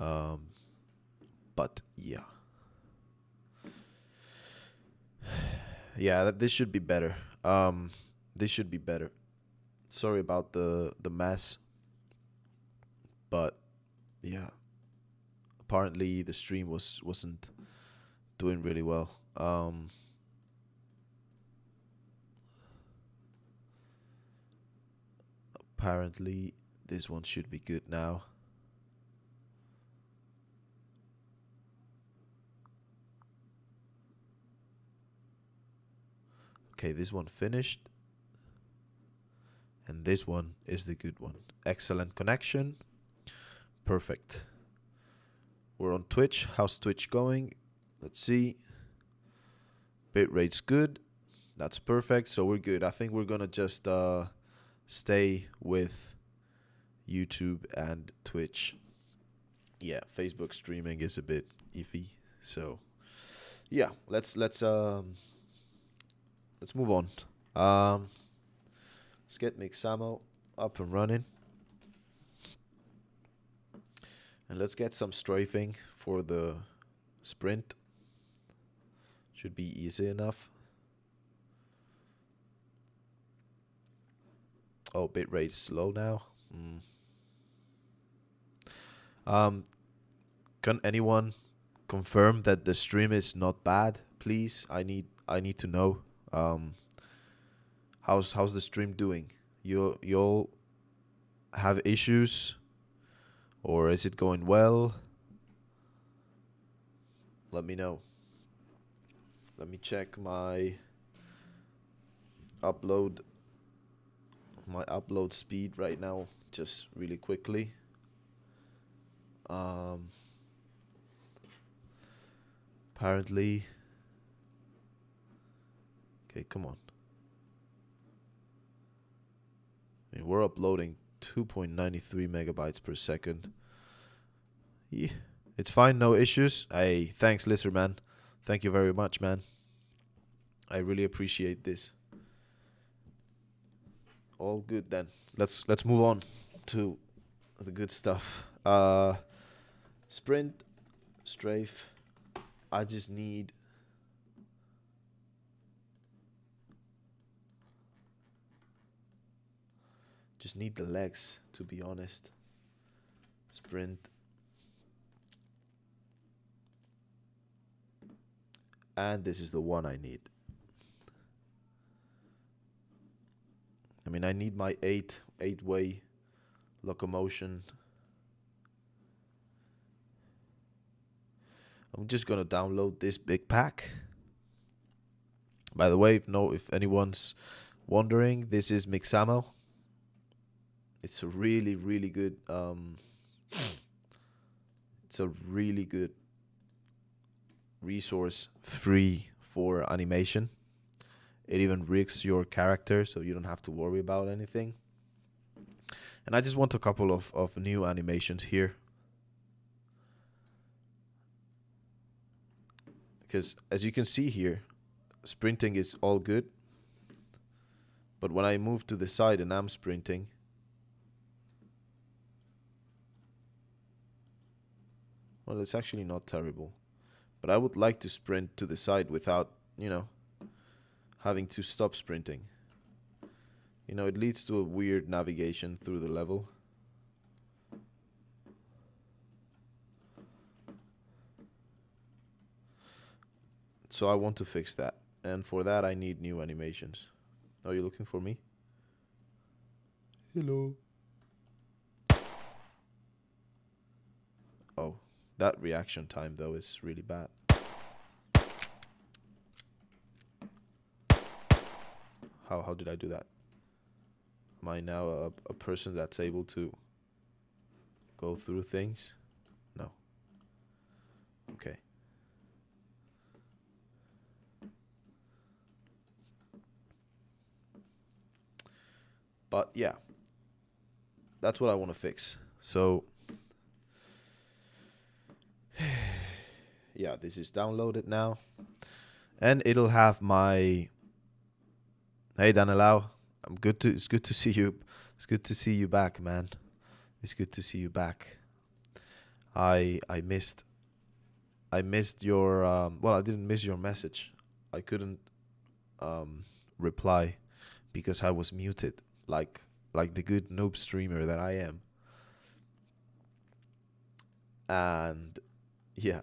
Um, but yeah, this should be better. This should be better. Sorry about the mess, but yeah, apparently the stream wasn't doing really well. Apparently this one should be good now. Okay, this one finished. And this one is the good one. Excellent connection. Perfect. We're on Twitch. How's Twitch going? Let's see. Bitrate's good. That's perfect. So we're good. I think we're gonna just stay with YouTube and Twitch. Yeah, Facebook streaming is a bit iffy. So yeah, let's move on. Let's get Mixamo up and running. And let's get some strafing for the sprint. Should be easy enough. Oh, bitrate is slow now. Can anyone confirm that the stream is not bad? Please, I need to know. How's the stream doing? You'll have issues, or is it going well? Let me know. Let me check my upload speed right now, just really quickly. Apparently. Okay, come on. I mean, we're uploading 2.93 megabytes per second. Yeah, it's fine, no issues. Hey, thanks, Lizardman. Thank you very much, man. I really appreciate this. All good then. Let's move on to the good stuff. Sprint, strafe. I just need the legs, to be honest. Sprint. And this is the one I need. I mean, I need my eight-way locomotion. I'm just gonna download this big pack. By the way, if anyone's wondering, this is Mixamo. It's a really, really good. It's a really good resource, free for animation. It even rigs your character, so you don't have to worry about anything. And I just want a couple of new animations here. Because as you can see here, sprinting is all good. But when I move to the side and I'm sprinting, well, it's actually not terrible. But I would like to sprint to the side without, having to stop sprinting. It leads to a weird navigation through the level. So I want to fix that. And for that, I need new animations. Are you looking for me? Hello. Oh, that reaction time, though, is really bad. How did I do that? Am I now a person that's able to go through things? No. Okay. But yeah, that's what I want to fix. So yeah, this is downloaded now. And it'll have my... Hey, Danilau. It's good to see you. It's good to see you back, man. It's good to see you back. I missed your well, I didn't miss your message. I couldn't reply because I was muted, like the good noob streamer that I am. And yeah,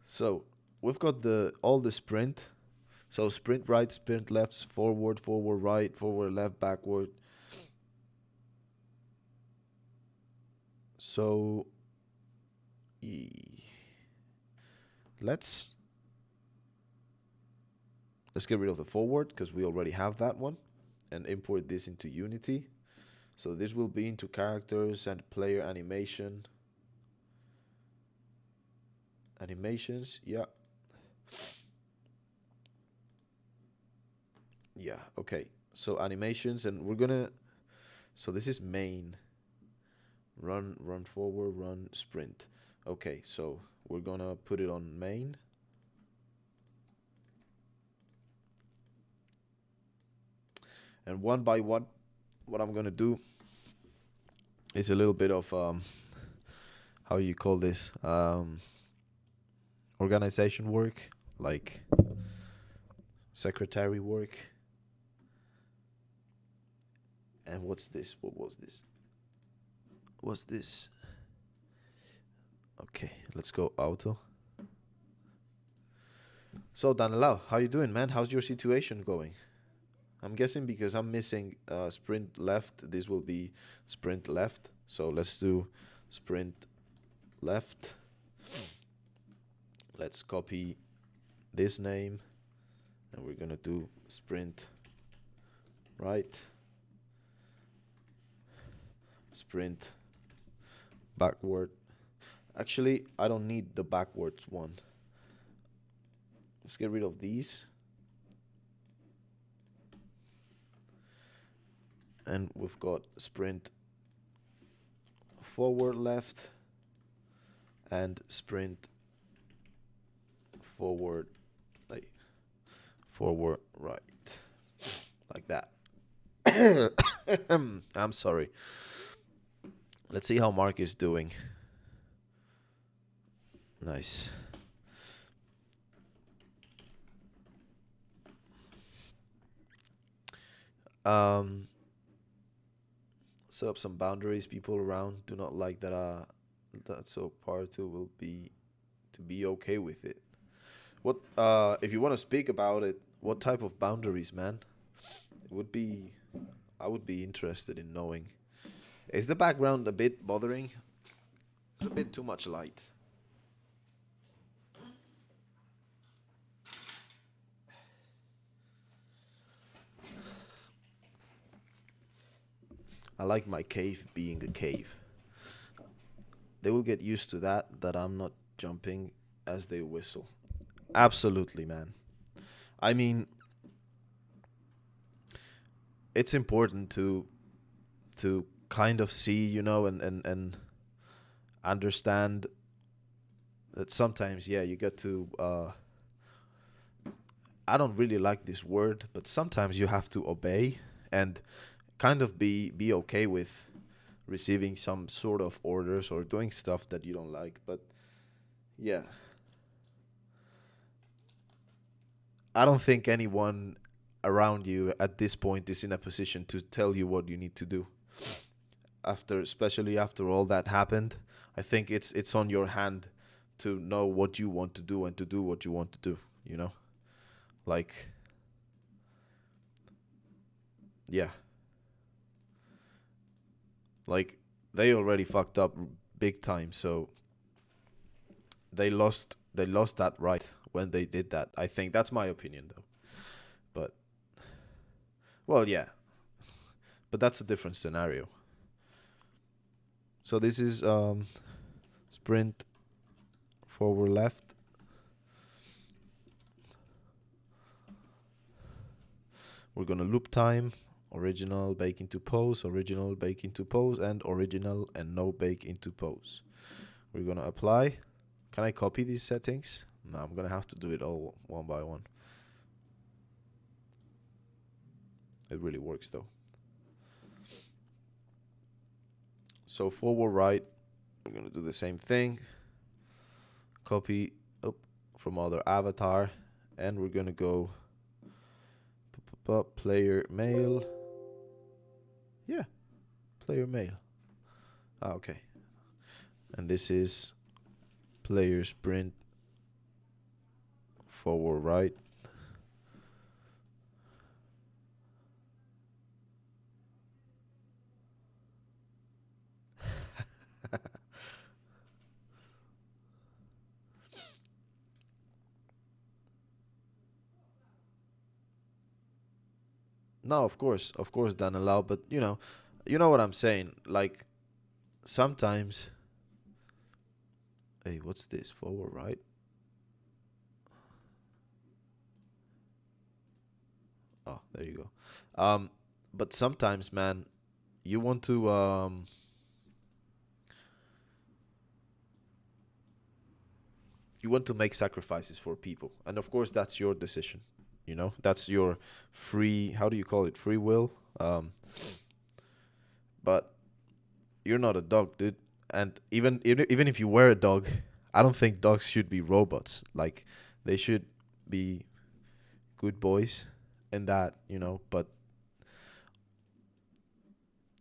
so we've got the all the sprint. So sprint right, sprint left, forward, forward right, forward left, backward. So e- let's let's get rid of the forward because we already have that one, and import this into Unity. So this will be into characters and player animation. Animations, yeah. Yeah, okay. So animations, and we're gonna, so this is main. Run, run forward, run, sprint. Okay, so we're gonna put it on main. And one by one, what I'm gonna do is a little bit of, how you call this? Organization work, like secretary work. And what's this? What was this? What's this? Okay, let's go auto. So Danilao, how you doing, man? How's your situation going? I'm guessing because I'm missing sprint left, this will be sprint left. So let's do sprint left. Let's copy this name, and we're gonna do sprint right, sprint backward. Actually, I don't need the backwards one. Let's get rid of these. And we've got sprint forward left and sprint forward, like forward right, like that. I'm sorry. Let's see how Mark is doing. Nice. Um, set up some boundaries. People around do not like that, so part two will be to be okay with it. What if you want to speak about it? What type of boundaries, man? It would be I would be interested in knowing. Is the background a bit bothering? It's a bit too much light. I like my cave being a cave. They will get used to that I'm not jumping as they whistle. Absolutely, man. I mean, it's important to kind of see, and understand that sometimes, yeah, you get to I don't really like this word, but sometimes you have to obey and kind of be okay with receiving some sort of orders or doing stuff that you don't like. But yeah, I don't think anyone around you at this point is in a position to tell you what you need to do. Especially after all that happened, I think it's on your hand to know what you want to do and to do what you want to do, you know? Like, yeah. Like, they already fucked up big time, so they lost that right when they did that. I think that's my opinion though. But well, yeah. But that's a different scenario. So this is sprint forward left. We're gonna loop time, original bake into pose, original bake into pose, and original and no bake into pose. We're gonna apply. Can I copy these settings? No, I'm gonna have to do it all one by one. It really works though. So forward right, we're gonna do the same thing. Copy from other avatar, and we're gonna go player mail. Yeah, player mail. Okay. And this is player sprint forward right. No, of course, done allow, but you know what I'm saying. Like sometimes, hey, what's this? Forward right. Oh, there you go. But sometimes, man, you want to make sacrifices for people, and of course, that's your decision. That's your free. How do you call it? Free will. But you're not a dog, dude. And even if you were a dog, I don't think dogs should be robots. Like they should be good boys in that, but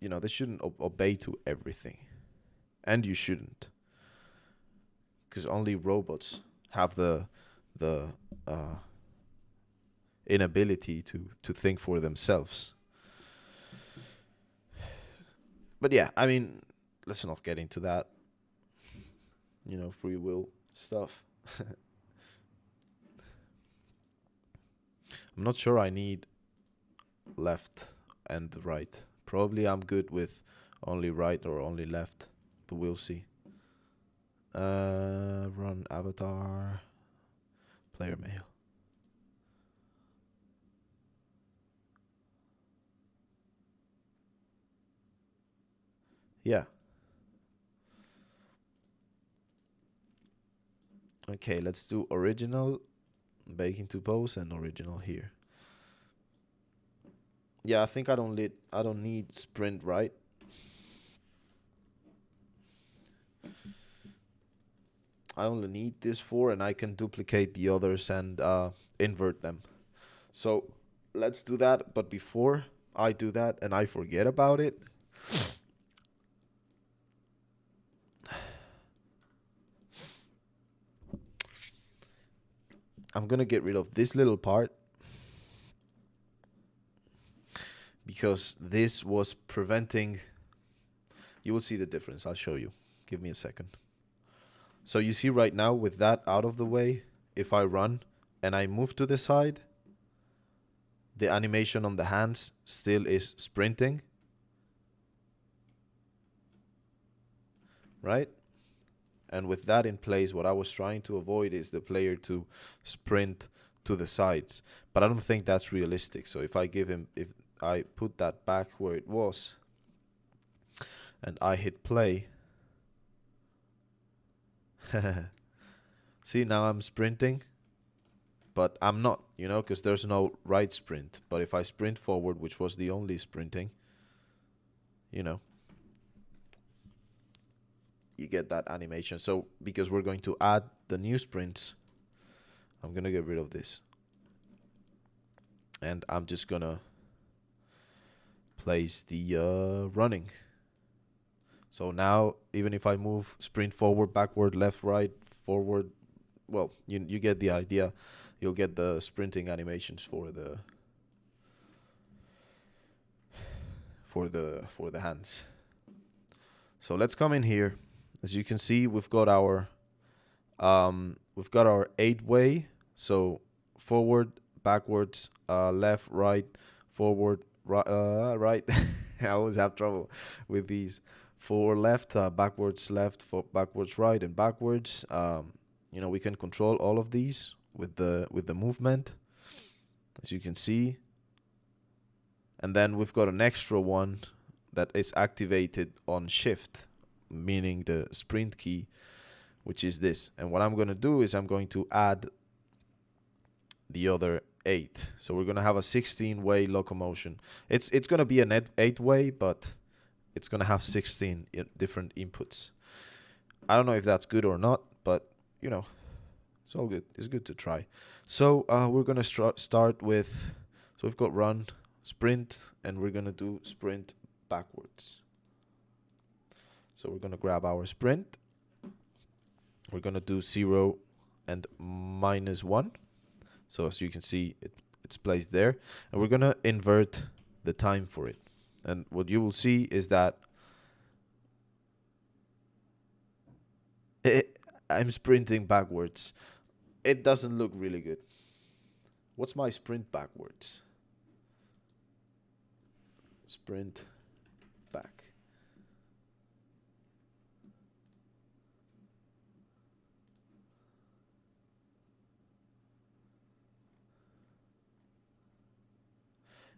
they shouldn't obey to everything. And you shouldn't, because only robots have the inability to think for themselves. But yeah, I mean, let's not get into that, free will stuff. I'm not sure I need left and right. Probably I'm good with only right or only left, but we'll see. Run avatar, player mail. Yeah. Okay, let's do original, baking to pose, and original here. Yeah, I think I don't need sprint right. I only need this four, and I can duplicate the others and invert them. So let's do that. But before I do that and I forget about it, I'm gonna get rid of this little part because this was preventing. You will see the difference. I'll show you. Give me a second. So you see right now with that out of the way, if I run and I move to the side, the animation on the hands still is sprinting, right? And with that in place, what I was trying to avoid is the player to sprint to the sides. But I don't think that's realistic. So if I put that back where it was and I hit play, see, now I'm sprinting, but I'm not, because there's no right sprint. But if I sprint forward, which was the only sprinting, you get that animation. So because we're going to add the new sprints, I'm going to get rid of this. And I'm just going to place the running. So now, even if I move sprint forward, backward, left, right, forward, well, you get the idea. You'll get the sprinting animations for the hands. So let's come in here. As you can see, we've got our 8-way. So forward, backwards, left, right, forward, right. I always have trouble with these. For left, backwards, left, for backwards, right, and backwards. We can control all of these with the movement, as you can see. And then we've got an extra one that is activated on shift, meaning the sprint key, which is this. And what I'm going to do is I'm going to add the other 8. So we're going to have a 16-way locomotion. It's going to be an 8-way, but it's gonna have 16 different inputs. I don't know if that's good or not, but you know, it's all good. It's good to try. So we're gonna start with. So we've got run, sprint, and we're gonna do sprint backwards. So we're gonna grab our sprint. We're gonna do 0 and -1. So as you can see, it's placed there, and we're gonna invert the time for it. And what you will see is that I'm sprinting backwards. It doesn't look really good. What's my sprint backwards? Sprint back.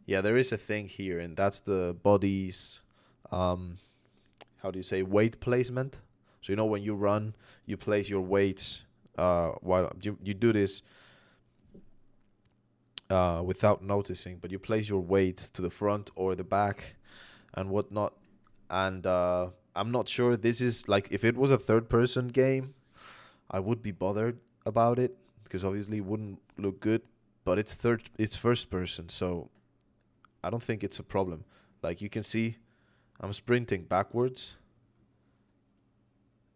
Yeah, there is a thing here, and that's the body's, how do you say, weight placement. So, you know, when you run, you place your weights, while you do this without noticing, but you place your weight to the front or the back and whatnot. And I'm not sure, this is like, if it was a third person game, I would be bothered about it, because obviously it wouldn't look good, but it's first person, so I don't think it's a problem. Like, you can see I'm sprinting backwards,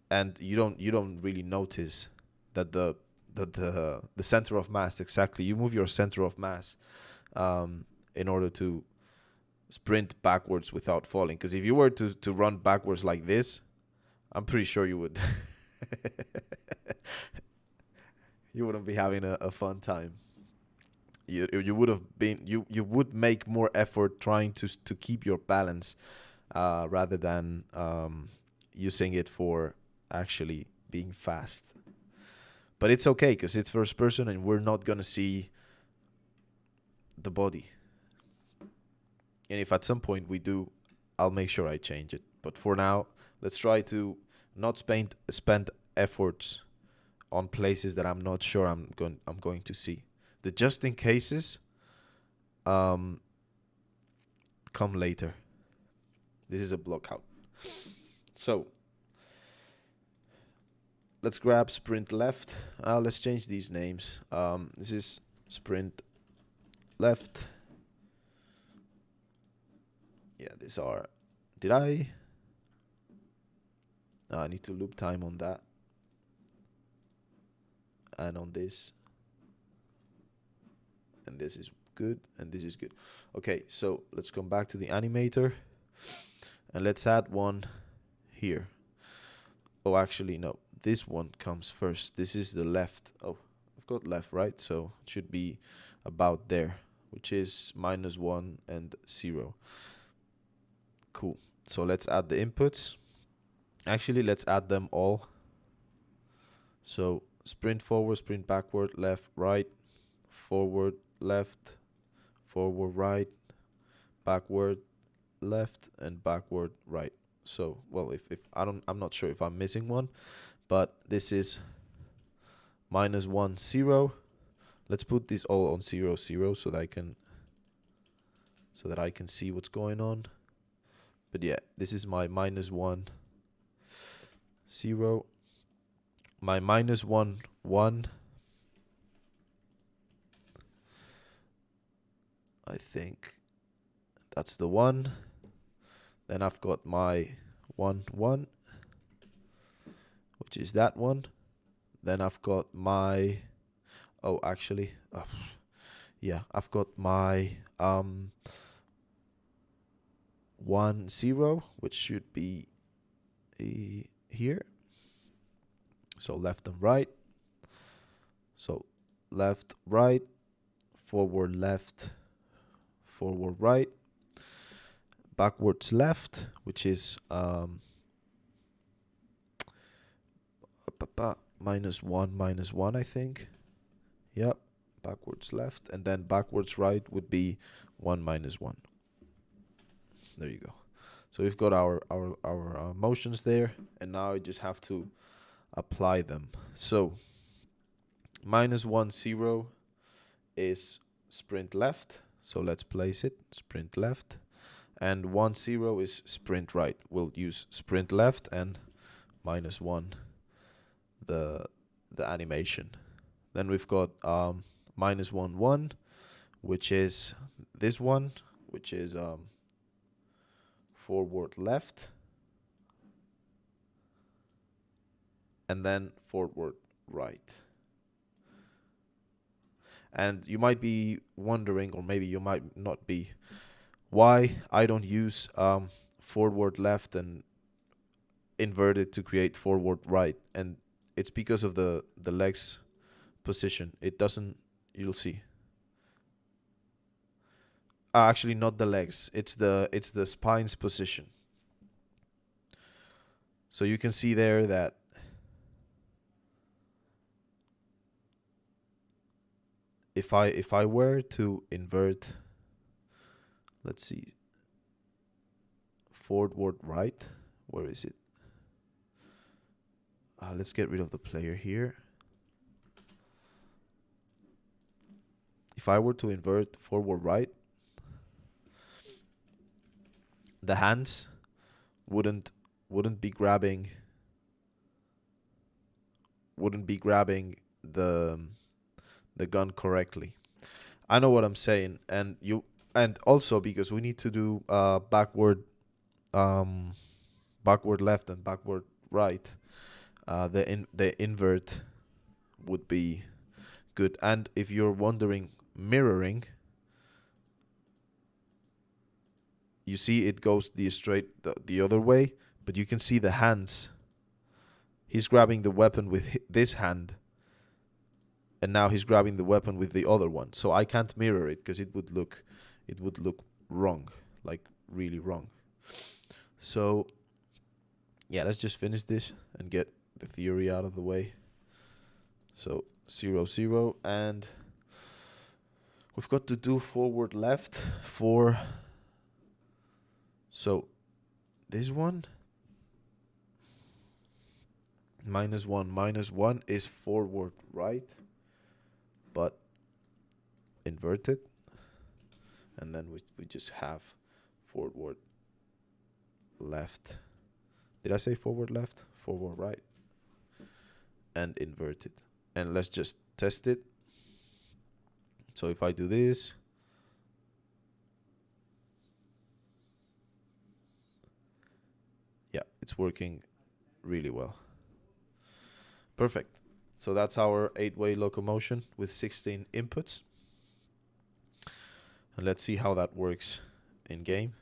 and you don't really notice that the center of mass, exactly, you move your center of mass in order to sprint backwards without falling. Because if you were to run backwards like this, I'm pretty sure you would you wouldn't be having a fun time. You would have been, you would make more effort trying to keep your balance rather than using it for actually being fast. But it's okay, because it's first person and we're not gonna see the body. And if at some point we do, I'll make sure I change it. But for now, let's try to not spend efforts on places that I'm not sure I'm going to see. The just in cases come later. This is a blockout. So let's grab sprint left. Let's change these names. This is sprint left. Yeah, these are. Did I? I need to loop time on that. And on this. And this is good, and this is good. Okay, so let's come back to the animator, and let's add one here. Oh, actually, no. This one comes first. This is the left. Oh, I've got left, right? So it should be about there, which is -1 and 0. Cool. So let's add the inputs. Actually, let's add them all. So sprint forward, sprint backward, left, right, forward, left, forward, right, backward, left, and backward, right. So, well, if I'm not sure if I'm missing one, but this is -1, 0. Let's put this all on 0, 0 so that I can see what's going on. But yeah, this is my -1, 0. My -1, 1. I think that's the one. Then I've got my 1, 1, which is that one. Then I've got my, I've got my 1, 0, which should be here. So left and right. So left, right, forward, left, forward, right, backwards, left, which is -1, -1, I think. Yep, backwards, left, and then backwards, right would be 1, -1. There you go. So we've got our motions there, and now I just have to apply them. So -1, 0 is sprint left. So let's place it, sprint left. and 1 0 is sprint right. We'll use sprint left and -1 the animation. Then we've got -1 1, which is this one, which is forward left, and then forward right. And you might be wondering, or maybe you might not be, why I don't use forward left and inverted to create forward right. And it's because of the legs position. It doesn't, you'll see. Actually, not the legs. It's the spine's position. So you can see there that if I were to invert, let's see, forward right, where is it? Let's get rid of the player here. If I were to invert forward right, the hands wouldn't be grabbing the gun correctly. I know what I'm saying, and also because we need to do backward left and backward right. The invert would be good. And if you're wondering, mirroring, you see it goes the other way, but you can see the hands. He's grabbing the weapon with this hand, and now he's grabbing the weapon with the other one. So I can't mirror it because it would look wrong, like really wrong. So yeah, let's just finish this and get the theory out of the way. So 0 0, and we've got to do forward left for, so this one, -1 is forward right, but inverted, and then we just have forward left. Did I say forward left? Forward right and inverted. And let's just test it. So if I do this, yeah, it's working really well. Perfect. So that's our 8-way locomotion with 16 inputs. And let's see how that works in game.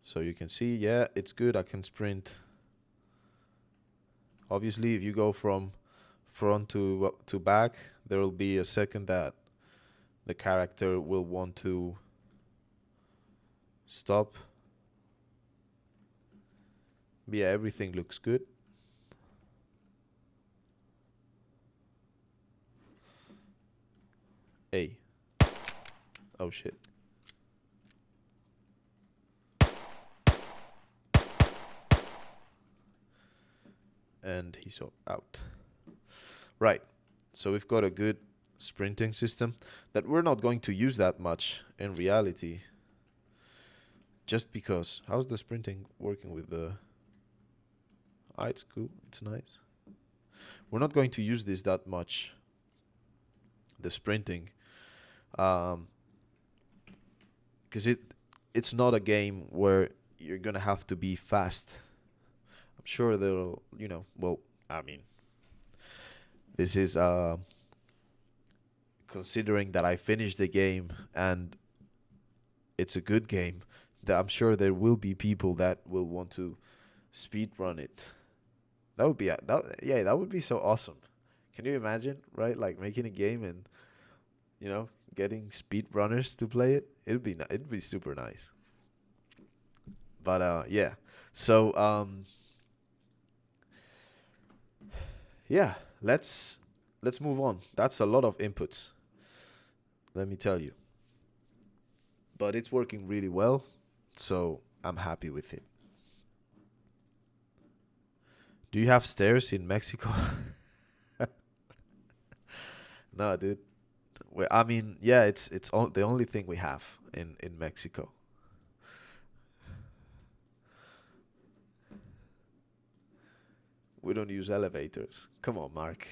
So you can see, yeah, it's good. I can sprint. Obviously, if you go from front to back, there will be a second that the character will want to stop. But yeah, everything looks good. A. Oh shit. And he's out. Right. So we've got a good sprinting system that we're not going to use that much in reality. Just because. How's the sprinting working with the... it's cool. It's nice. We're not going to use this that much. The sprinting. Because it's not a game where you're going to have to be fast. I'm sure they'll, well, I mean, this is considering that I finished the game and it's a good game, that I'm sure there will be people that will want to speed run it. That would be that would be so awesome. Can you imagine, right? Like making a game and getting speed runners to play it. It'd be super nice. But yeah. So yeah, let's move on. That's a lot of inputs, let me tell you. But it's working really well, so I'm happy with it. Do you have stairs in Mexico? No, dude. Well, I mean, yeah, it's the only thing we have in Mexico. We don't use elevators. Come on, Mark.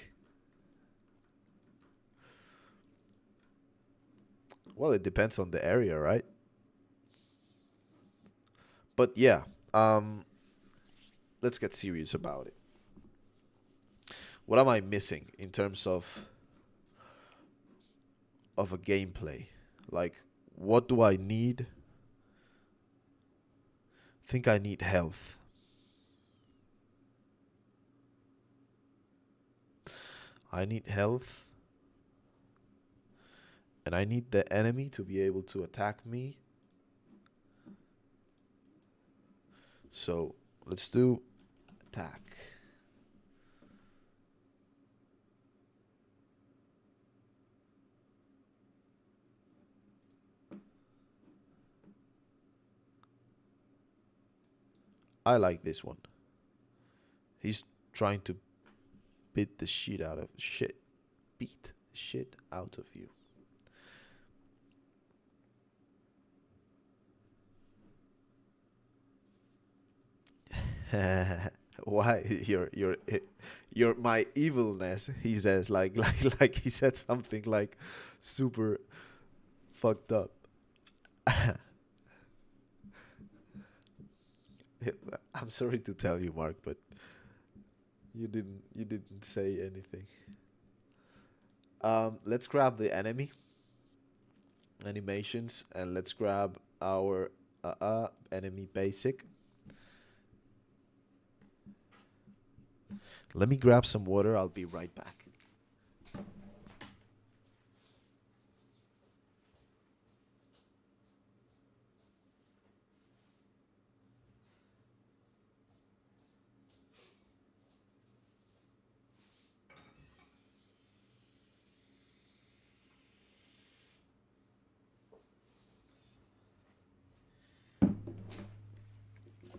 Well, it depends on the area, right? But yeah, um, let's get serious about it. What am I missing in terms of a gameplay? Like, what do I need? Think I need health. I need health, and I need the enemy to be able to attack me. So let's do attack. I like this one. He's trying to beat the shit out of shit. Beat the shit out of you. Why you're my evilness? He says like he said something like super fucked up. I'm sorry to tell you, Mark, but you didn't say anything. Let's grab the enemy animations and let's grab our enemy basic. Let me grab some water. I'll be right back.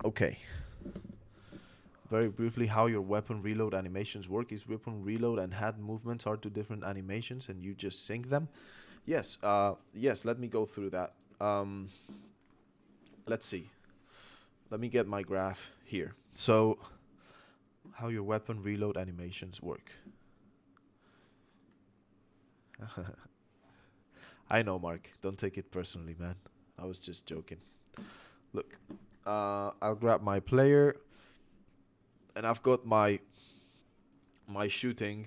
Okay. Very briefly, how your weapon reload animations work is weapon reload and hand movements are two different animations, and you just sync them. Yes. Yes. Let me go through that. Let's see. Let me get my graph here. So, how your weapon reload animations work. I know, Mark. Don't take it personally, man. I was just joking. Look, I'll grab my player, and I've got my shooting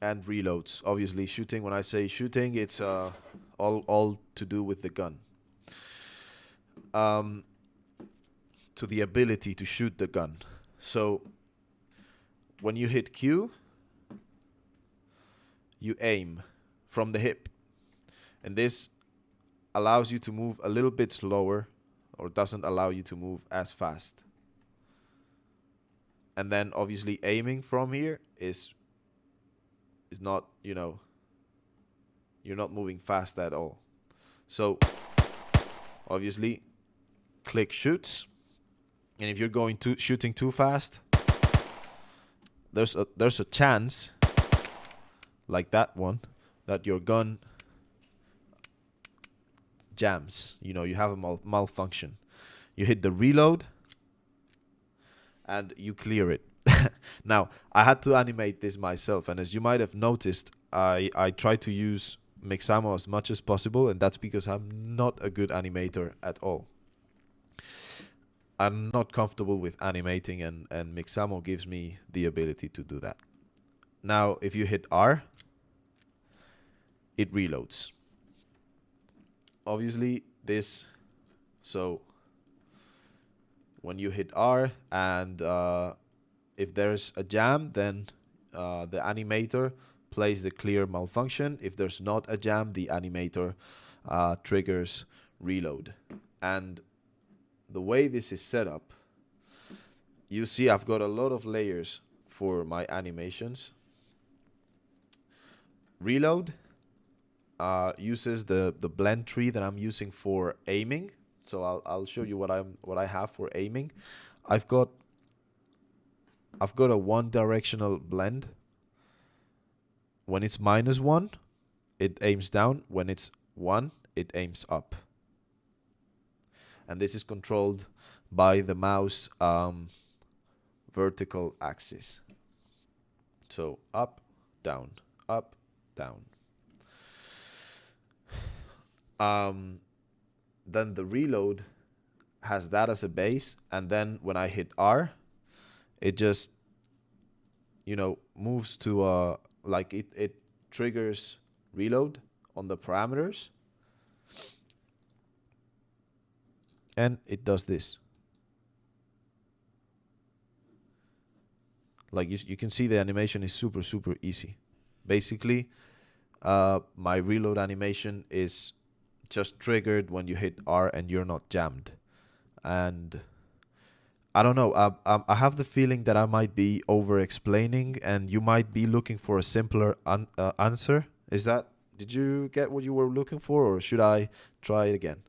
and reloads. Obviously, shooting. When I say shooting, it's all to do with the gun. Um, to the ability to shoot the gun. So when you hit Q, you aim from the hip, and this allows you to move a little bit slower, or doesn't allow you to move as fast. And then obviously aiming from here is not, you're not moving fast at all. So obviously click shoots, and if you're going to shooting too fast, there's a chance, like that one, that your gun jams. You have a malfunction. You hit the reload and you clear it. Now, I had to animate this myself, and as you might have noticed, I try to use Mixamo as much as possible, and that's because I'm not a good animator at all. I'm not comfortable with animating, and Mixamo gives me the ability to do that. Now, if you hit R, it reloads. Obviously, so when you hit R and if there's a jam, then the animator plays the clear malfunction. If there's not a jam, the animator triggers reload. And the way this is set up, you see I've got a lot of layers for my animations. Reload uses the blend tree that I'm using for aiming. So I'll show you what I have for aiming. I've got a one directional blend when it's -1, it aims down. When it's 1, it aims up. And this is controlled by the mouse vertical axis. So up, down, up, down. Then the reload has that as a base, and then when I hit R, it just, moves to like it triggers reload on the parameters, and it does this. Like you can see the animation is super, super easy. Basically, my reload animation is just triggered when you hit R and you're not jammed. And I don't know. I have the feeling that I might be over explaining, and you might be looking for a simpler answer. Did you get what you were looking for, or should I try it again?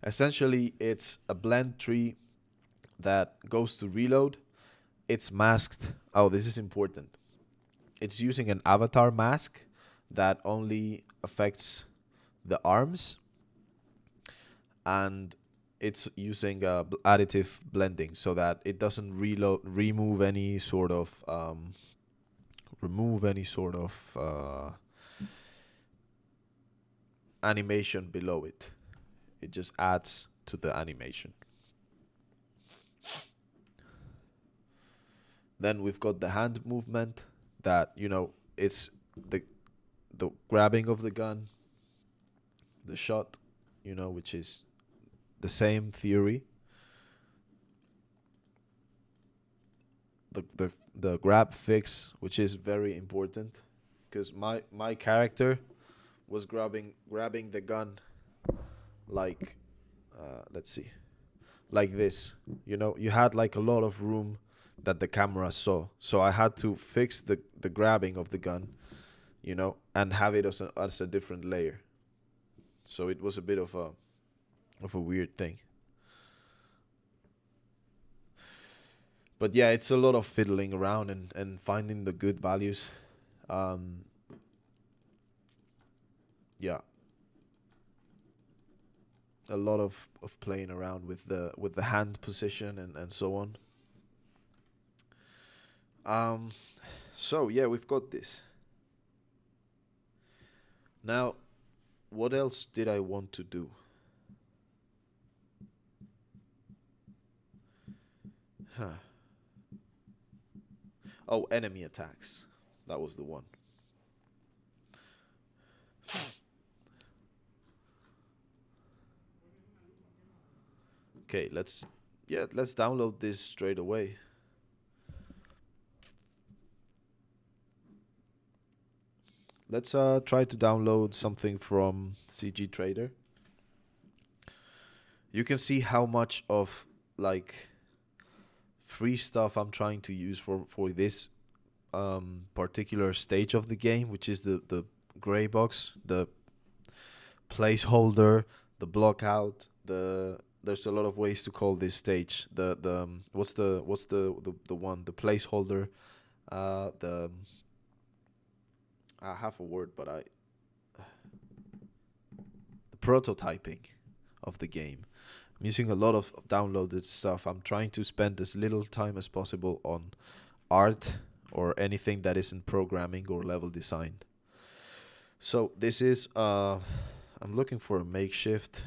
Essentially, it's a blend tree that goes to reload. It's masked. Oh, this is important. It's using an avatar mask that only affects the arms, and it's using additive blending so that it doesn't remove any sort of animation below it. It just adds to the animation. Then we've got the hand movement that, it's the grabbing of the gun, the shot, which is the same theory. The grab fix, which is very important, because my character was grabbing the gun like, let's see, like this. You had like a lot of room that the camera saw, so I had to fix the grabbing of the gun, and have it as a different layer. So it was a bit of a weird thing. But yeah, it's a lot of fiddling around and finding the good values. Yeah, a lot of playing around with the hand position and so on. So yeah, we've got this. Now, what else did I want to do? Huh. Oh, enemy attacks. That was the one. Okay, let's download this straight away. Let's try to download something from CG Trader. You can see how much of like free stuff I'm trying to use for this particular stage of the game, which is the gray box, the placeholder, the blockout, there's a lot of ways to call this stage. What's the one, the placeholder, the I have a word, but the prototyping of the game. I'm using a lot of downloaded stuff. I'm trying to spend as little time as possible on art or anything that isn't programming or level design. So this is I'm looking for a makeshift.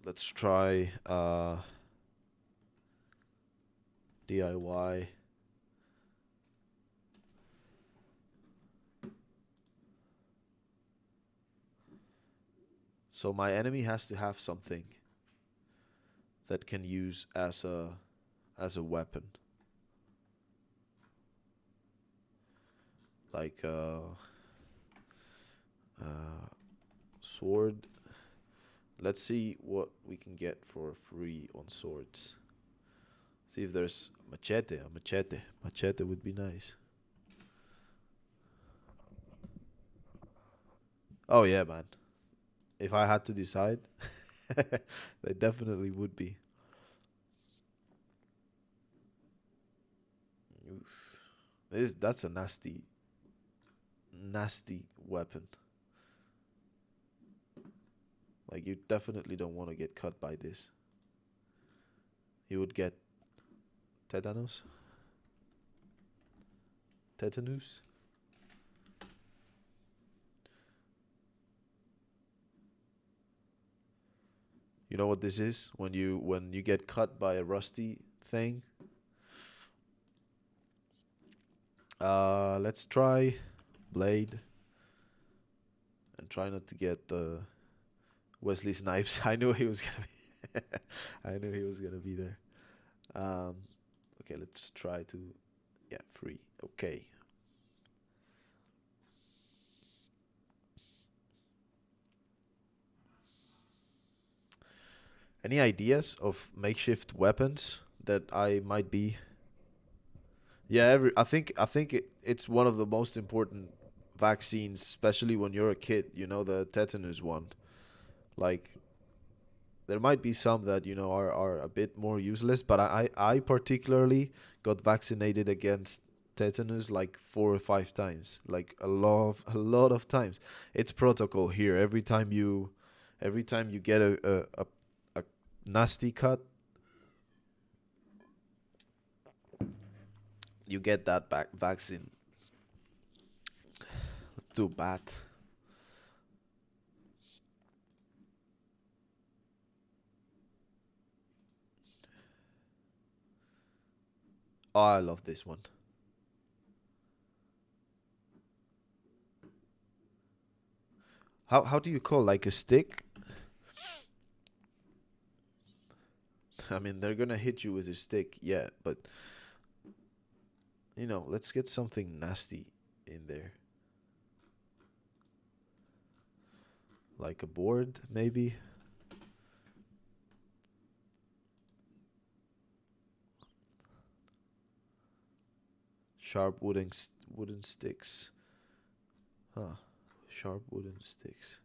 Let's try DIY. So my enemy has to have something that can use as a weapon. Like sword. Let's see what we can get for free on swords. See if there's machete. A machete would be nice. Oh yeah, man. If I had to decide, they definitely would be. Oof. That's a nasty, nasty weapon. Like you definitely don't want to get cut by this. You would get tetanus. Tetanus. You know what this is? When you get cut by a rusty thing. Let's try blade and try not to get Wesley Snipes. I knew he was gonna be. I knew he was gonna be there. Um, okay, let's try to. Yeah, free. Okay. Any ideas of makeshift weapons that I might be? Yeah, I think it's one of the most important vaccines, especially when you're a kid. You know, the tetanus one. Like there might be some that are a bit more useless, but I particularly got vaccinated against tetanus like 4 or 5 times, like a lot of times. It's protocol here. Every time you get a nasty cut, you get that back vaccine. Too bad. Oh, I love this one. How do you call like a stick? I mean, they're gonna hit you with a stick, yeah, but let's get something nasty in there, like a board, maybe. Sharp wooden sticks. Huh. Sharp wooden sticks.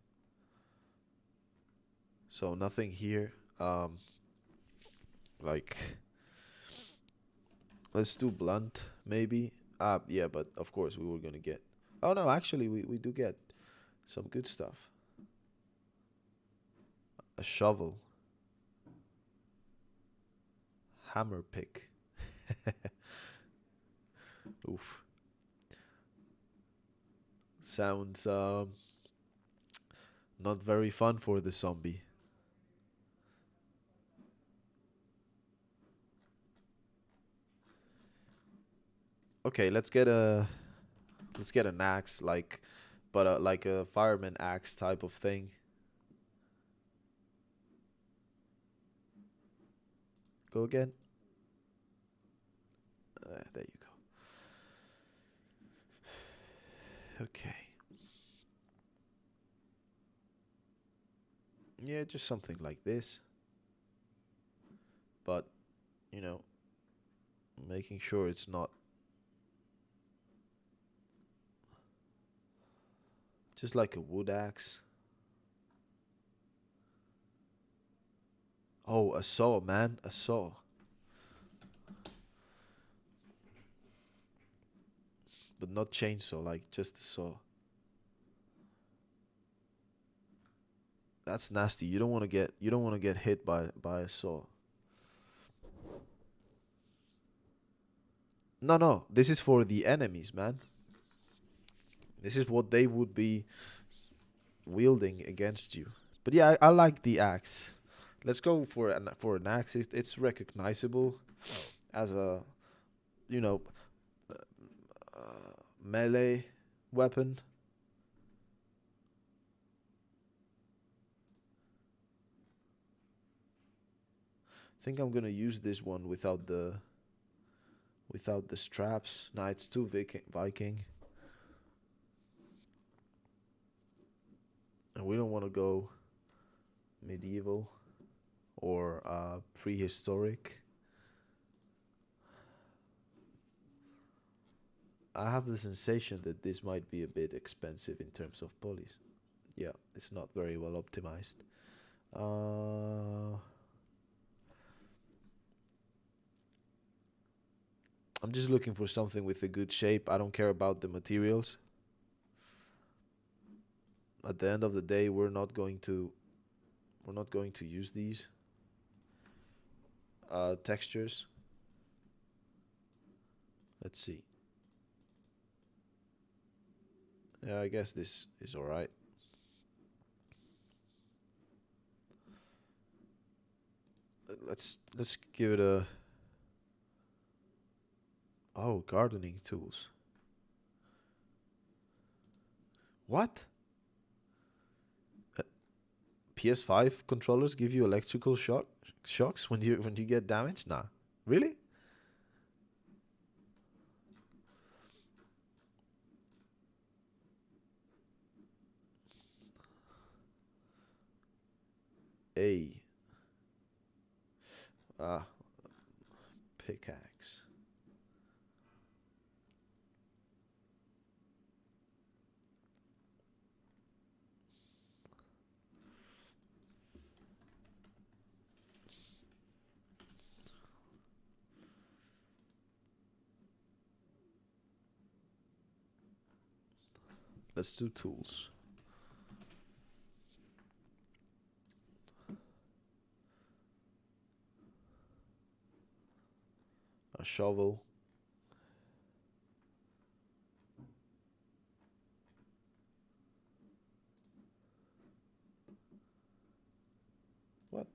So nothing here. Like let's do blunt, maybe. Yeah, but of course we were gonna get. Oh no, actually we do get some good stuff. A shovel, hammer pick. Oof. Sounds not very fun for the zombie. Okay, let's get an axe, but like a fireman axe type of thing. Go again. There you go. Okay. Yeah, just something like this, but you know, making sure it's not just like a wood axe. Oh, a saw, man, a saw, but not chainsaw, like just a saw. That's nasty. You don't want to get hit by a saw. No, no, this is for the enemies, man. This is what they would be wielding against you. But yeah, I like the axe. Let's go for an axe. It's recognizable as a you know melee weapon. I think I'm gonna use this one without the straps. Nah, it's too Viking, and we don't want to go medieval or prehistoric. I have the sensation that this might be a bit expensive in terms of polish. Yeah, it's not very well optimized. Uh, I'm just looking for something with a good shape. I don't care about the materials. At the end of the day, we're not going to use these textures. Let's see. Yeah, I guess this is all right. Let's give it a gardening tools. What? Uh, PS5 controllers give you electrical shocks when you get damaged? Nah. Really? A ah pickaxe. Let's do tools. A shovel. What?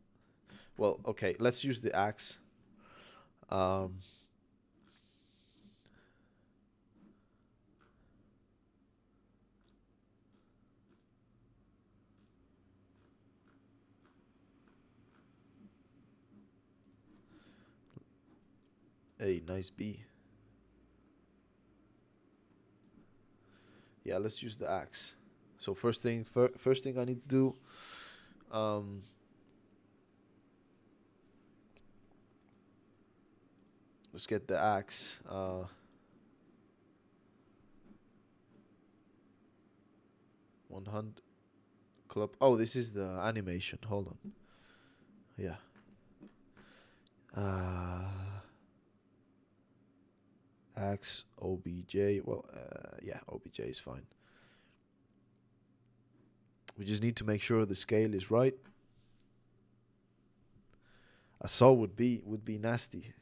Well, okay, let's use the axe. Um, a nice bee. Yeah, let's use the axe. So first thing I need to do, um, let's get the axe. 100 club. Oh, this is the animation. Hold on. Yeah. Uh, axe OBJ. Well, yeah, OBJ is fine. We just need to make sure the scale is right. A saw would be nasty.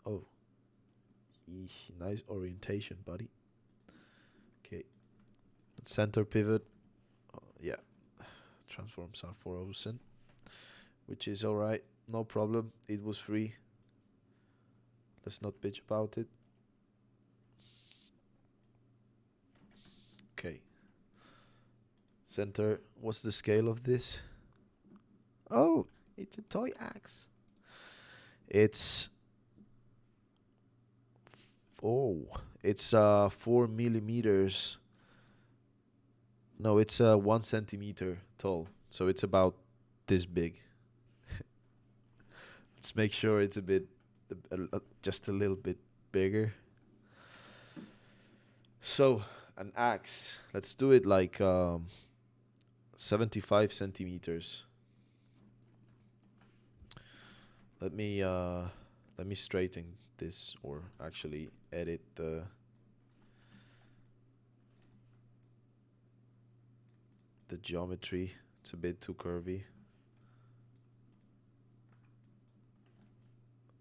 Oh, nice orientation, buddy. Okay, center pivot. Yeah, transforms are frozen, which is all right. No problem. It was free. Let's not bitch about it. Okay. Center. What's the scale of this? Oh, it's a toy axe. It's oh, it's 4 millimeters. No, it's 1 centimeter tall. So it's about this big. Let's make sure it's a bit, just a little bit bigger. So an axe. Let's do it like 75 centimeters. Let me uh let me straighten this, or actually edit the geometry. It's a bit too curvy.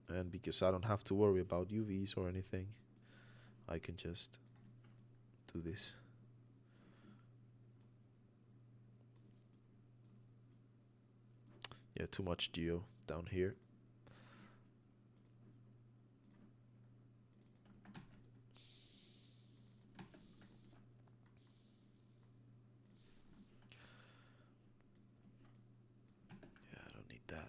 And because I don't have to worry about UVs or anything, I can just do this. Yeah, too much geo down here. Yeah, I don't need that.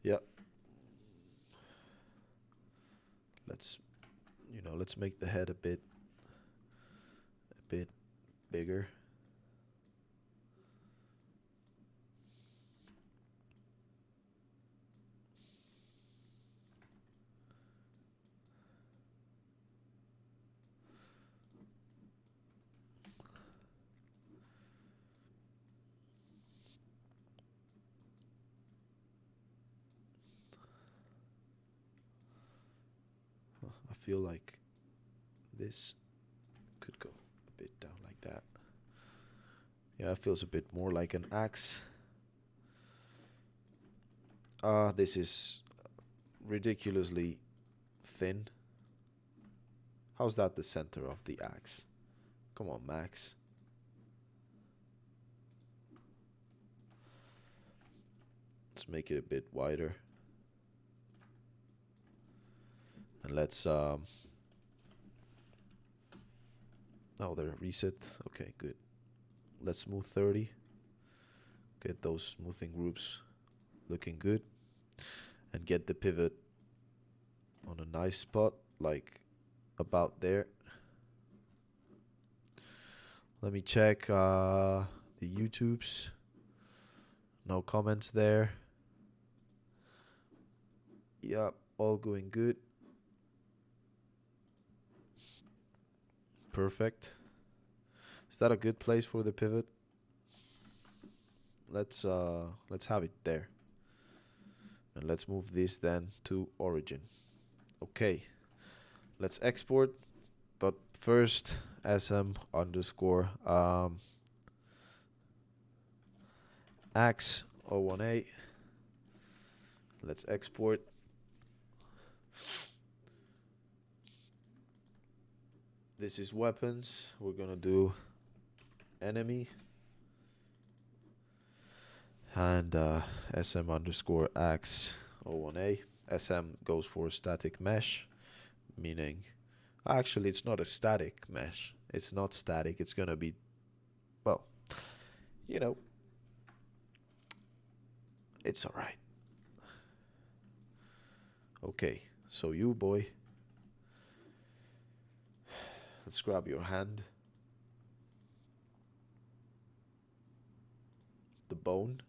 Yeah, let's let's make the head a bit bit bigger. I feel like this could go a bit down like that. Yeah, it feels a bit more like an axe. This is ridiculously thin. How's that the center of the axe? Come on, Max. Let's make it a bit wider. And let's oh, there, reset. Okay, good. Let's smooth 30. Get those smoothing groups looking good. And get the pivot on a nice spot, like about there. Let me check the YouTubes. No comments there. Yep, all going good. Perfect. Is that a good place for the pivot? Let's have it there. And let's move this then to origin. Okay. Let's export, but first sm underscore axe 01A. Let's export. This is weapons. We're gonna do enemy and sm underscore axe 01A. SM goes for static mesh, meaning actually it's not a static mesh. It's not static. It's gonna be, well, you know, it's alright. Okay, so you boy, let's grab your hand. The bone,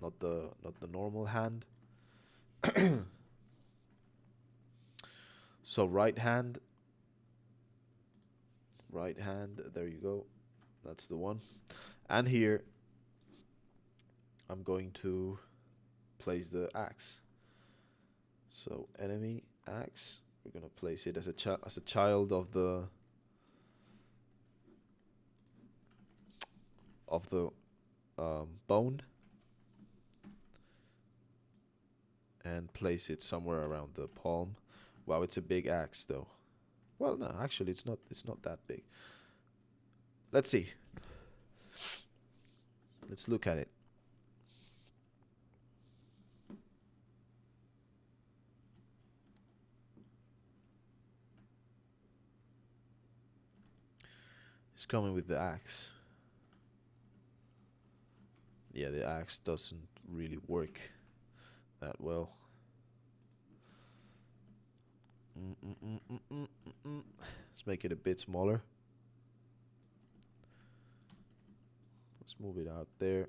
not the normal hand. So right hand, there you go. That's the one. And here I'm going to place the axe. So enemy axe, we're gonna place it as a child of the bone, and place it somewhere around the palm. Wow, it's a big axe though. Well, no, actually it's not that big. Let's see. Let's look at it. It's coming with the axe. Yeah, the axe doesn't really work that well. Let's make it a bit smaller. Let's move it out there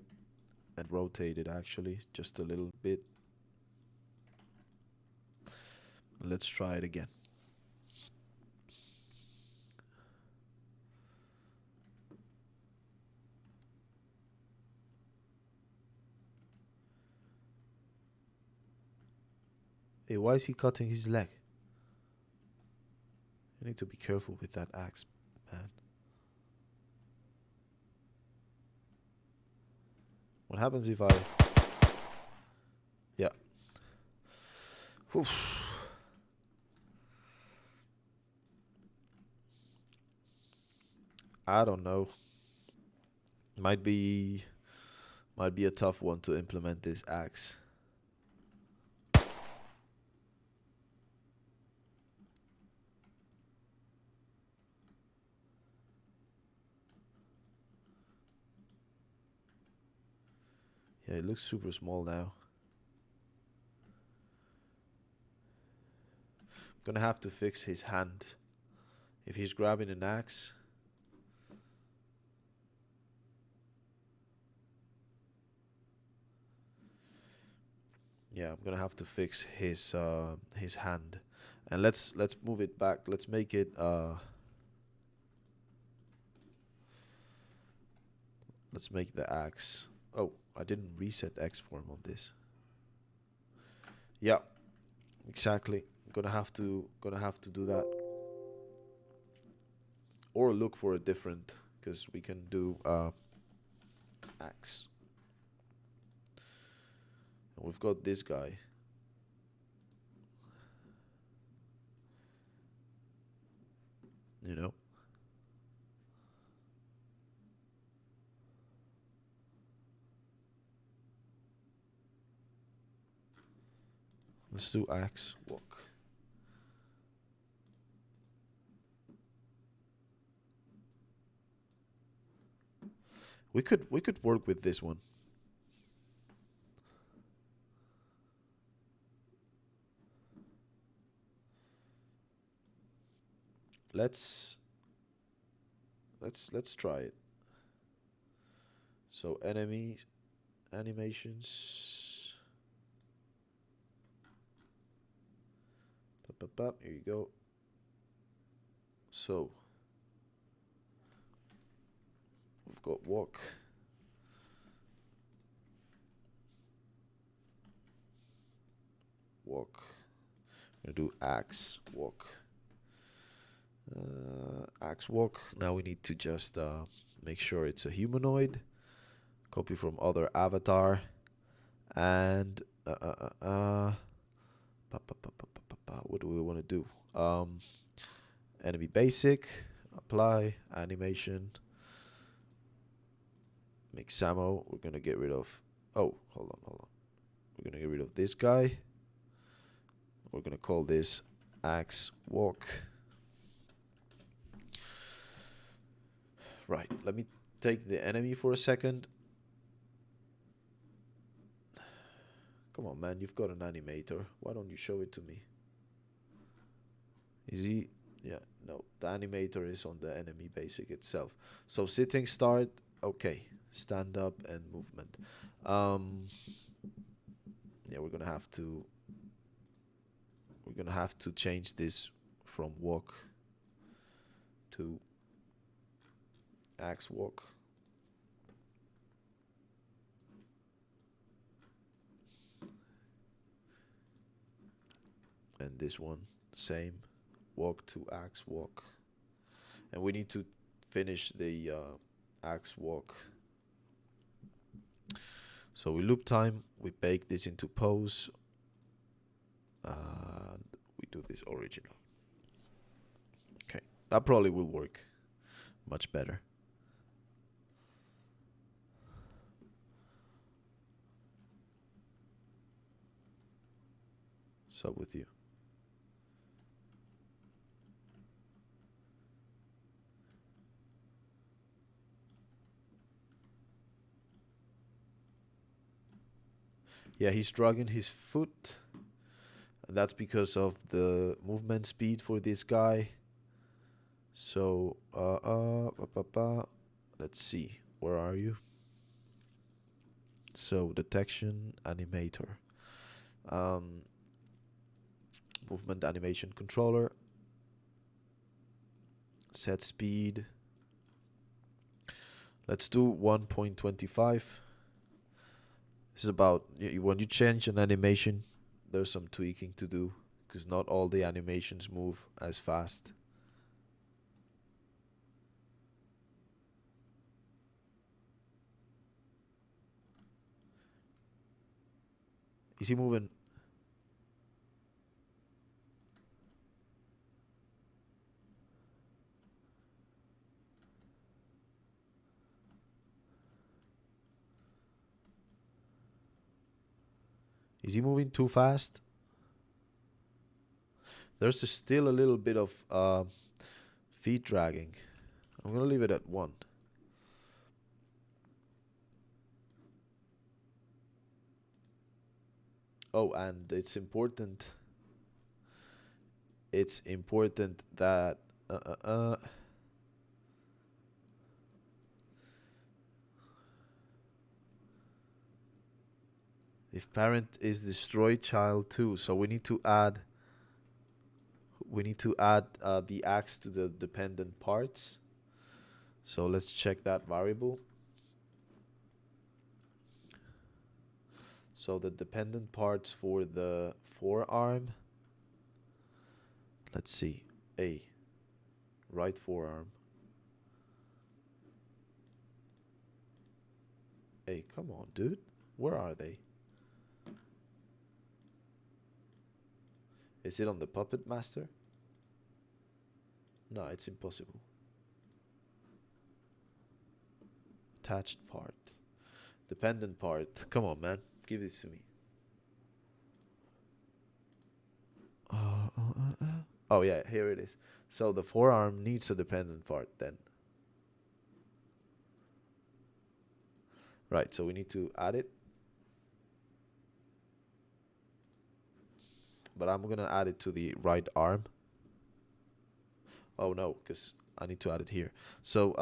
and rotate it actually just a little bit. Let's try it again. Hey, why is he cutting his leg? You need to be careful with that axe, man. What happens if I... Yeah. Oof. I don't know. Might be a tough one to implement this axe. Yeah, it looks super small now. I'm gonna have to fix his hand. If he's grabbing an axe, Yeah, I'm gonna have to fix his hand, and let's move it back. Let's make it let's make the axe. Oh, I didn't reset X form on this. Yeah, exactly. Gonna have to do that, or look for a different, because we can do axe. And we've got this guy. You know. Let's do axe walk. We could work with this one. Let's let's try it. So enemies animations. Here you go. So we've got walk. Walk. I'm gonna do axe walk. Axe walk. Now we need to just make sure it's a humanoid. Copy from other avatar. And what do we want to do? Enemy basic. Apply animation. Mix ammo. We're gonna get rid of. Oh, hold on. We're gonna get rid of this guy. We're gonna call this axe walk. Right. Let me take the enemy for a second. Come on, man. You've got an animator. Why don't you show it to me? Is he? Yeah. No. The animator is on the enemy basic itself. So sitting start. Okay. Stand up and movement. Yeah, we're gonna have to change this from walk to axe walk. And this one same, walk to axe walk. And we need to finish the axe walk. So we loop time, we bake this into pose, and we do this original. Okay, that probably will work much better. What's up with you? Yeah, he's dragging his foot. And that's because of the movement speed for this guy. So, let's see. Where are you? So, detection animator. Movement animation controller. Set speed. Let's do 1.25. This is about when you change an animation, there's some tweaking to do because not all the animations move as fast. Is he moving? Is he moving too fast? There's still a little bit of feet dragging. I'm gonna leave it at 1. Oh, and it's important. It's important that If parent is destroyed, child too. So we need to add the axe to the dependent parts. So let's check that variable. So the dependent parts for the forearm, let's see, A, right forearm. Hey, come on, dude. Where are they? Is it on the Puppet Master? No, it's impossible. Attached part. Dependent part. Come on, man. Give it to me. Oh, yeah, here it is. So the forearm needs a dependent part then. Right, so we need to add it. But I'm going to add it to the right arm. Oh, no, because I need to add it here. So,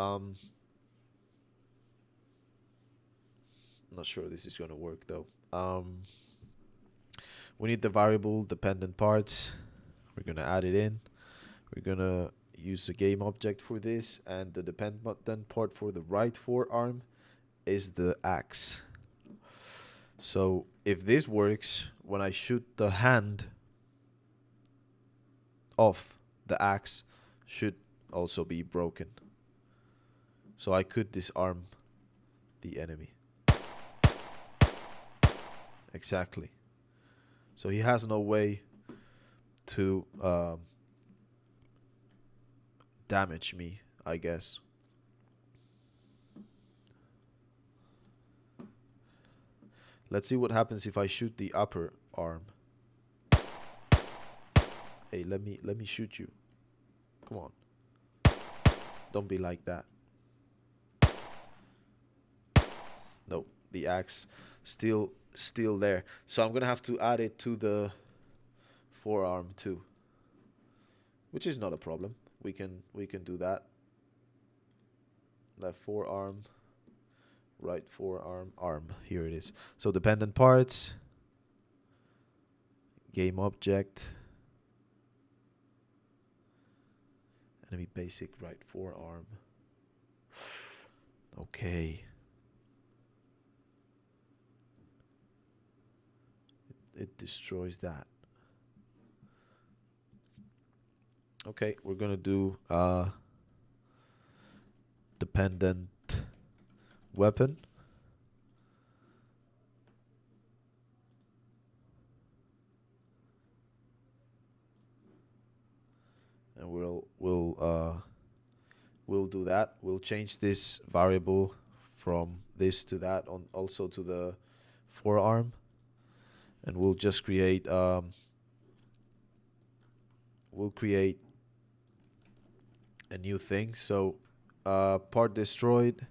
not sure this is going to work, though. We need the variable dependent parts. We're going to add it in. We're going to use the game object for this. And the dependent part for the right forearm is the axe. So if this works, when I shoot the hand off, the axe should also be broken. So I could disarm the enemy. Exactly. So he has no way to damage me, I guess. Let's see what happens if I shoot the upper arm. Hey, let me shoot you. Come on. Don't be like that. No, the axe still there. So I'm gonna have to add it to the forearm too, which is not a problem. We can do that. Left forearm, right forearm, arm. Here it is. So dependent parts, game object, enemy basic right forearm. Okay. It destroys that. Okay, we're gonna do dependent weapon. And we'll do that. We'll change this variable from this to that on also to the forearm. And we'll just create we'll create a new thing. So part destroyed,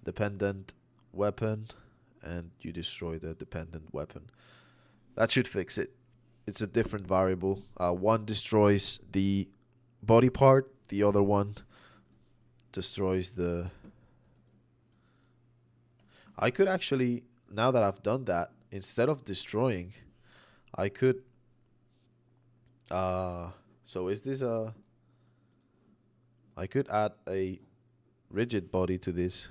dependent weapon, and you destroy the dependent weapon. That should fix it. It's a different variable. One destroys the body part, the other one destroys the... I could actually, now that I've done that, instead of destroying, I could... so is this a... I could add a rigid body to this.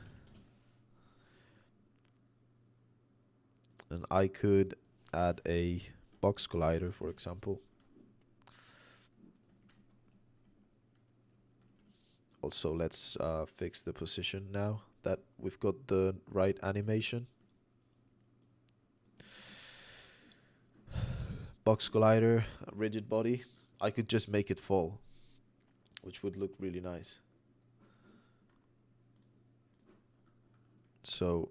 And I could add a box collider, for example. Also, let's fix the position now that we've got the right animation. Box collider, rigid body. I could just make it fall, which would look really nice. So,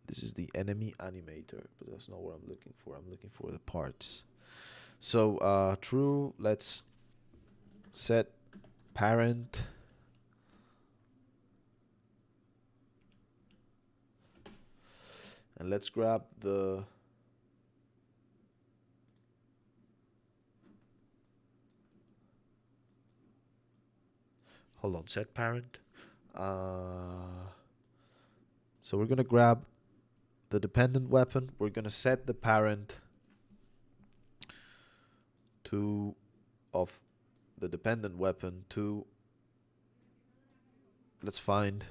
this is the enemy animator, but that's not what I'm looking for. I'm looking for the parts. So, true, let's set parent and let's grab the hold on, set parent. So we're gonna grab the dependent weapon. We're gonna set the parent to of the dependent weapon to, let's find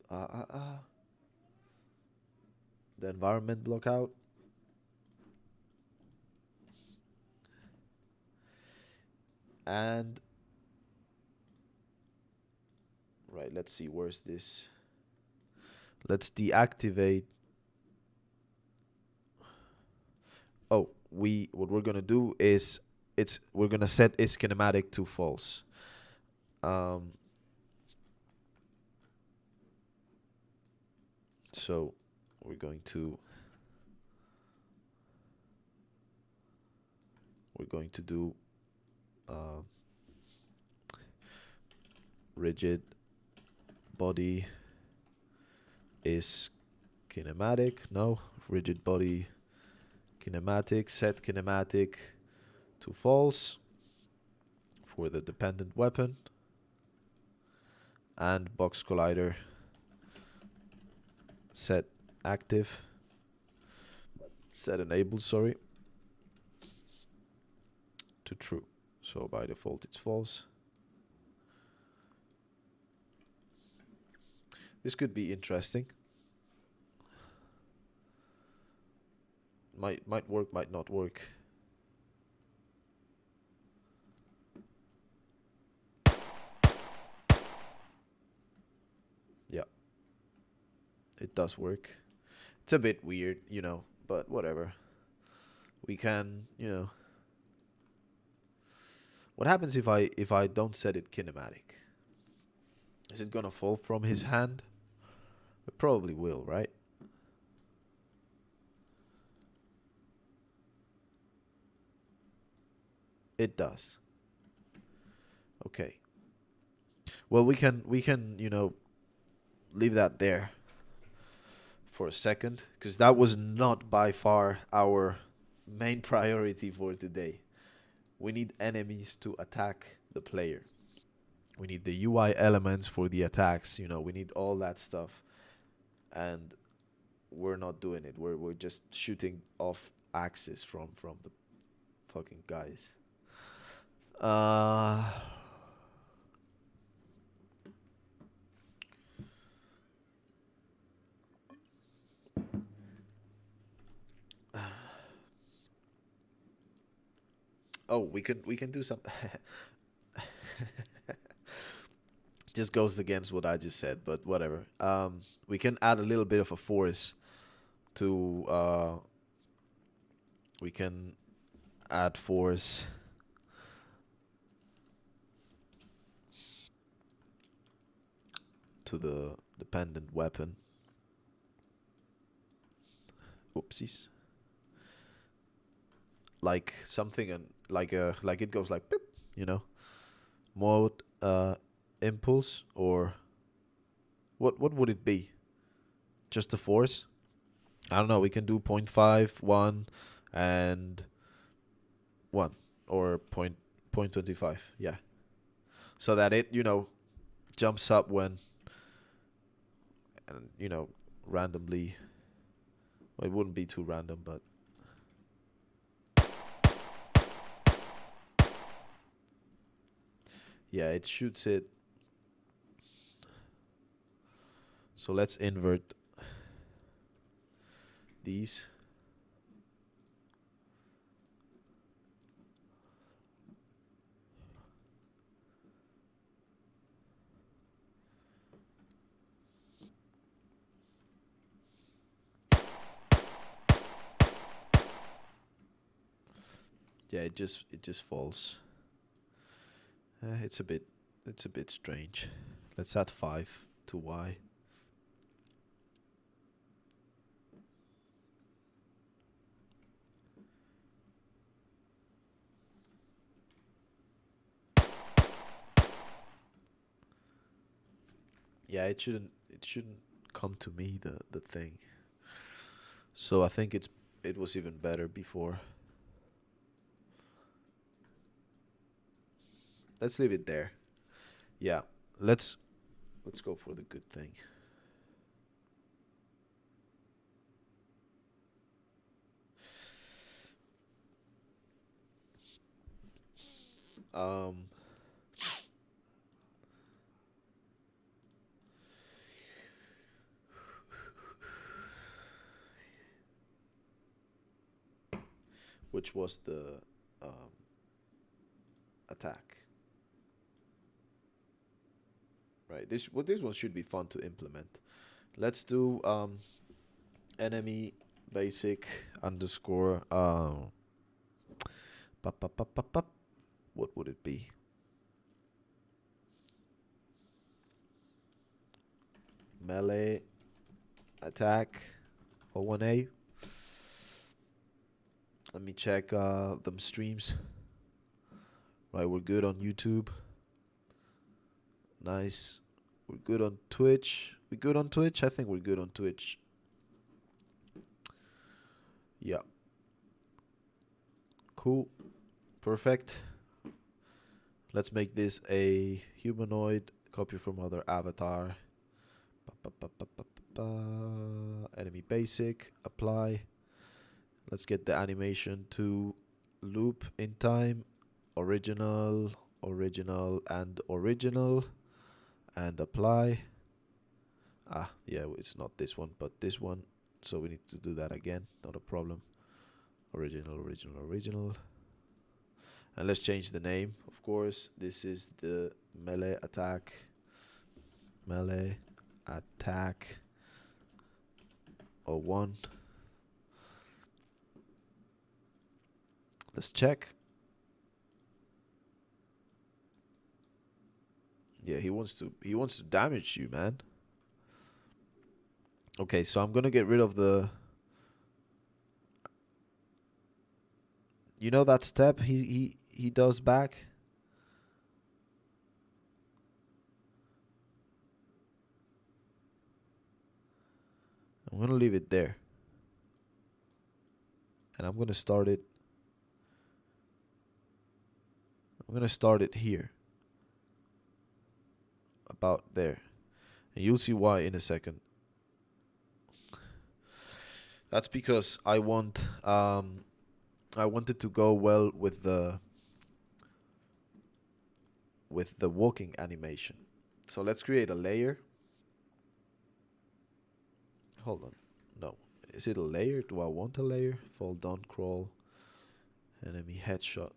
the environment lookout. And right, let's see, where's this? Let's deactivate. Oh, what we're gonna do is we're gonna set its kinematic to false. So we're going to do rigid body is kinematic. No, rigid body kinematic, set kinematic to false for the dependent weapon, and box collider set active, set enable, sorry, to true. So by default it's false. This could be interesting. Might work, might not work. Yeah. It does work. It's a bit weird, you know, but whatever. We can, you know. What happens if I don't set it kinematic? Is it gonna fall from his hand? It probably will, right? It does. Okay. Well, we can you know, leave that there for a second, because that was not by far our main priority for today. We need enemies to attack the player. We need the UI elements for the attacks, you know, we need all that stuff. And we're not doing it. We're just shooting off axes from the fucking guys. Oh, we can do something. Just goes against what I just said, but whatever. We can add a little bit of a force to. We can add force to the dependent weapon. Oopsies. Like something, and like it goes like beep, you know. Mode impulse, or what would it be? Just the force? I don't know. We can do 0.5, 1, and 1, or point 0.25. Yeah. So that it, you know, jumps up when, and you know, randomly. Well, it wouldn't be too random, but yeah, it shoots it. So let's invert these. Yeah, it just falls. It's a bit strange. Let's add 5 to Y. Yeah, it shouldn't come to me, the thing. So I think it was even better before. Let's leave it there. Yeah, let's Let's go for the good thing. Um, which was the um, attack. Right. This one should be fun to implement. Let's do enemy basic underscore pop, pop, pop, pop, pop. What would it be? Melee attack 01A. Let me check them streams. Right, we're good on YouTube. Nice. We're good on Twitch. We good on Twitch? I think we're good on Twitch. Yeah. Cool. Perfect. Let's make this a humanoid copy from other avatar. Enemy basic. Apply. Let's get the animation to loop in time. Original, original, and original. And apply. Ah, yeah, it's not this one, but this one. So we need to do that again. Not a problem. Original, original, original. And let's change the name, of course. This is the melee attack. Melee attack 01. Let's check. Yeah, he wants to damage you, man. Okay, so I'm gonna get rid of the, you know, that step he does back. I'm gonna leave it there. And I'm gonna start it. I'm gonna start it here. About there. And you'll see why in a second. That's because I wanted to go well with the walking animation. So let's create a layer. Hold on. No. Is it a layer? Do I want a layer? Fall down, crawl, enemy headshot.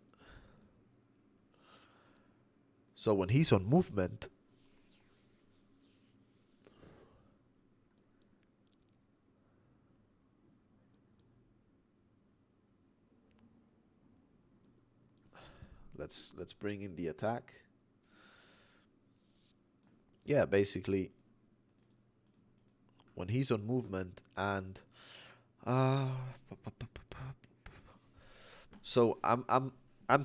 So when he's on movement, let's bring in the attack. Yeah, basically when he's on movement and so I'm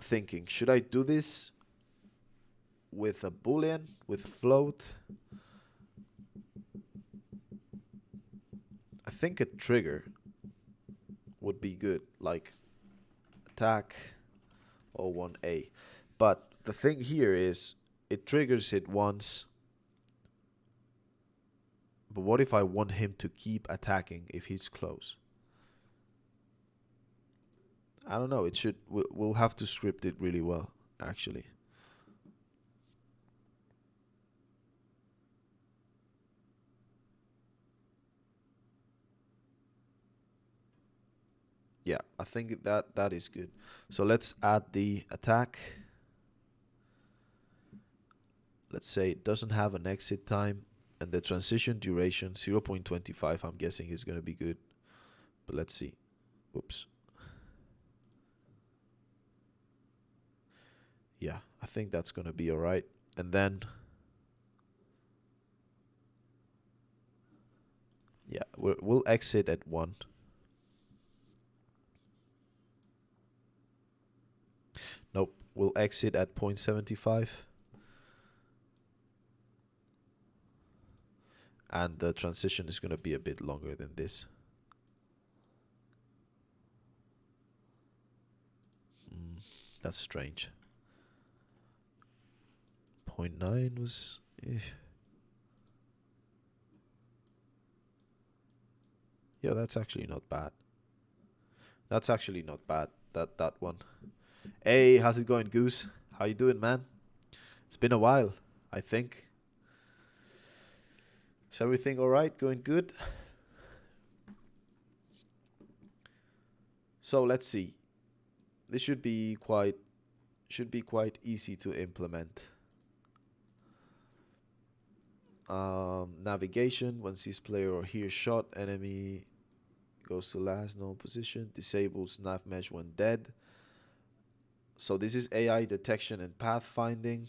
thinking, should I do this with a boolean, with float? I think a trigger would be good, like attack 01A. But the thing here is it triggers it once. But what if I want him to keep attacking if he's close? I don't know. It should. We'll have to script it really well, actually. Yeah, I think that is good. So let's add the attack. Let's say it doesn't have an exit time, and the transition duration 0.25. I'm guessing is going to be good. But let's see. Whoops. Yeah, I think that's going to be all right. And then, yeah, we'll exit at 1. Nope, we'll exit at 0.75. And the transition is going to be a bit longer than this. That's strange. 0.9 was... Yeah, that's actually not bad. That's actually not bad. That one. Hey, how's it going, Goose? How you doing, man? It's been a while, I think. Is everything all right? Going good? So let's see. This should be quite easy to implement. Navigation, when sees player or hears shot, enemy goes to last known position, disables nav mesh when dead. So this is AI detection and pathfinding.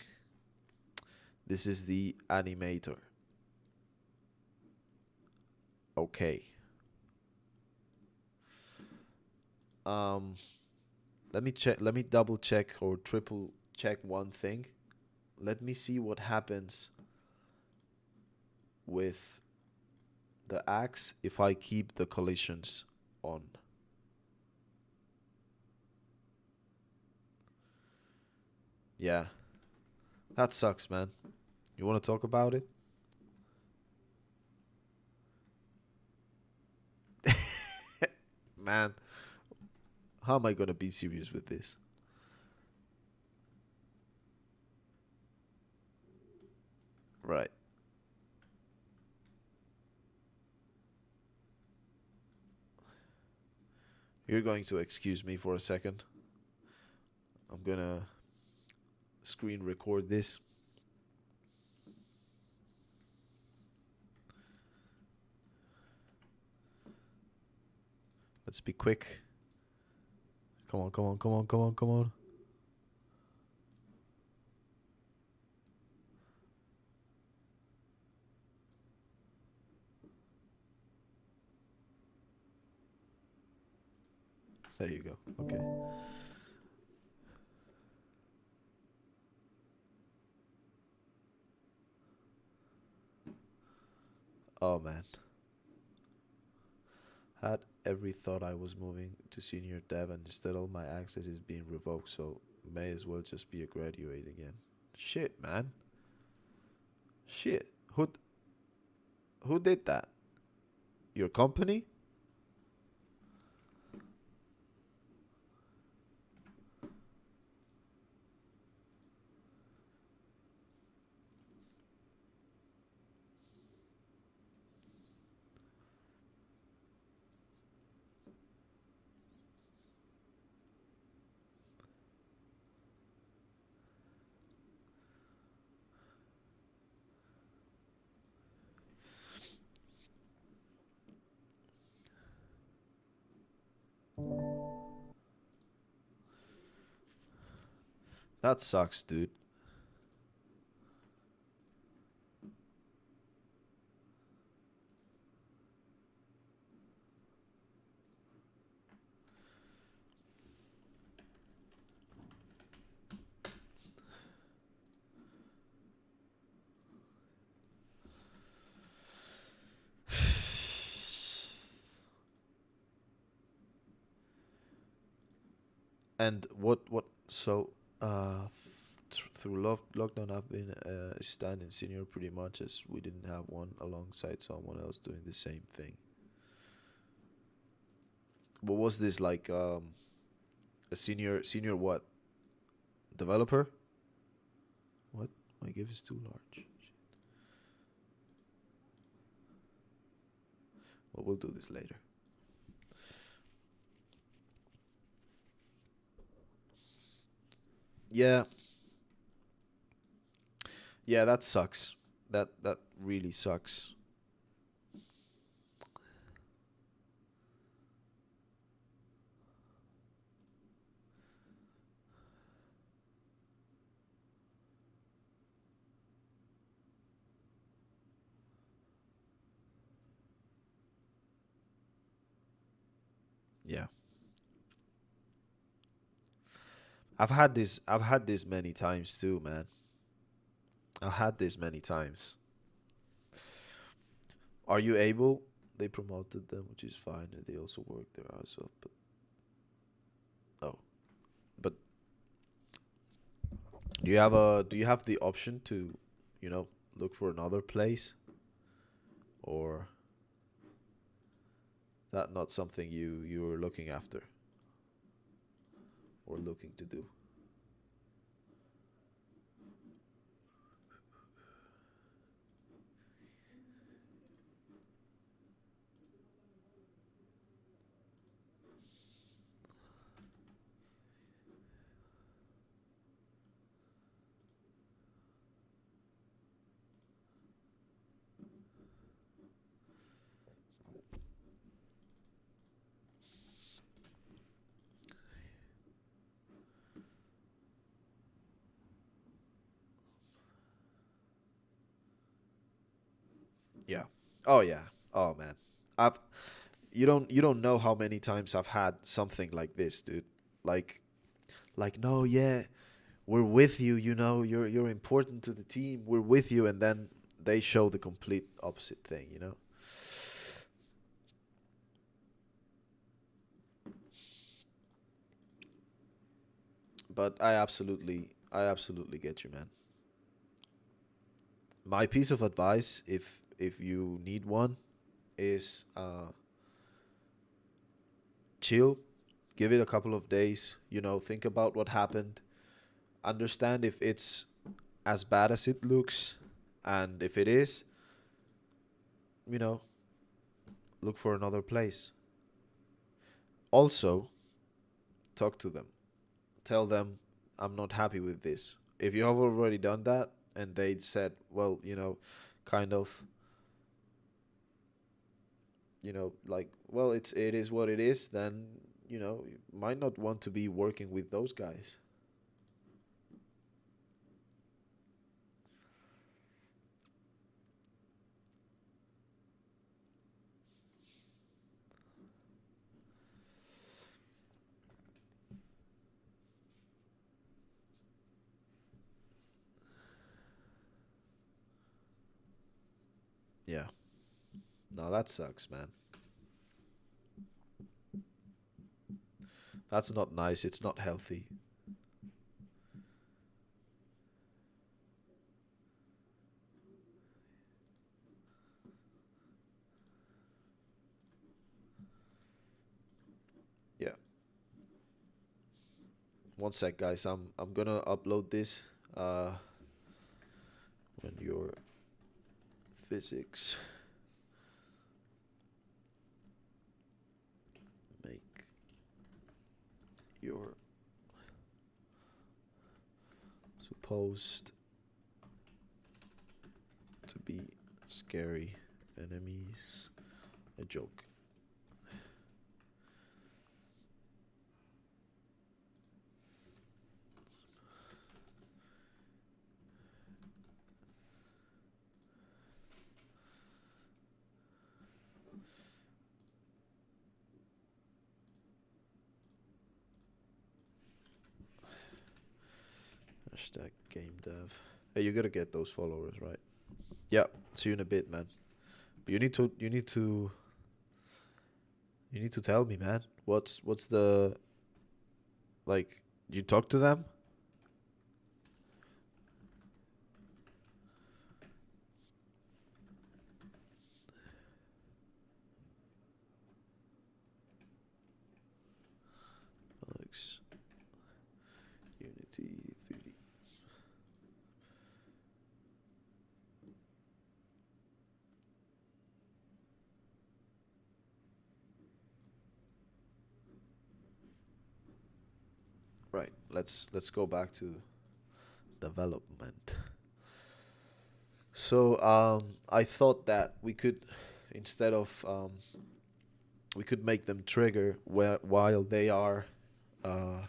This is the animator. Okay. Um, let me check. Let me double check or triple check one thing. Let me see what happens with the axe if I keep the collisions on. Yeah, that sucks, man. You want to talk about it? Man, how am I gonna be serious with this? Right. You're going to excuse me for a second. I'm gonna screen record this. Let's be quick. Come on, come on, come on, come on, come on. There you go. Okay. Oh man. Had every thought I was moving to senior dev and instead all my access is being revoked, so may as well just be a graduate again. Shit, man. Shit. Who did that? Your company? That sucks, dude. And what so through lockdown I've been standing senior pretty much as we didn't have one alongside someone else doing the same thing. What was this like a senior what? Developer? What? My GIF is too large. Shit. Well, we'll do this later. Yeah. Yeah, that sucks. That really sucks. Yeah. I've had this many times too, man. I've had this many times. Are you able? They promoted them, which is fine, and they also work their ass off. But oh, but do you have the option to, you know, look for another place, or That not something you're looking after or looking to do. Yeah. Oh yeah. Oh man. I've you don't know how many times I've had something like this, dude. Like no, yeah, we're with you, you're important to the team. We're with you, and then they show the complete opposite thing. But I absolutely get you, man. My piece of advice, if you need one, is chill, give it a couple of days, think about what happened, understand if it's as bad as it looks, and if it is, you know, look for another place. Also, talk to them. Tell them I'm not happy with this. If you have already done that and they said, well, kind of, like, well, it is what it is, then, you might not want to be working with those guys. Yeah. No, that sucks, man. That's not nice. It's not healthy. Yeah. One sec, guys. I'm gonna upload this. Uh, when your physics make your supposed to be scary enemies a joke. Hashtag game dev. Hey, you gotta get those followers, right? Yeah. See you in a bit, man. But you need to tell me, man. What's the like? You talk to them? Alex Unity 3D. Right. Let's go back to development. So I thought that instead of we could make them trigger while they are uh,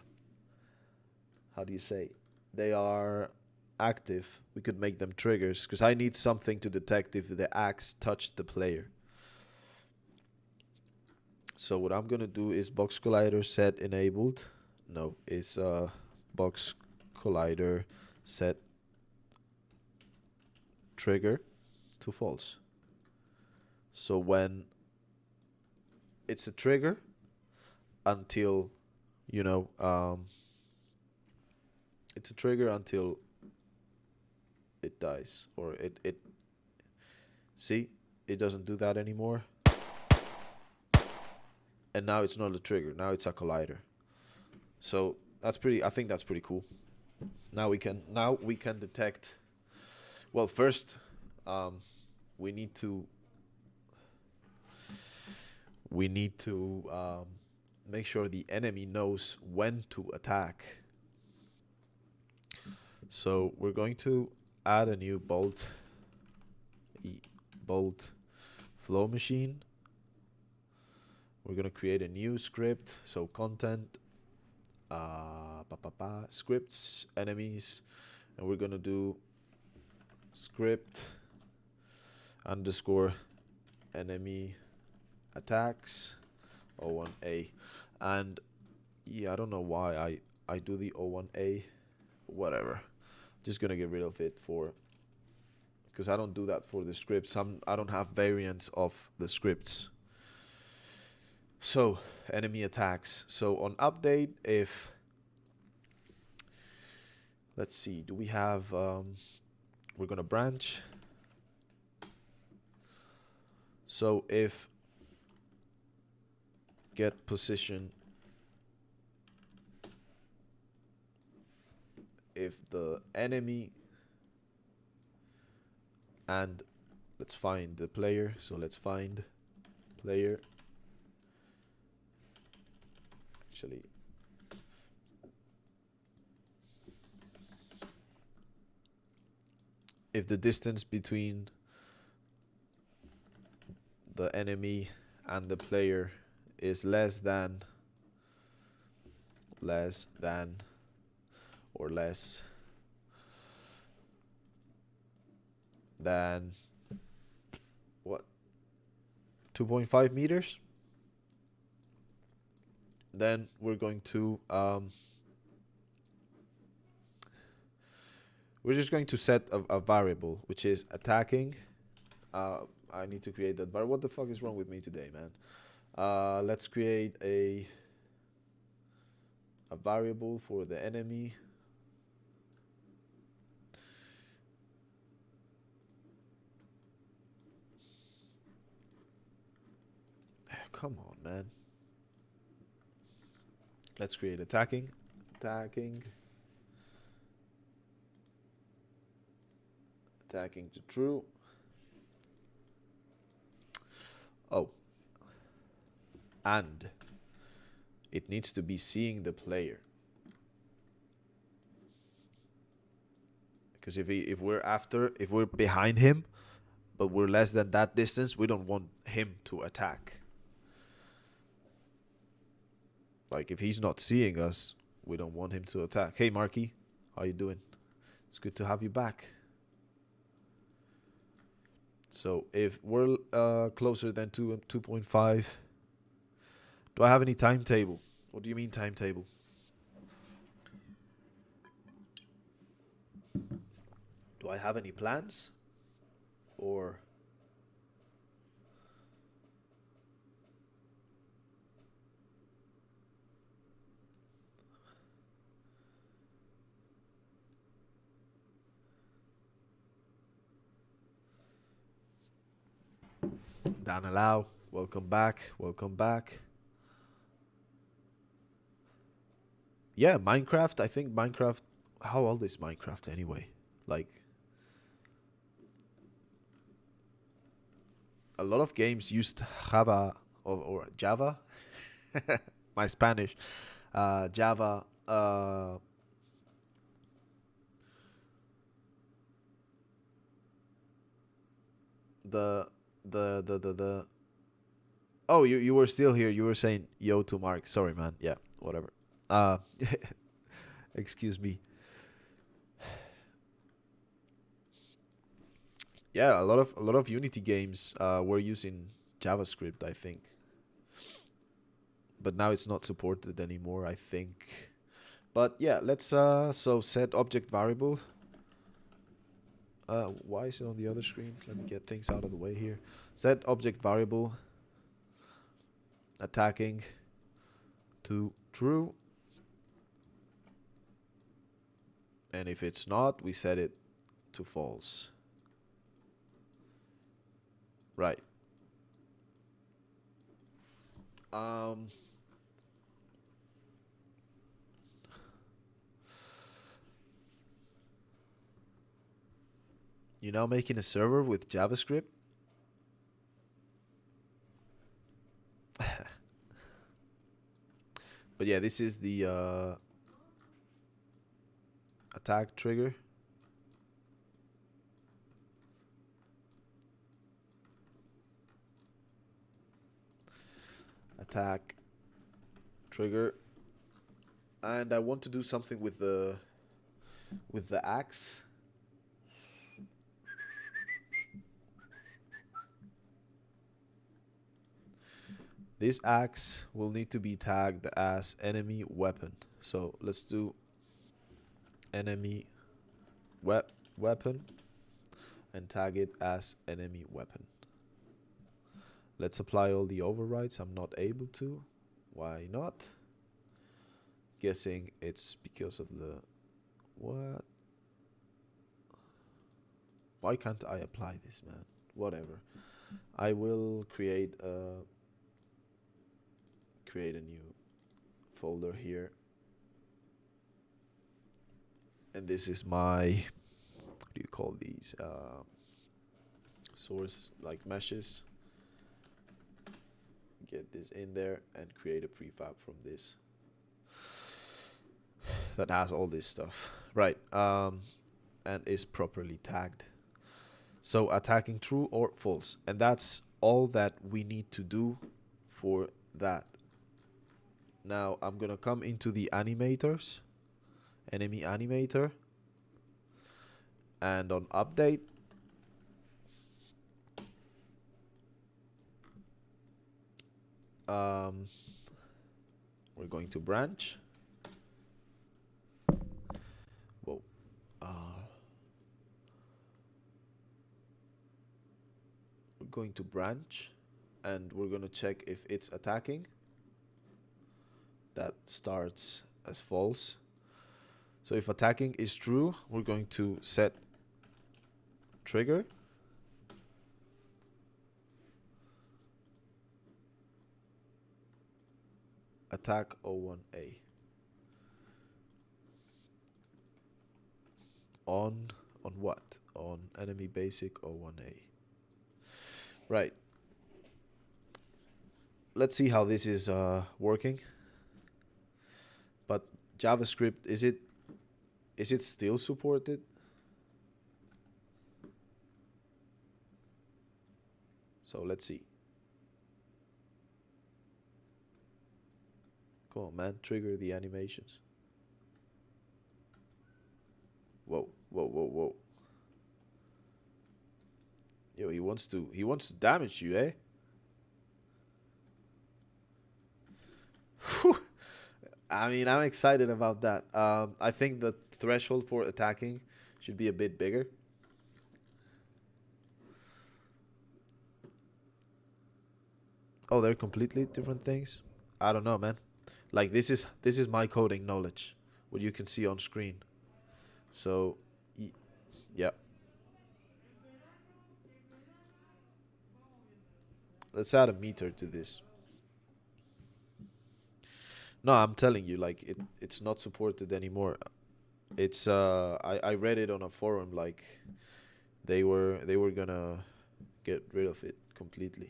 how do you say, they are active. We could make them triggers because I need something to detect if the axe touched the player. So what I'm gonna do is box collider set enabled. No, it's box collider set trigger to false. So when it's a trigger until you know it's a trigger until it dies, or it see, it doesn't do that anymore. and now it's not a trigger. Now it's a collider. So that's pretty. I think that's pretty cool. Now we can detect. Well, first, we need to make sure the enemy knows when to attack. So we're going to add a new bolt flow machine. We're going to create a new script. So content, scripts, enemies, and we're going to do script underscore enemy attacks O1A. And yeah, I don't know why I do the O1A, whatever. Just gonna get rid of it because I don't do that for the scripts. I don't have variants of the scripts. So enemy attacks. So on update, if let's see, do we have we're gonna branch. So if get position, if the enemy, and let's find the player. So let's find player. Actually, if the distance between the enemy and the player is less than or less than what, 2.5 meters, then we're going to we're just going to set a variable which is attacking. I need to create that variable. What the fuck is wrong with me today, man? Let's create a variable for the enemy. Come on, man. Let's create attacking to true. Oh, and it needs to be seeing the player, because if we're behind him but we're less than that distance, we don't want him to attack. Like if he's not seeing us, we don't want him to attack. Hey Marky, how you doing? It's good to have you back. So if we're closer than 2.5, do I have any timetable? What do you mean timetable? Do I have any plans? Or Dan Alau, welcome back. Yeah, Minecraft. I think Minecraft. How old is Minecraft anyway? Like, a lot of games used Java or Java. My Spanish. Java. The. Oh, you were still here. You were saying yo to Mark. Sorry, man. Yeah, whatever. Excuse me. Yeah, a lot of Unity games were using JavaScript, I think, but now it's not supported anymore, I think. But yeah, let's so set object variable. Why is it on the other screen? Let me get things out of the way here. Set object variable attacking to true, and if it's not, we set it to false. Right. Um, you're now making a server with JavaScript. But yeah, this is the attack trigger. Attack trigger. And I want to do something with the axe. This axe will need to be tagged as enemy weapon. So let's do enemy weapon and tag it as enemy weapon. Let's apply all the overrides. I'm not able to. Why not? Guessing it's because of the what? Why can't I apply this, man? Whatever. I will create a new folder here. And this is my, what do you call these? Source, like meshes. Get this in there and create a prefab from this. That has all this stuff. Right. And is properly tagged. So attacking true or false. And that's all that we need to do for that. Now I'm gonna come into the animators, enemy animator, and on update, we're going to branch. Whoa. We're going to branch, and we're gonna check if it's attacking. That starts as false. So if attacking is true, we're going to set trigger. Attack O1A. On what? On enemy basic O1A. Right. Let's see how this is working. But JavaScript, is it still supported? So let's see. Come on, man, trigger the animations. Whoa, whoa, whoa, whoa. Yo, he wants to damage you, eh? I mean, I'm excited about that. I think the threshold for attacking should be a bit bigger. Oh, they're completely different things. I don't know, man. Like this is my coding knowledge, what you can see on screen. So, yeah. Let's add a meter to this. No, I'm telling you, like it's not supported anymore. It's I read it on a forum, like they were gonna get rid of it completely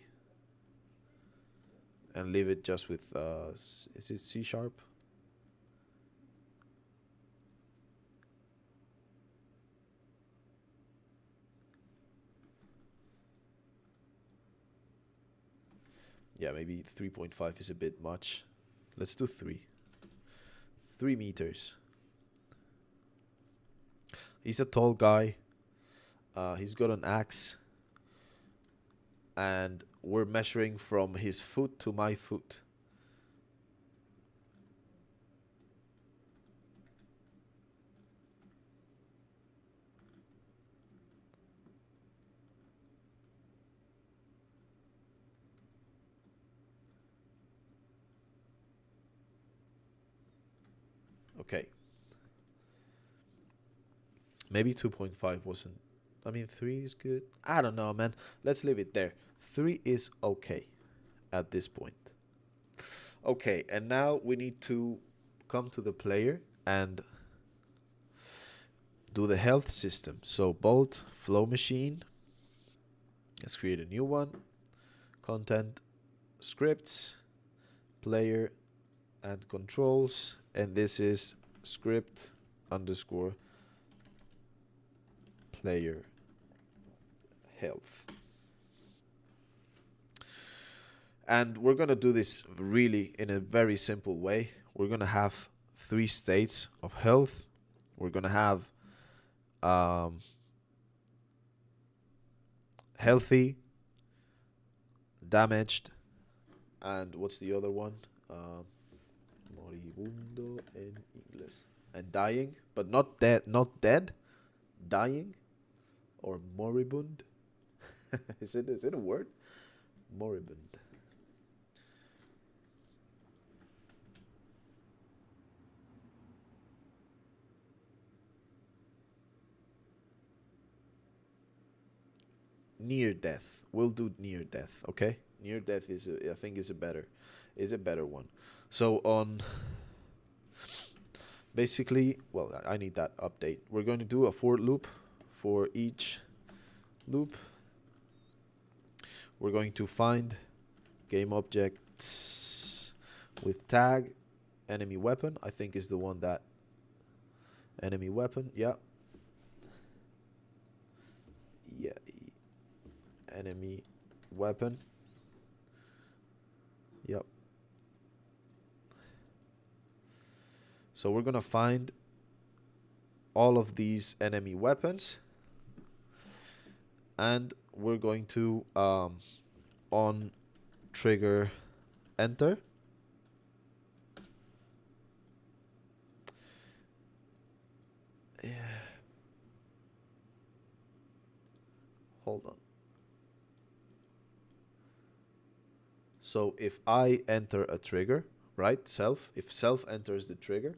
and leave it just with is it C sharp? Yeah, maybe 3.5 is a bit much. Let's do 3. 3 meters. He's a tall guy. He's got an axe. And we're measuring from his foot to my foot. Okay. Maybe 2.5 wasn't. I mean, 3 is good. I don't know, man. Let's leave it there. 3 is okay at this point. Okay, and now we need to come to the player and do the health system. So bolt flow machine. Let's create a new one. Content scripts, player and controls, and this is script underscore player health. And we're going to do this really in a very simple way. We're going to have 3 states of health. We're going to have healthy, damaged, and what's the other one? Moribundo en inglés. And dying, but not dead, dying or moribund. Is it a word? Moribund. Near death. We'll do near death, okay? Near death I think is a better one. So on basically, well, I need that update. We're going to do a for loop for each loop. We're going to find game objects with tag enemy weapon. I think is the one that enemy weapon. Yeah. Yeah. Enemy weapon. Yep. So we're gonna find all of these enemy weapons, and we're going to on trigger enter. Yeah. Hold on. So if I enter a trigger, right? If self enters the trigger,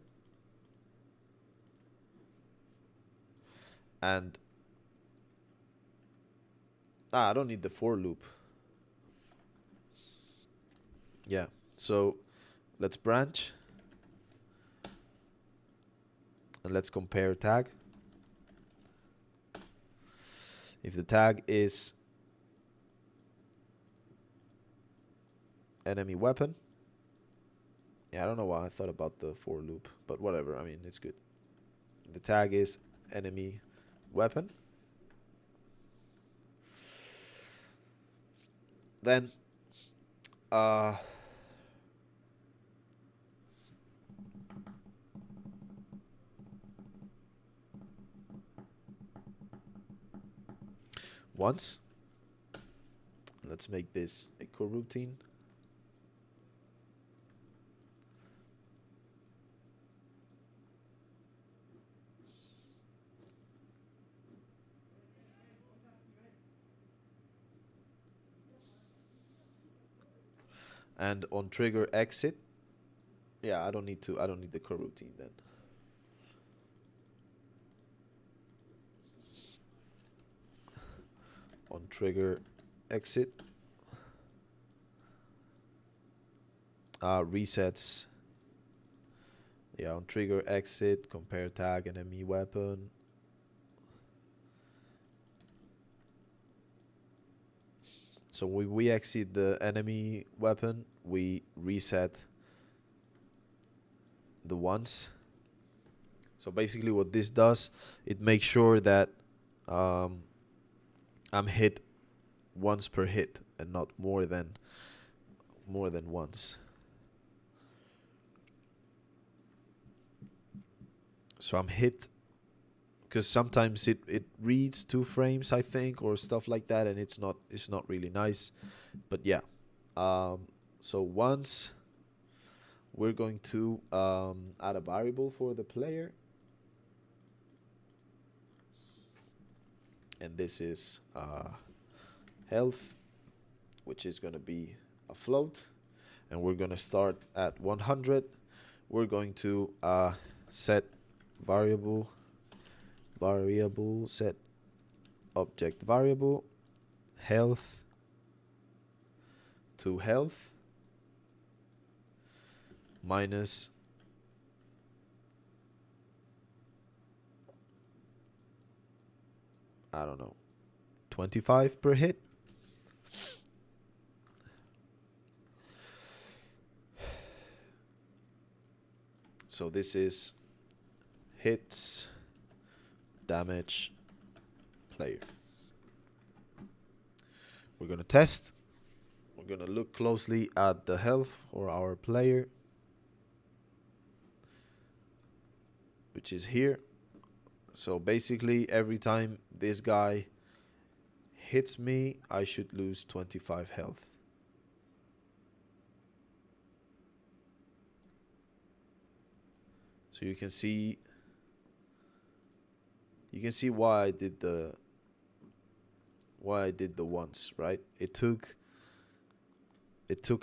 and I don't need the for loop. Yeah. So let's branch and let's compare tag. If the tag is enemy weapon, yeah, I don't know why I thought about the for loop, but whatever. I mean, it's good. The tag is enemy weapon. Then once, let's make this a coroutine. And on trigger exit, yeah, I don't need the coroutine then. On trigger exit, resets. Yeah, on trigger exit, compare tag enemy weapon. So when we exit the enemy weapon, we reset the ones. So basically what this does, it makes sure that I'm hit once per hit and not more than once. So I'm hit because sometimes it reads 2 frames, I think, or stuff like that, and it's not really nice. But yeah, so once we're going to add a variable for the player, and this is health, which is going to be a float, and we're going to start at 100. We're going to set variable set object variable health to health, minus I don't know, 25 per hit. So this is hits, damage, player. We're gonna test. We're gonna look closely at the health for our player, which is here. So basically every time this guy hits me, I should lose 25 health. So you can see why I did the ones, right? It took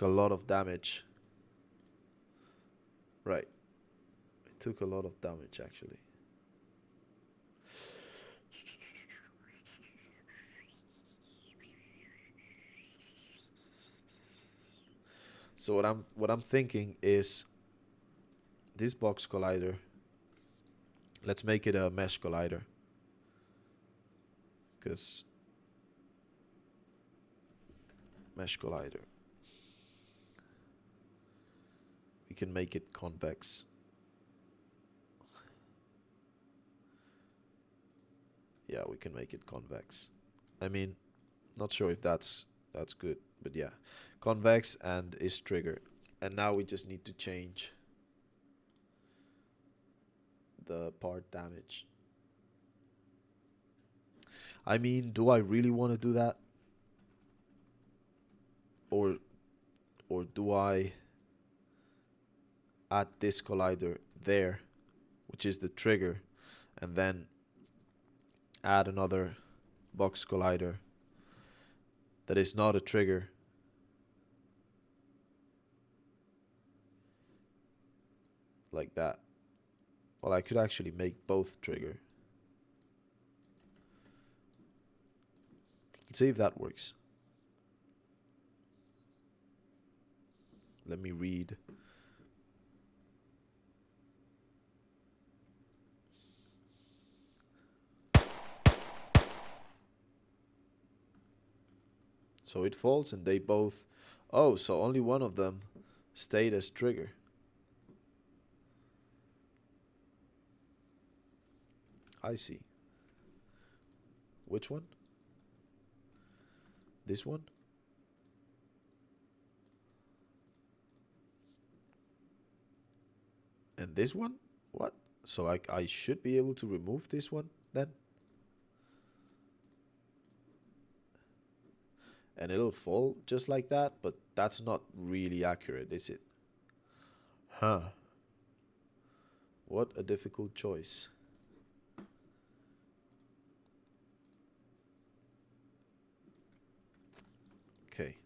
a lot of damage. Right. It took a lot of damage actually. So what I'm thinking is this box collider, let's make it a mesh collider, because mesh collider, we can make it convex. Yeah, we can make it convex. I mean, not sure if that's good, but yeah, convex and is trigger. And now we just need to change the part damage. I mean, do I really want to do that? Or do I add this collider there, which is the trigger, and then add another box collider that is not a trigger, like that? Well, I could actually make both trigger. Let's see if that works. Let me read. So it falls and they both... Oh, so only one of them stayed as trigger. I see. Which one? This one? And this one? What? So I should be able to remove this one then? And it'll fall just like that, but that's not really accurate, is it? Huh. What a difficult choice. Okay.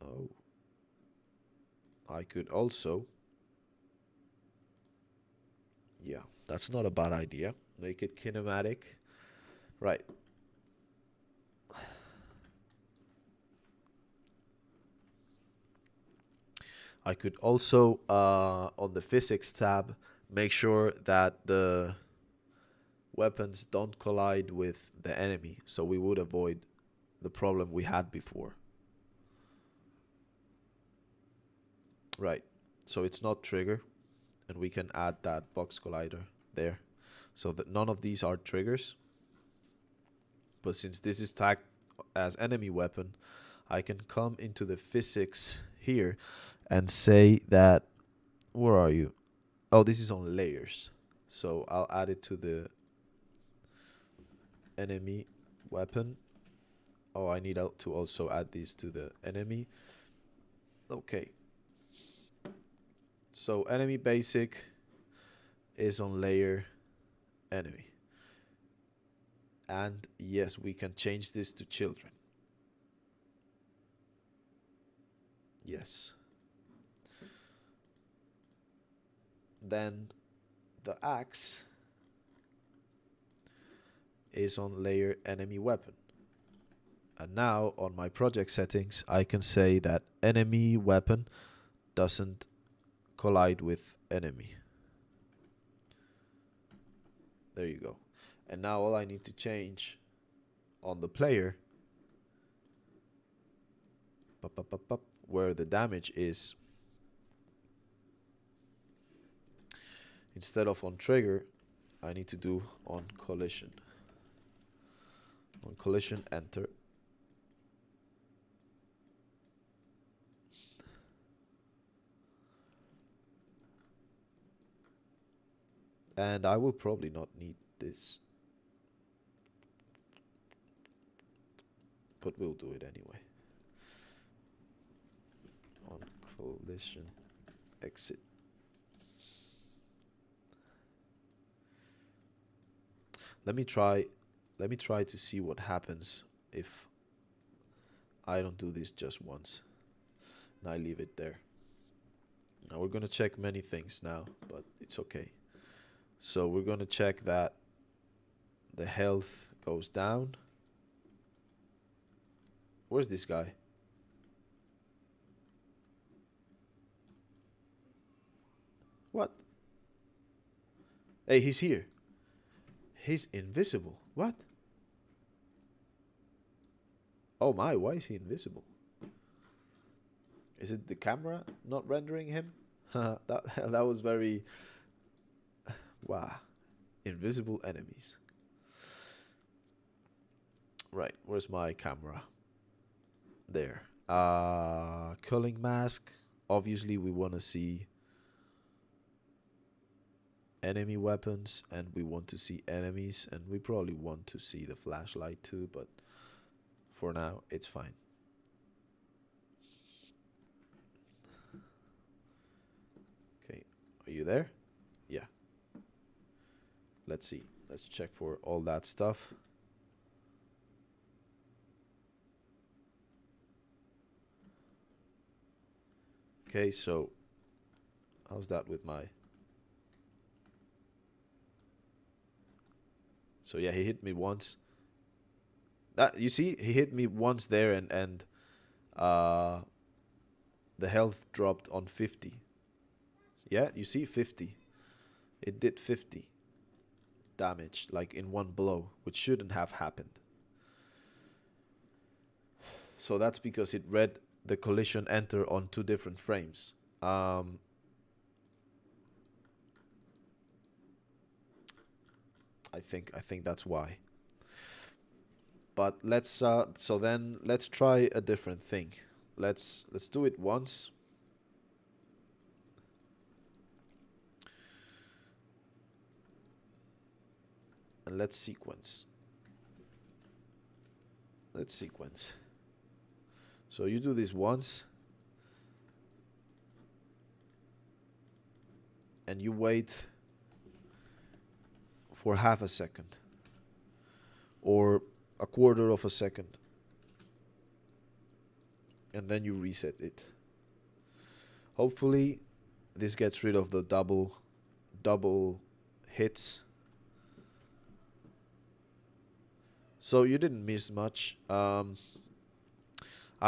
Oh. I could also... Yeah, that's not a bad idea. Make it kinematic. Right. I could also, on the physics tab, make sure that the weapons don't collide with the enemy, so we would avoid the problem we had before. Right. So it's not trigger, and we can add that box collider there, so that none of these are triggers. But since this is tagged as enemy weapon, I can come into the physics here and say that, where are you? Oh, this is on layers. So I'll add it to the enemy weapon. Oh, I need to also add these to the enemy. Okay. So enemy basic is on layer enemy. And yes, we can change this to children. Yes. Then the axe is on layer enemy weapon. And now on my project settings, I can say that enemy weapon doesn't collide with enemy. There you go. And now all I need to change on the player, where the damage is, instead of on trigger, I need to do on collision. On collision, enter. And I will probably not need this, but we'll do it anyway. On collision, exit. Let me try to see what happens if I don't do this just once and I leave it there. Now we're gonna check many things now, but it's okay. So we're gonna check that the health goes down. Where's this guy? What? Hey, he's here. He's invisible. What? Oh my, why is he invisible? Is it the camera not rendering him? that was very... Wow. Invisible enemies. Right, where's my camera? There. Culling mask. Obviously we want to see enemy weapons, and we want to see enemies, and we probably want to see the flashlight too, but for now it's fine. Okay, are you there? Yeah. Let's see. Let's check for all that stuff. Okay, so how's that with my... So yeah, he hit me once. That, you see, he hit me once there, and the health dropped on 50. Yeah, you see 50. It did 50 damage, like in one blow, which shouldn't have happened. So that's because it read the collision enter on 2 different frames. I think that's why. But let's so then let's try a different thing. Let's do it once. And let's sequence. Let's sequence. So you do this once, and you wait for half a second or a quarter of a second, and then you reset it. Hopefully this gets rid of the double hits. So you didn't miss much. I'm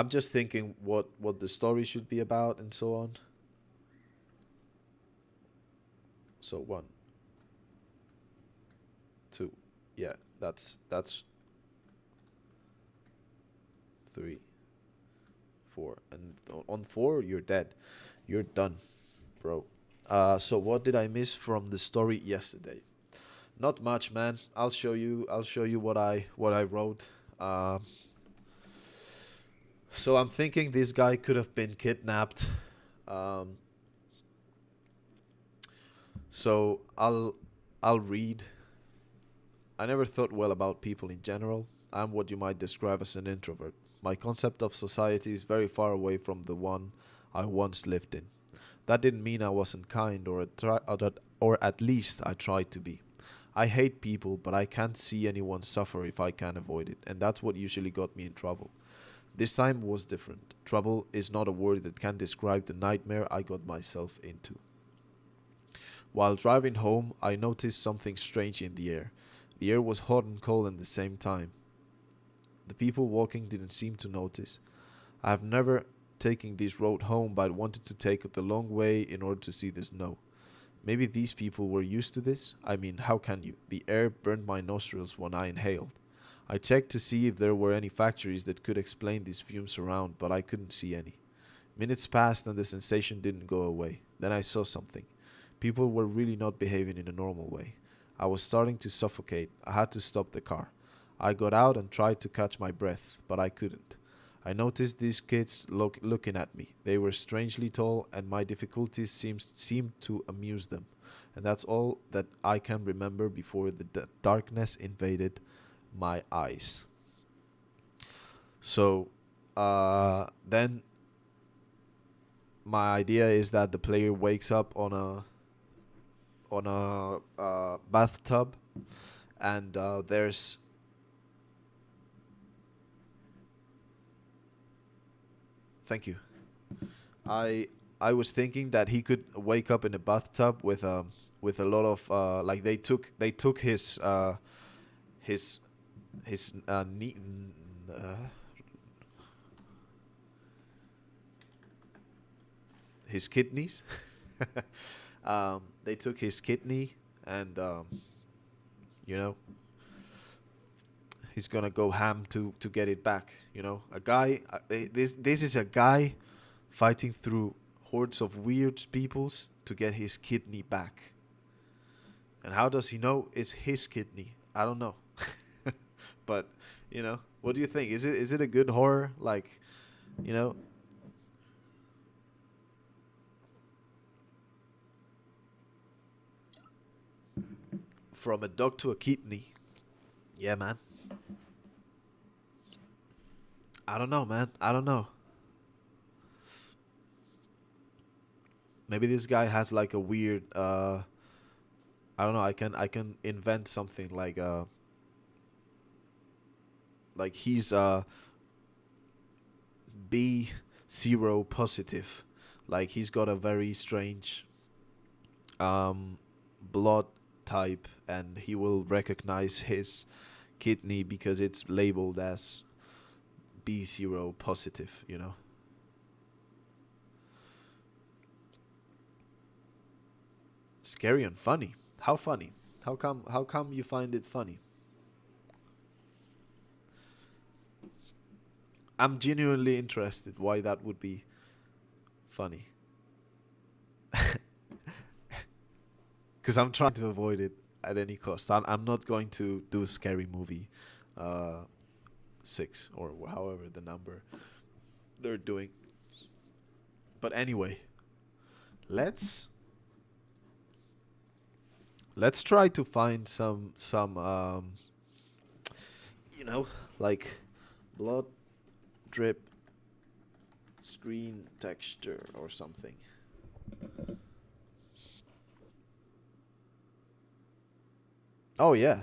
just thinking what the story should be about and so on. So 1, 2, yeah, that's 3, 4, and on 4 you're dead. You're done, bro. So what did I miss from the story yesterday? Not much, man. I'll show you what I wrote. So I'm thinking this guy could have been kidnapped. So I'll read. I never thought well about people in general. I'm what you might describe as an introvert. My concept of society is very far away from the one I once lived in. That didn't mean I wasn't kind, or at least I tried to be. I hate people, but I can't see anyone suffer if I can avoid it, and that's what usually got me in trouble. This time was different. Trouble is not a word that can describe the nightmare I got myself into. While driving home, I noticed something strange in the air. The air was hot and cold at the same time. The people walking didn't seem to notice. I have never taken this road home, but wanted to take it the long way in order to see the snow. Maybe these people were used to this? I mean, how can you? The air burned my nostrils when I inhaled. I checked to see if there were any factories that could explain these fumes around, but I couldn't see any. Minutes passed and the sensation didn't go away. Then I saw something. People were really not behaving in a normal way. I was starting to suffocate. I had to stop the car. I got out and tried to catch my breath, but I couldn't. I noticed these kids looking at me. They were strangely tall, and my difficulties seemed to amuse them. And that's all that I can remember before the darkness invaded my eyes. So, then my idea is that the player wakes up on a bathtub, and there's thank you. I was thinking that he could wake up in a bathtub with a lot of like they took his his knee, uh, his kidneys. They took his kidney, and you know he's gonna go ham to get it back. A guy. This is a guy fighting through hordes of weird peoples to get his kidney back. And how does he know it's his kidney? I don't know. But what do you think? Is it a good horror? Like, you know, from a dog to a kidney. Yeah, man. I don't know, man. I don't know. Maybe this guy has like a weird I don't know, I can invent something like he's B zero positive. Like he's got a very strange um blood type, and he will recognize his kidney because it's labeled as B zero positive. Scary and funny. How funny? How come you find it funny? I'm genuinely interested why that would be funny. Because I'm trying to avoid it at any cost. I'm not going to do a scary movie uh 6 or however the number they're doing. But anyway, let's let's try to find some you know like blood drip screen texture or something. Oh yeah.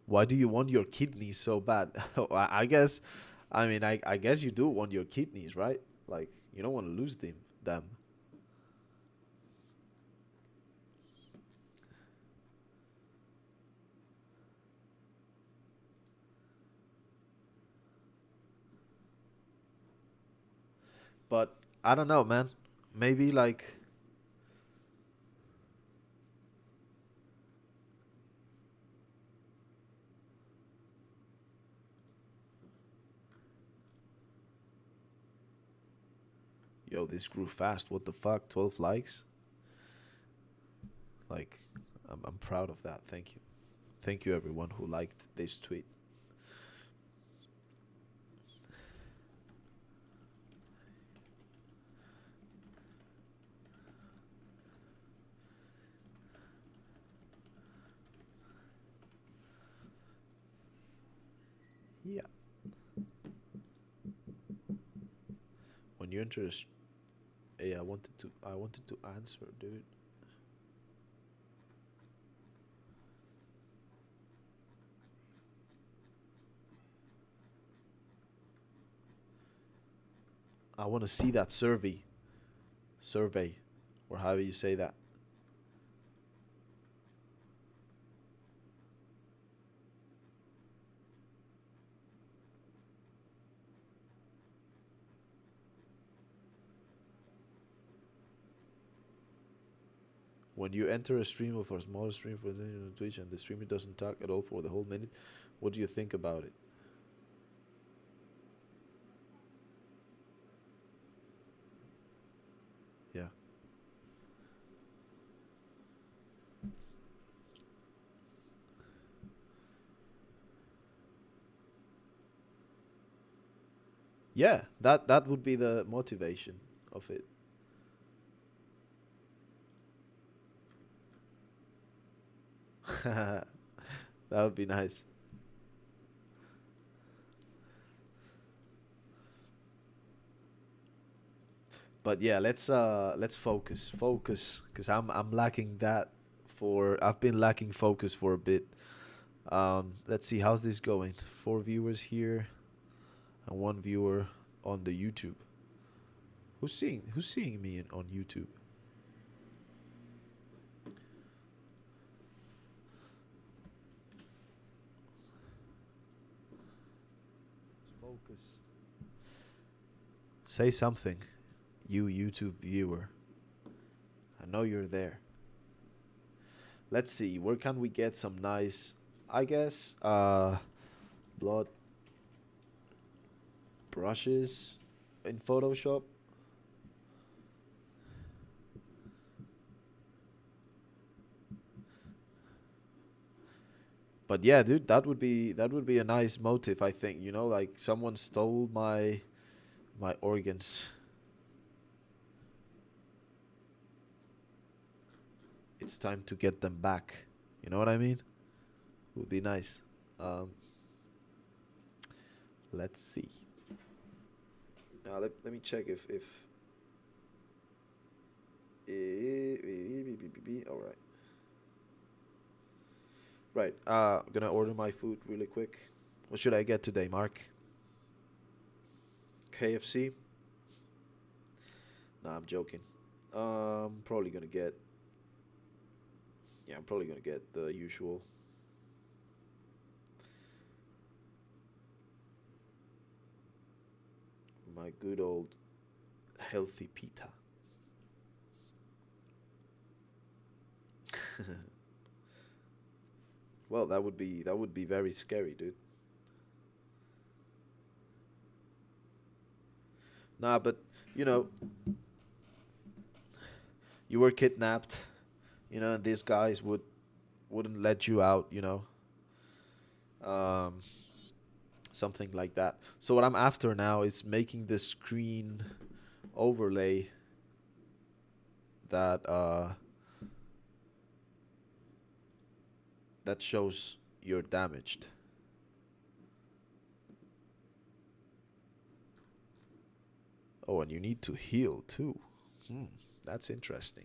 Why do you want your kidneys so bad? I guess, I mean, I guess you do want your kidneys, right? Like you don't want to lose them. But I don't know, man. Maybe like, yo, this grew fast. What the fuck? 12 likes? Like, I'm proud of that. Thank you. Thank you, everyone who liked this tweet. Yeah. When you enter hey, I wanted to answer, dude. I want to see that survey, or however you say that. When you enter a stream of a smaller stream for the on Twitch and the streamer doesn't talk at all for the whole minute, what do you think about it? Yeah. Yeah, that would be the motivation of it. That would be nice. But yeah, let's focus, because I'm lacking that for I've been lacking focus for a bit. Let's see how's this going. 4 viewers here and 1 viewer on the YouTube. Who's seeing me on YouTube? Let's focus. Say something, you YouTube viewer. I know you're there. Let's see, where can we get some nice, I guess, blood brushes in Photoshop? But yeah, dude, that would be a nice motive, I think. Like someone stole my organs. It's time to get them back. You know what I mean? Would be nice. Um, let's see. Now let me check if all right. Right. I'm gonna order my food really quick. What should I get today, Mark? KFC? Nah, I'm joking. Probably gonna get. Yeah, I'm probably gonna get the usual. My good old healthy pita. Well, that would be very scary, dude. Nah, but you know, you were kidnapped. And these guys wouldn't let you out. Um, something like that. So what I'm after now is making the screen overlay that that shows you're damaged. Oh, and you need to heal too. Hmm, that's interesting.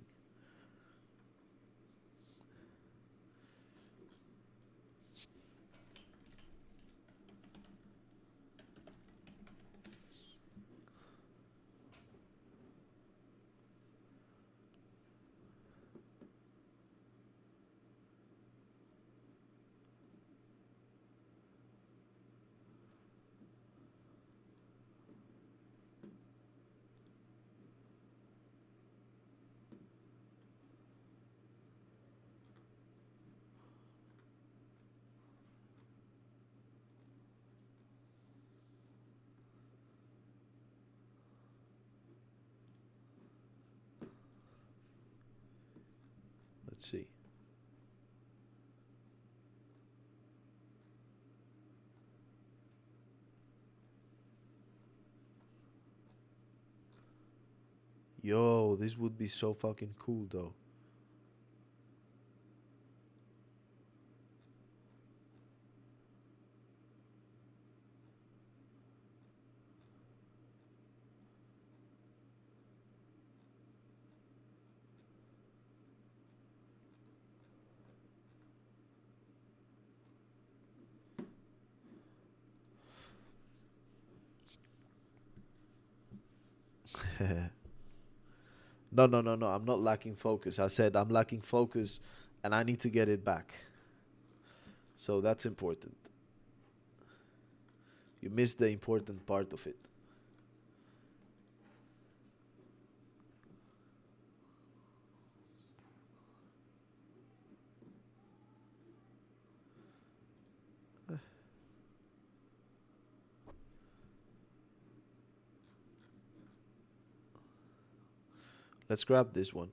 Let's see. Yo, this would be so fucking cool though. No, no, no, no. I'm not lacking focus. I said I'm lacking focus and I need to get it back. So that's important. You missed the important part of it. Let's grab this one.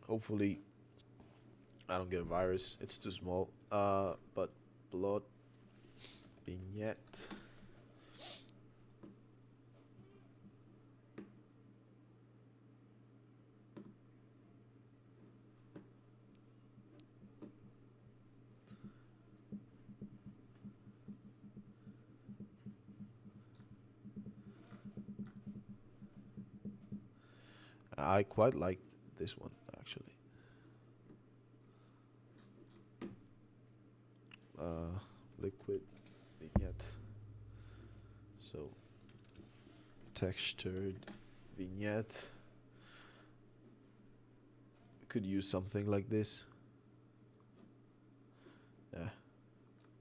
Hopefully I don't get a virus. It's too small. But blood vignette. I quite like this one actually. Liquid vignette. So textured vignette. Could use something like this. Yeah,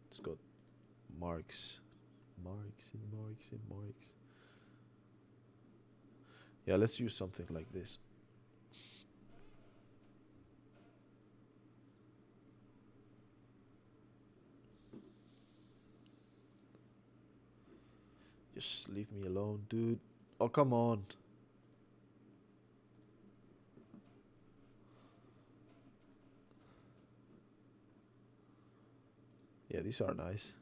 it's got marks. Yeah, let's use something like this. Just leave me alone, dude. Oh, come on. Yeah, these are nice.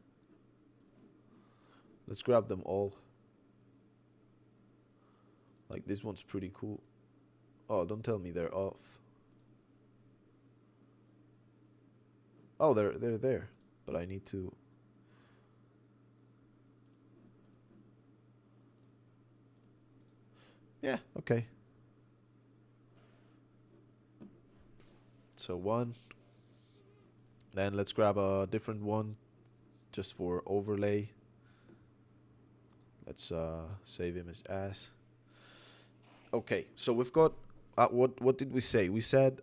Let's grab them all. Like, this one's pretty cool. Oh, don't tell me they're off. Oh, they're there. But I need to... Yeah, okay. So one. Then let's grab a different one just for overlay. Let's save him as. Okay, so we've got what did we say? We said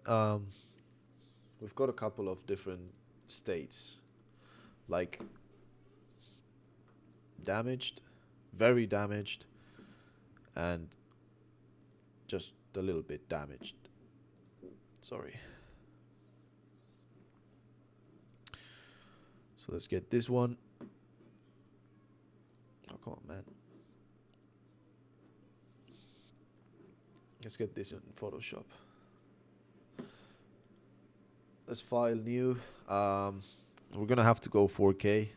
we've got a couple of different states, like damaged, very damaged, and just a little bit damaged. Sorry. So let's get this one. Oh, come on, man. Let's get this in Photoshop. Let's file new. We're gonna have to go 4K.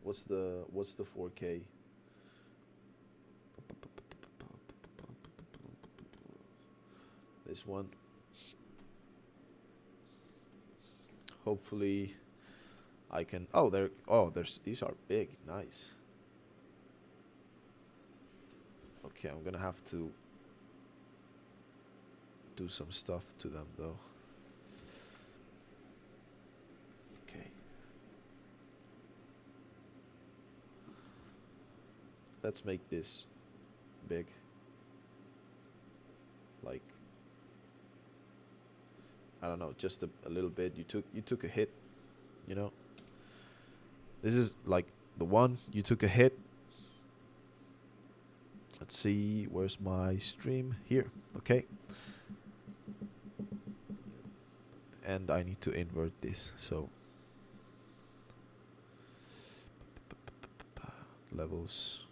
What's the 4K? This one. Hopefully I can... Oh, these are big. Nice. Okay, I'm gonna have to do some stuff to them though. Okay. Let's make this big. Like, I don't know, just a little bit. You took a hit, you know. This is like the one you took a hit. Let's see, where's my stream? Here. Okay. And I need to invert this, so levels.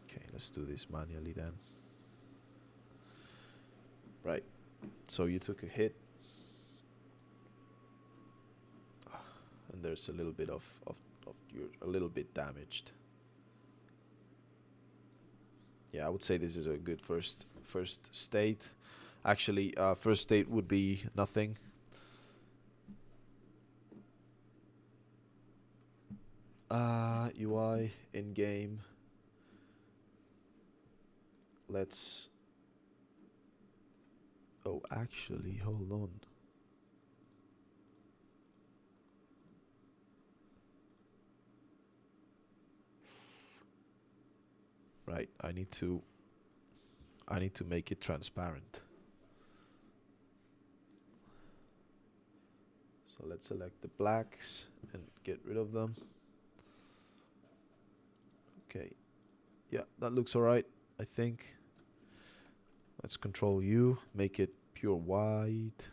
Okay, let's do this manually then. Right. So you took a hit. And there's a little bit of you're a little bit damaged. Yeah, I would say this is a good first state. Actually, first state would be nothing. UI in game. Let's... Oh, actually, hold on. Right, I need to make it transparent. So let's select the blacks and get rid of them. Okay. Yeah, that looks alright, I think. Let's control U, make it pure white.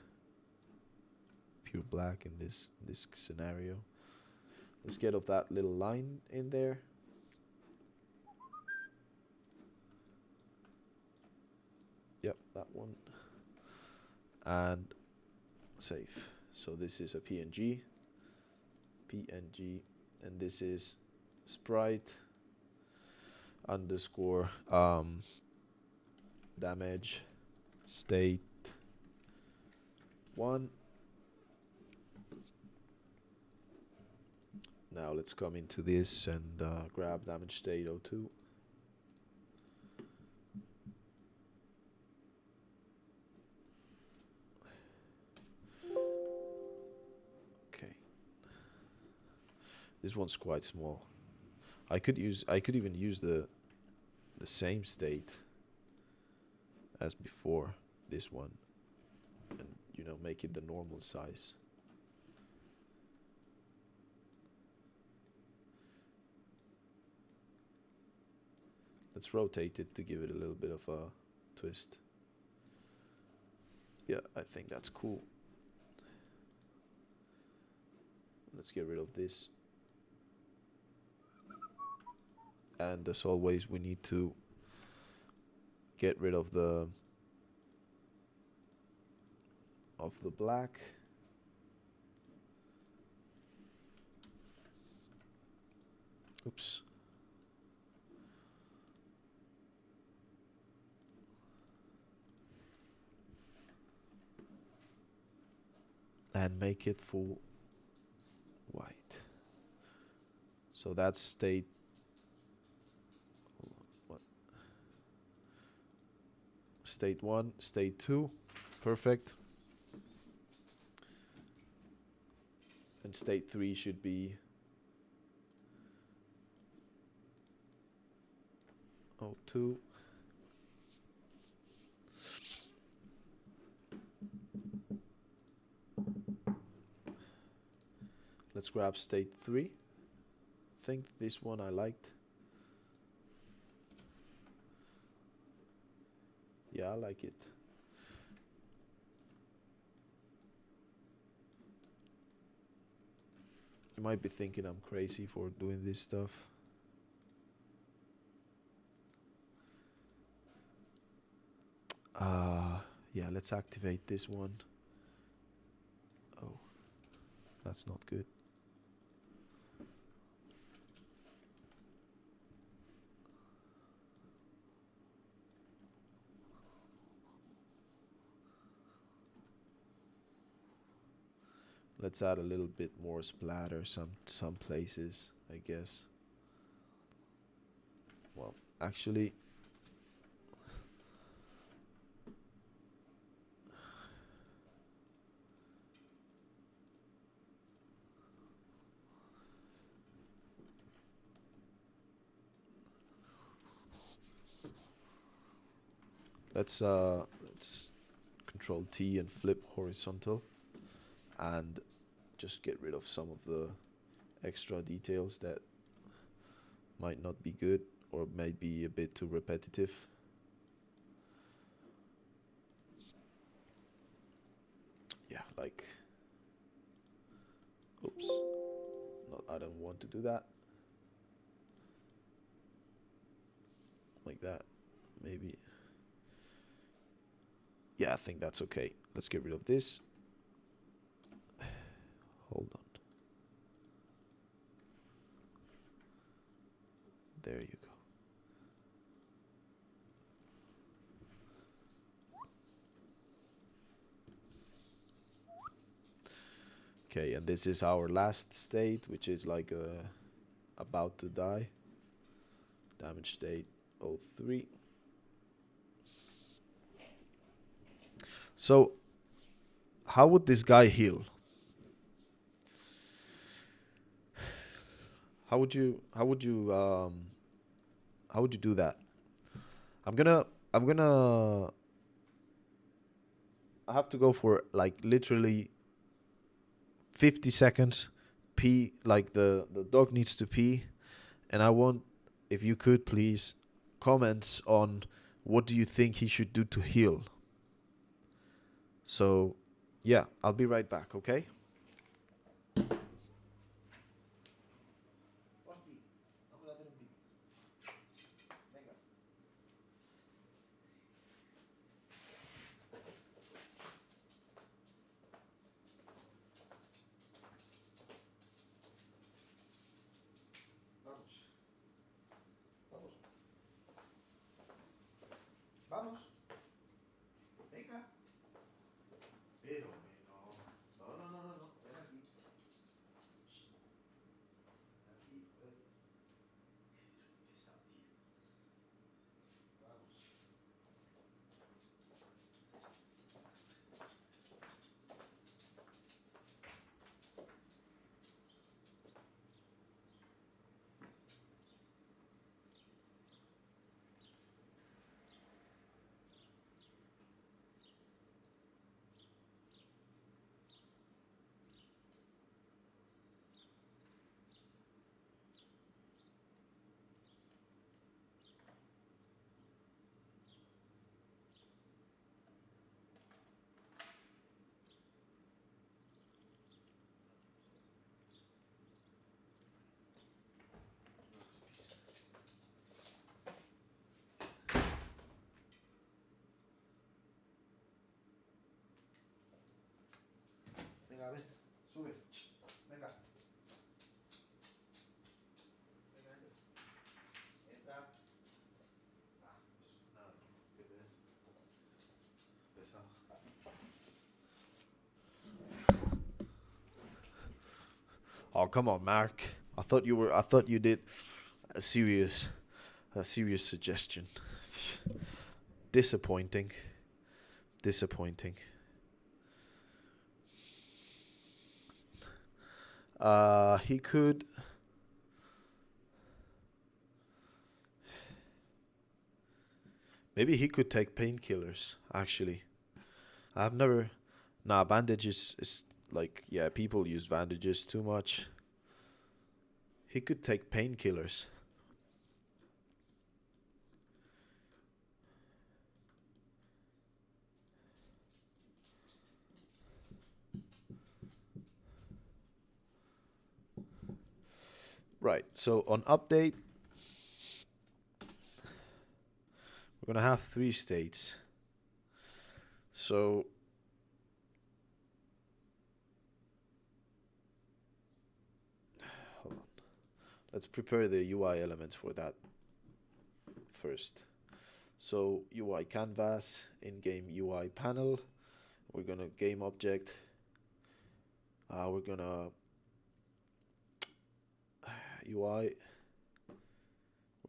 pure black in this scenario. Let's get of that little line in there. Yep, that one. And save. So this is a PNG, and this is sprite underscore damage state 1. Now let's come into this and grab damage state 02. Okay. This one's quite small. I could even use the same state as before this one, and make it the normal size. Let's rotate it to give it a little bit of a twist. Yeah, I think that's cool. Let's get rid of this. And as always, we need to get rid of the black. Oops. And make it full white. So that's state. What? State 1, state 2. Perfect. And state 3 should be O2. Let's grab state 3. I think this one I liked. Yeah, I like it. You might be thinking I'm crazy for doing this stuff. Yeah, let's activate this one. Oh, that's not good. Let's add a little bit more splatter some places, I guess. Well, actually, let's Control T and flip horizontal and just get rid of some of the extra details that might not be good or may be a bit too repetitive. Yeah, like, oops, no, I don't want to do that. Like that, maybe. Yeah, I think that's okay. Let's get rid of this. Hold on. There you go. Okay, and this is our last state, which is like about to die. Damage state 03. So, how would this guy heal? How would you do that? I have to go for like literally 50 seconds. Pee, like the dog needs to pee, and I want, if you could please, comments on what do you think he should do to heal. So, yeah, I'll be right back, okay? Pero, no. No, no, no, no, no. Ven aquí. Ven aquí. Pesado, tío. Vamos. Venga, ven. Sube. Venga. Venga, entra. Entra. Ah, pues nada. Que te des. Pesado. Oh, come on, Mark. I thought you did a serious suggestion. Disappointing. Disappointing. He could. Maybe he could take painkillers. Actually, I've never. Nah, bandages is like, yeah. People use bandages too much. He could take painkillers. Right. So on update, we're gonna have three states. So hold on. Let's prepare the UI elements for that first. So UI canvas, in-game UI panel. We're gonna game object. We're gonna UI.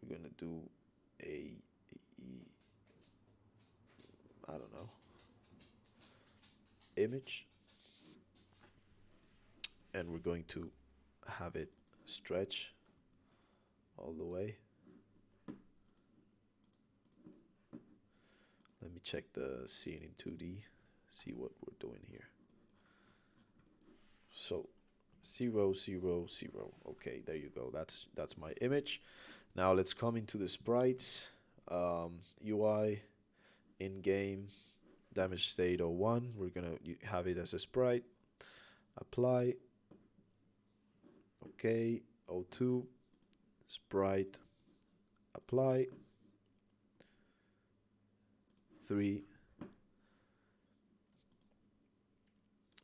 We're gonna do a I don't know, image, and we're going to have it stretch all the way. Let me check the scene in 2D, see what we're doing here. So 0, 0, 0. Okay, there you go. That's my image. Now let's come into the sprites. UI, in-game, damage state 01. We're gonna have it as a sprite. Apply. Okay, 02, sprite, apply. 3,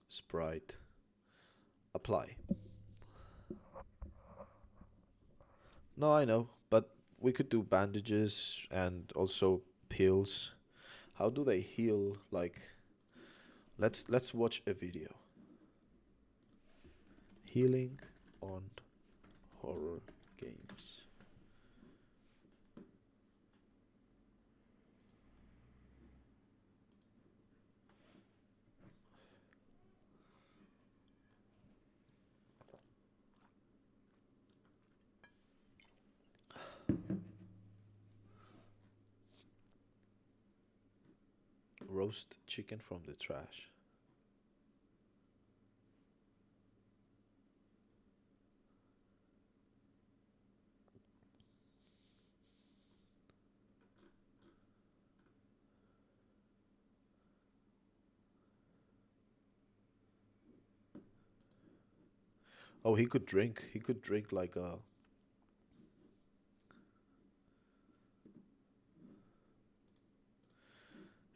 sprite, apply. No, I know, but we could do bandages and also pills. How do they heal? Like, let's watch a video. Healing on horror games. Roast chicken from the trash. Oh, he could drink. He could drink like a.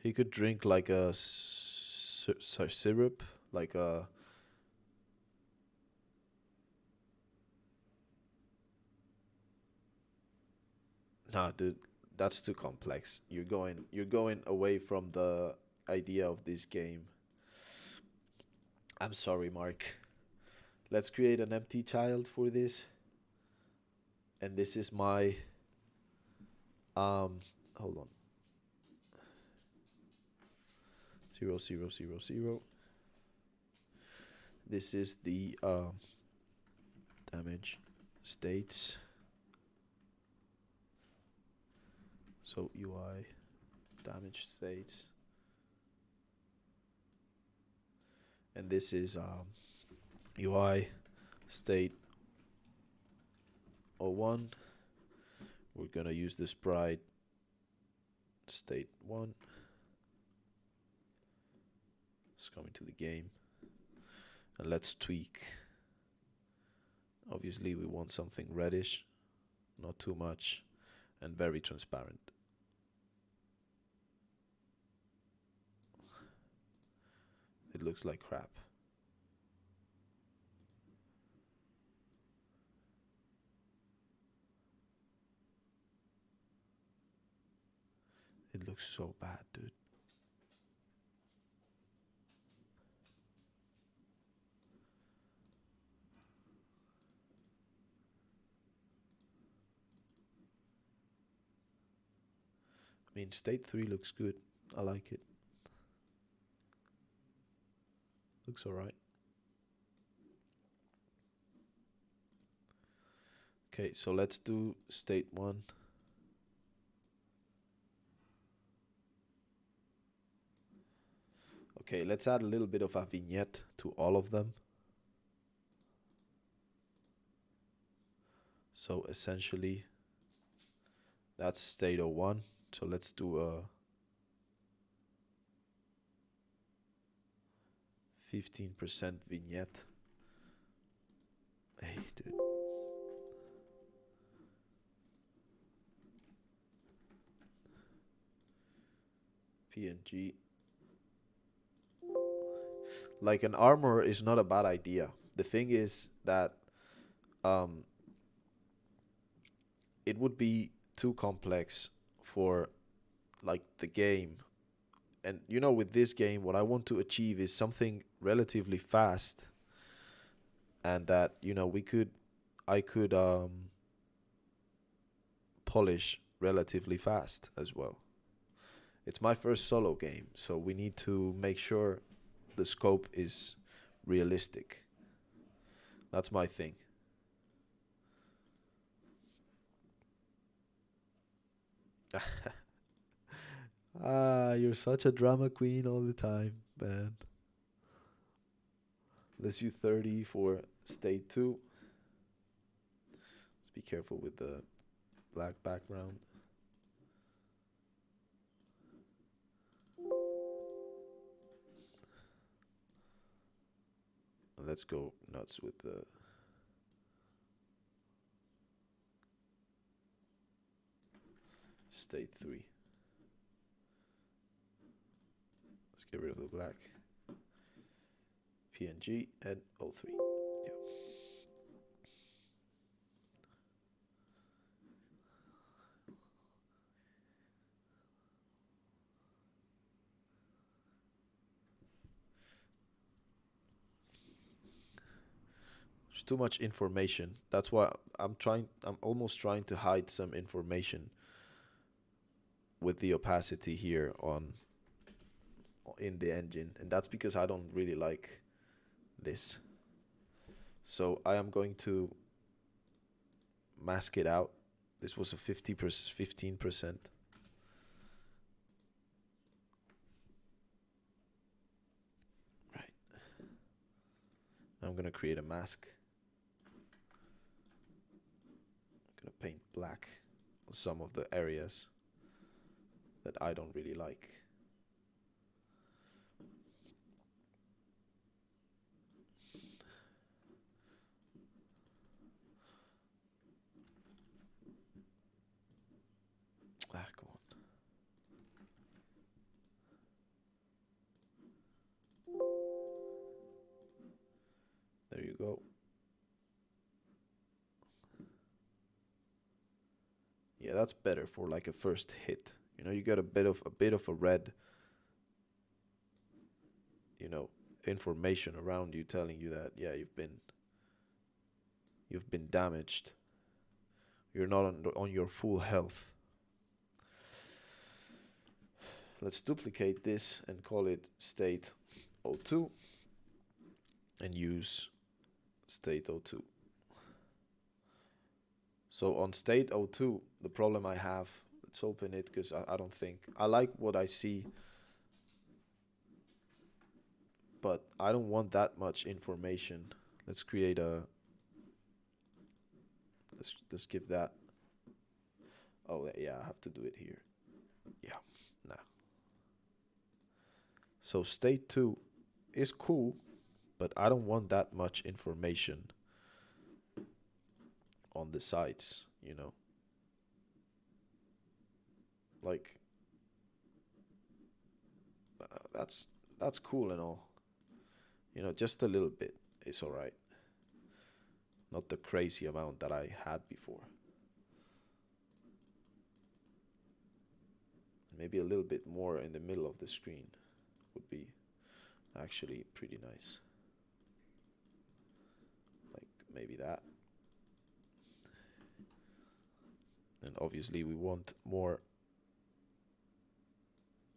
He could drink like a syrup, like a. Nah, dude, that's too complex. You're going away from the idea of this game. I'm sorry, Mark. Let's create an empty child for this. And this is my hold on. 0, 0, 0, 0. This is the damage states. So UI damage states. And this is UI state 01. We're gonna use the sprite state 1. It's coming to the game. And let's tweak. Obviously we want something reddish, not too much, and very transparent. It looks like crap. It looks so bad, dude. I mean, state 3 looks good. I like it. Looks alright. Okay, so let's do state 1. Okay, let's add a little bit of a vignette to all of them. So essentially, that's state 01. So let's do a 15% vignette. Hey, dude. PNG. Like an armor is not a bad idea. The thing is that it would be too complex for like the game. And you know, with this game, what I want to achieve is something relatively fast, and that, you know, I could polish relatively fast as well. It's my first solo game, so we need to make sure the scope is realistic. That's my thing. Ah, you're such a drama queen all the time, man. Let's do 30 for state 2. Let's be careful with the black background. And let's go nuts with the state 3. Let's get rid of the black. PNG and 03. Yeah. There's too much information. That's why I'm almost trying to hide some information with the opacity here on in the engine, and that's because I don't really like this. So I am going to mask it out. This was a 15%. Right. I'm gonna create a mask. I'm gonna paint black on some of the areas that I don't really like. Ah, come on. There you go. Yeah, that's better for like a first hit. You know, you got a bit of a red you know, information around you telling you that yeah, you've been damaged. You're not on your full health. Let's duplicate this and call it state O2 and use state O2. So on state O2, the problem I have, let's open it because I don't think, I like what I see, but I don't want that much information. Let's create a, let's give that, oh yeah, I have to do it here. Yeah, nah. So state 2 is cool, but I don't want that much information on the sites, you know. Like that's cool and all. You know, just a little bit is all right. Not the crazy amount that I had before. Maybe a little bit more in the middle of the screen would be actually pretty nice. Like maybe that. And obviously we want more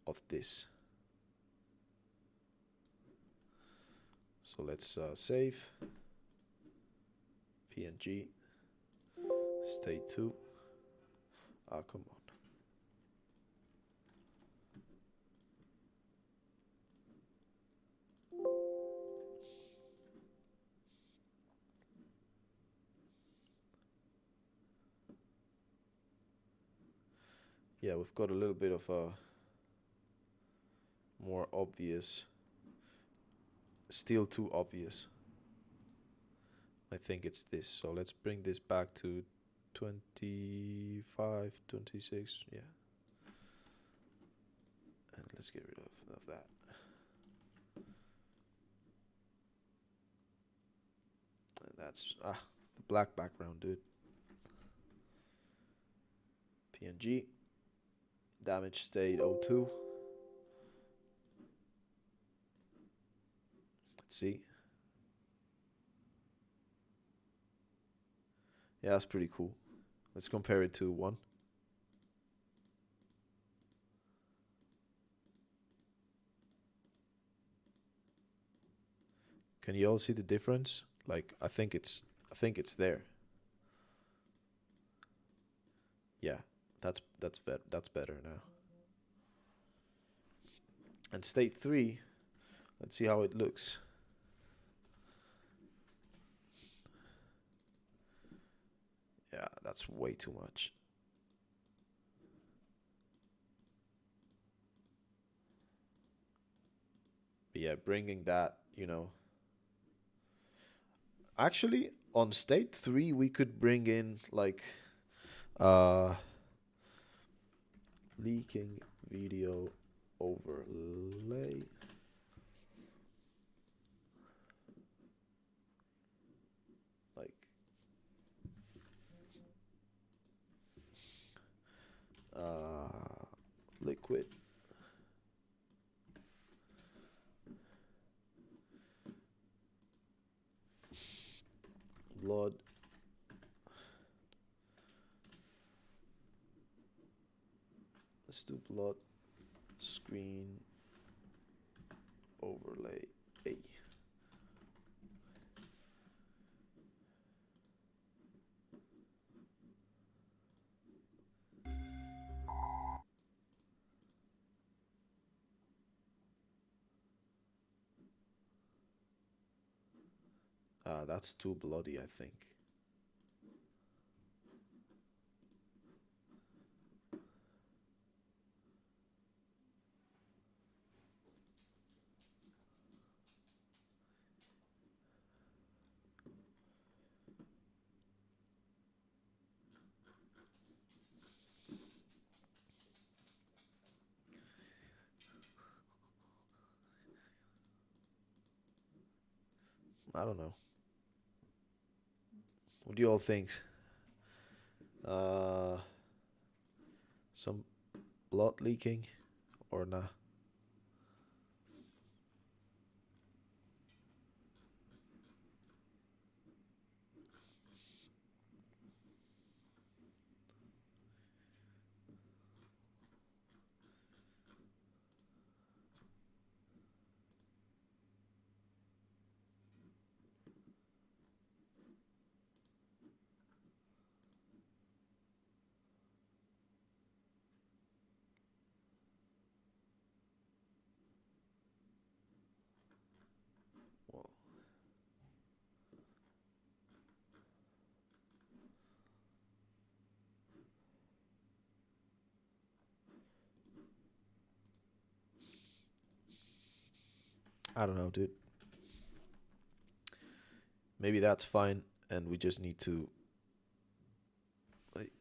of this. So let's save PNG state 2. Ah, come on. Yeah, we've got a little bit of a more obvious, still too obvious. I think it's this. So let's bring this back to 25, 26, yeah. And let's get rid of that. And that's, the black background, dude. PNG, damage state O2. Let's see. Yeah, that's pretty cool. Let's compare it to 1. Can you all see the difference? Like I think it's there. Yeah, that's better now. And state 3, let's see how it looks. Yeah, that's way too much. But yeah, bringing that, you know. Actually, on state 3, we could bring in like leaking video overlay. Like liquid blood let's do blood screen overlay A. That's too bloody, I think. I don't know. What do you all think? Some blood leaking or nah? I don't know, dude. Maybe that's fine, and we just need to. Like,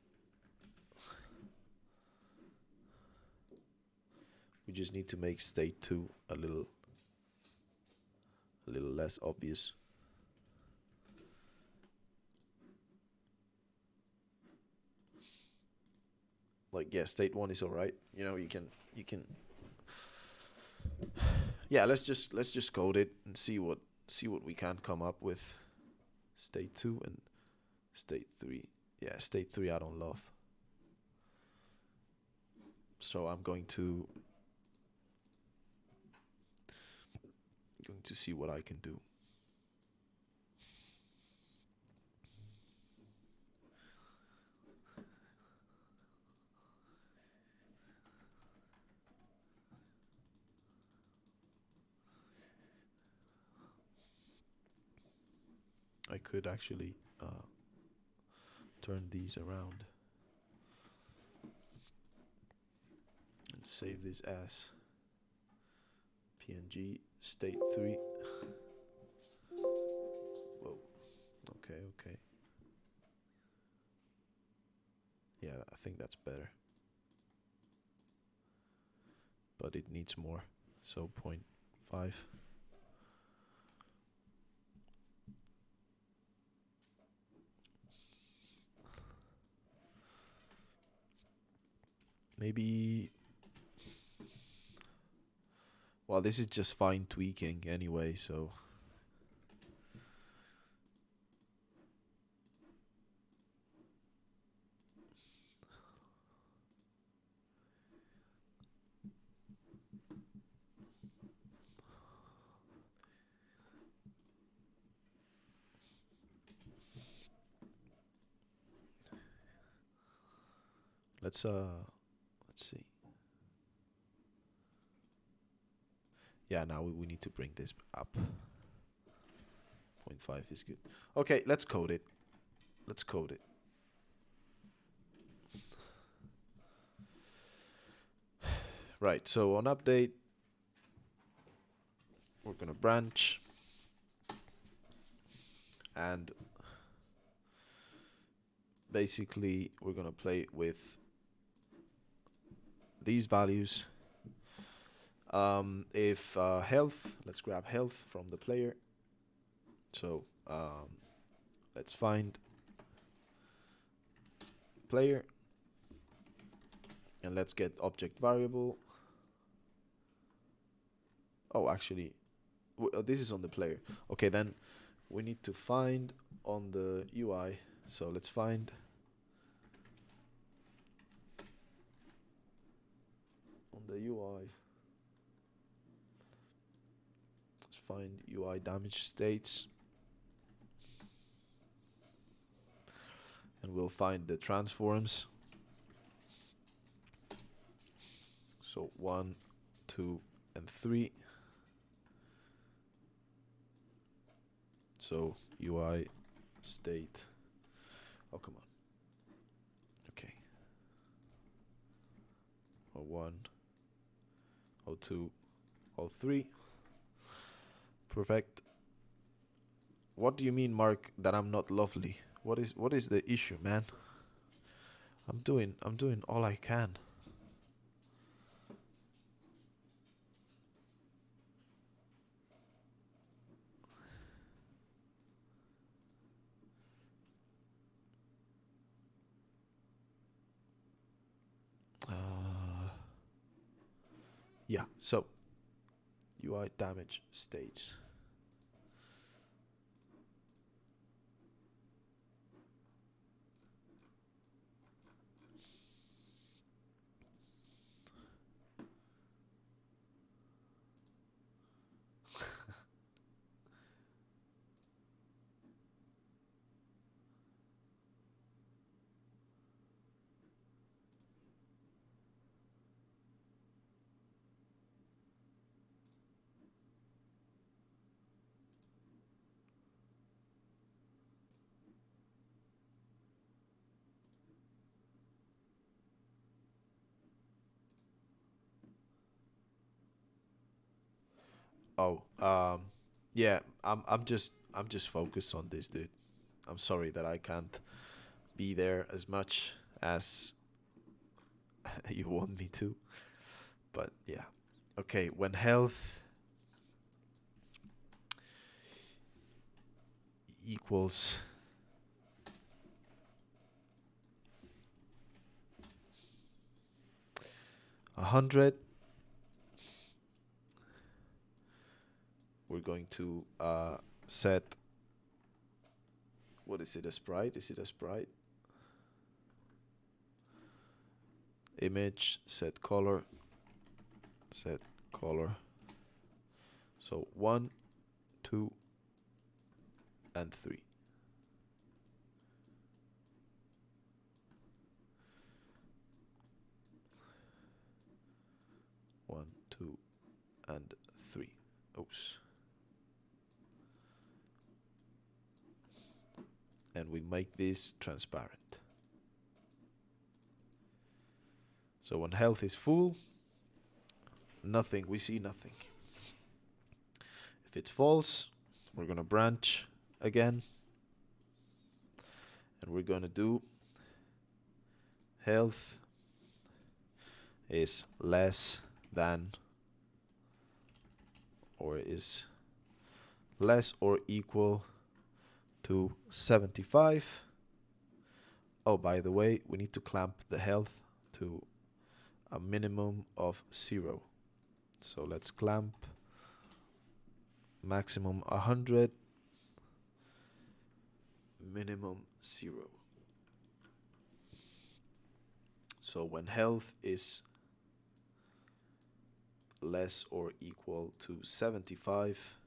we just need to make state 2 a little less obvious. Like, yeah, state 1 is all right. You know, you can. Yeah, let's just code it and see what we can come up with. State 2 and state 3. Yeah, state 3 I don't love. So I'm going to see what I can do. I could actually turn these around and save this as PNG state 3. Whoa. Okay. Yeah, I think that's better. But it needs more. So 0.5. Maybe. Well, this is just fine tweaking anyway, so. Let's see. Yeah, now we need to bring this up. 0.5 is good. Okay, let's code it. Right, so on update, we're gonna branch, and basically we're gonna play with these values. If health, let's grab health from the player. So let's find player, and let's get object variable. Oh, actually, this is on the player. Okay, then we need to find on the UI. So let's find on the UI. Let's find UI damage states. And we'll find the transforms. So 1, 2, and 3. So UI state. Oh, come on. Okay. 01, 02, 03. Perfect. What do you mean, Mark, that I'm not lovely? What is the issue, man? I'm doing all I can. Yeah, so UI damage states. Oh, yeah. I'm just focused on this, dude. I'm sorry that I can't be there as much as you want me to, but yeah. Okay, when health equals 100, we're going to set, what is it, a sprite? Is it a sprite? Image, set color. So 1, 2, and 3. One, 2, and 3. Oops. And we make this transparent. So when health is full, nothing, we see nothing. If it's false, we're gonna branch again, and we're gonna do health is less than, or is less or equal to 75. Oh, by the way, we need to clamp the health to a minimum of 0. So let's clamp maximum 100, minimum 0. So when health is less or equal to 75,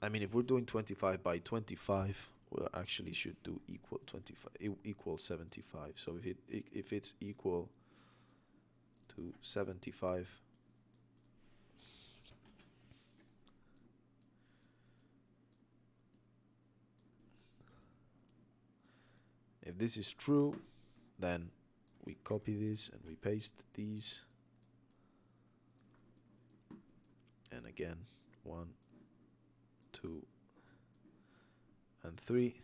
I mean, if we're doing 25 by 25, we actually should do equal 25, equal 75. So if it's equal to 75, if this is true, then we copy this and we paste these, and again 1, 2, and 3.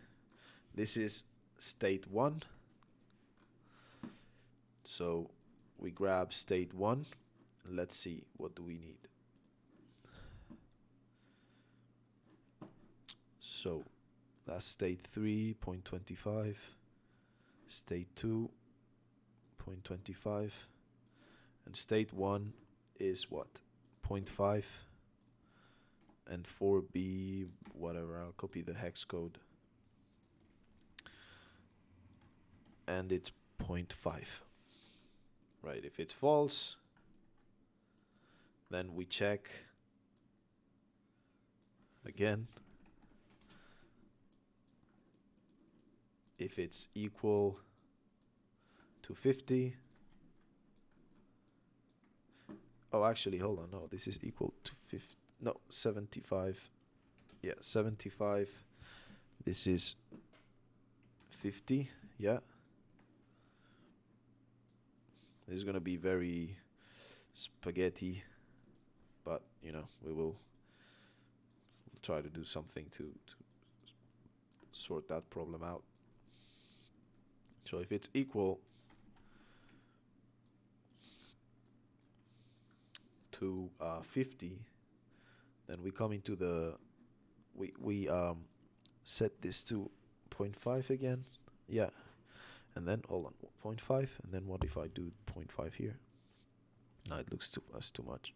This is state 1. So we grab state 1. Let's see, what do we need? So that's state 3.25, state 2.25, and state 1 is what? 0.5, and 4b, whatever, I'll copy the hex code, and it's 0.5. Right, if it's false, then we check again if it's equal to 50. Oh, actually, hold on, no, this is equal to 50, no, 75. Yeah, 75. This is 50, yeah. This is gonna be very spaghetti, but you know, we'll try to do something to sort that problem out. So if it's equal to 50, then we come into the, we set this to 0.5 again, yeah, and then hold on, 0.5, and then what if I do 0.5 here? No, it looks too much.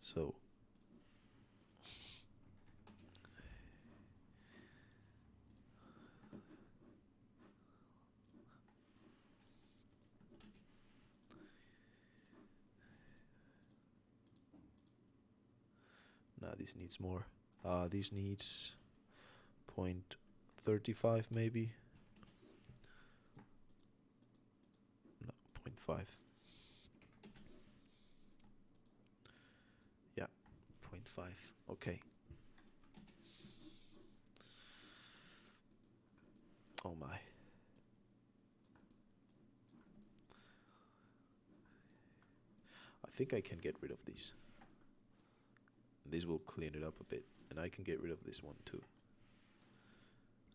So now this needs more. This needs 0.35 maybe. No, 0.5. Yeah, 0.5. Okay. Oh my. think I can get rid of these. This will clean it up a bit. And I can get rid of this one too.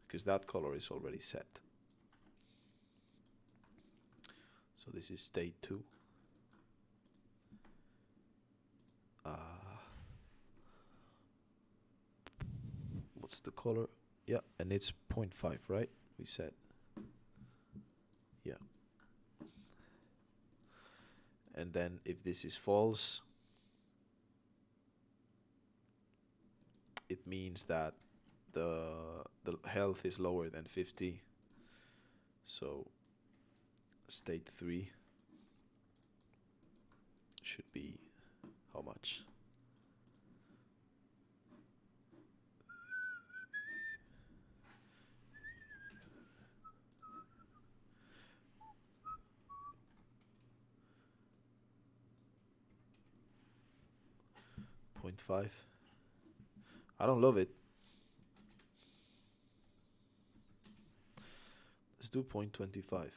Because that color is already set. So this is state 2. What's the color? Yeah, and it's 0.5, right? We said. Yeah. And then if this is false, it means that the health is lower than 50. So state 3 should be how much? .5. I don't love it. Let's do 0.25.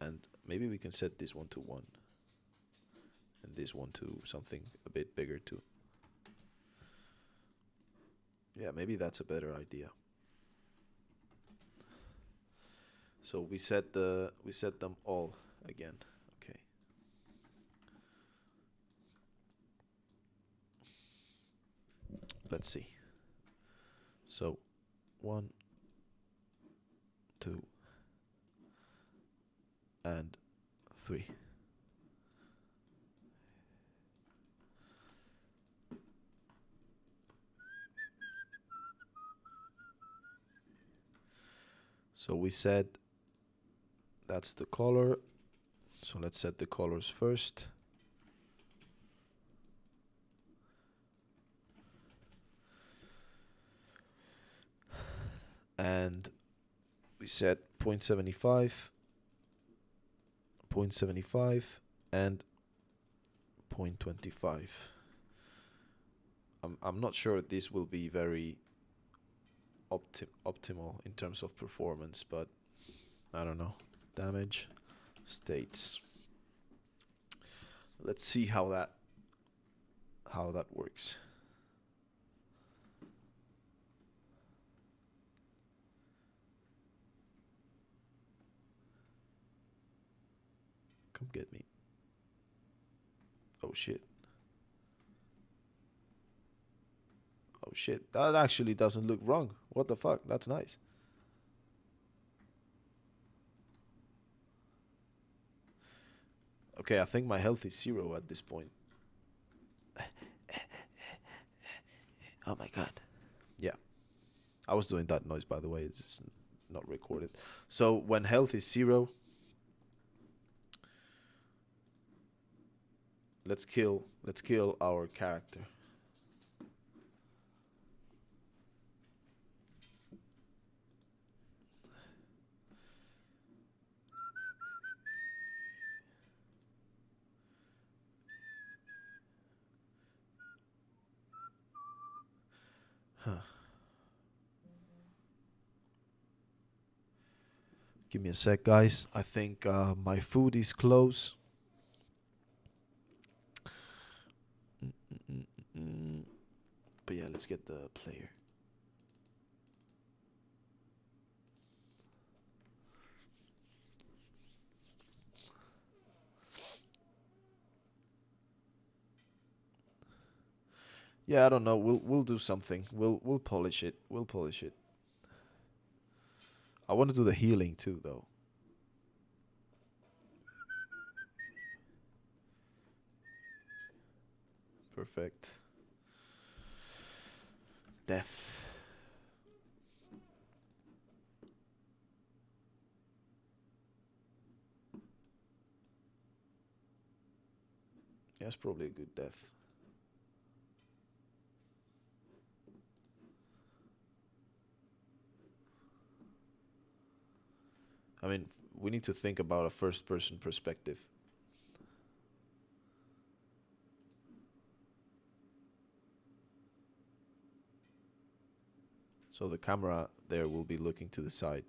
And maybe we can set this one to 1. And this one to something a bit bigger too. Yeah, maybe that's a better idea. So we set them all again. Okay. Let's see. So 1, 2, and 3. So we said that's the color. So let's set the colors first. And we set 0.75, 0.75, and 0.25. I'm not sure this will be very optimal in terms of performance, but I don't know. Damage states. Let's see how that works. Come get me. Oh shit. Oh shit. That actually doesn't look wrong. What the fuck? That's nice. Okay, I think my health is 0 at this point. Oh my god. Yeah. I was doing that noise, by the way. It's just not recorded. So when health is 0, let's kill our character. Huh. Give me a sec, guys. I think my food is close. But yeah, let's get the player. Yeah, I don't know. We'll do something. We'll polish it. We'll polish it. I want to do the healing too, though. Perfect. Death. Yeah, it's probably a good death. I mean, we need to think about a first-person perspective. So the camera there will be looking to the side.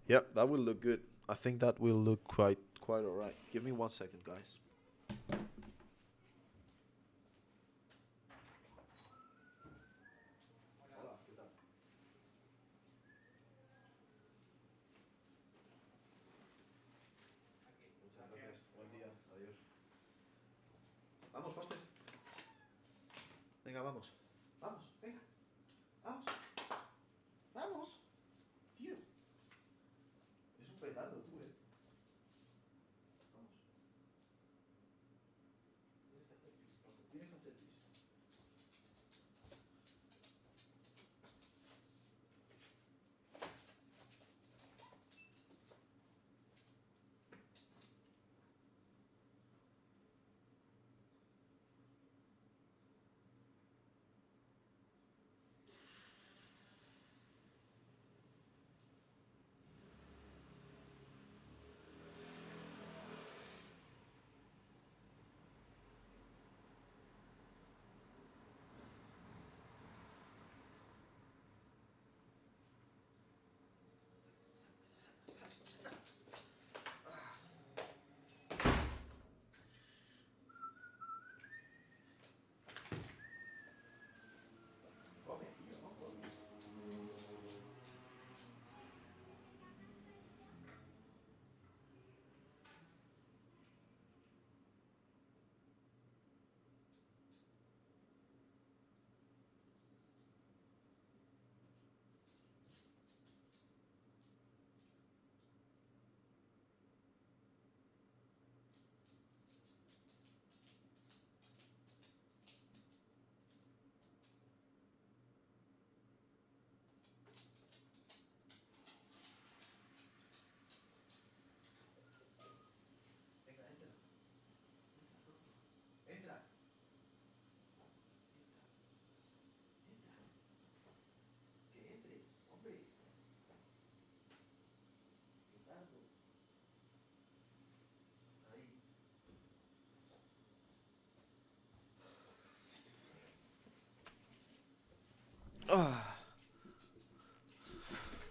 Yep, that will look good. I think that will look quite alright. Give me 1 second, guys. Buen día, adiós. Vamos, Foster. Venga, vamos. Vamos, venga. Vamos. Vamos. Tío. Es un petardo, tú, Vamos. Tienes que hacer pis.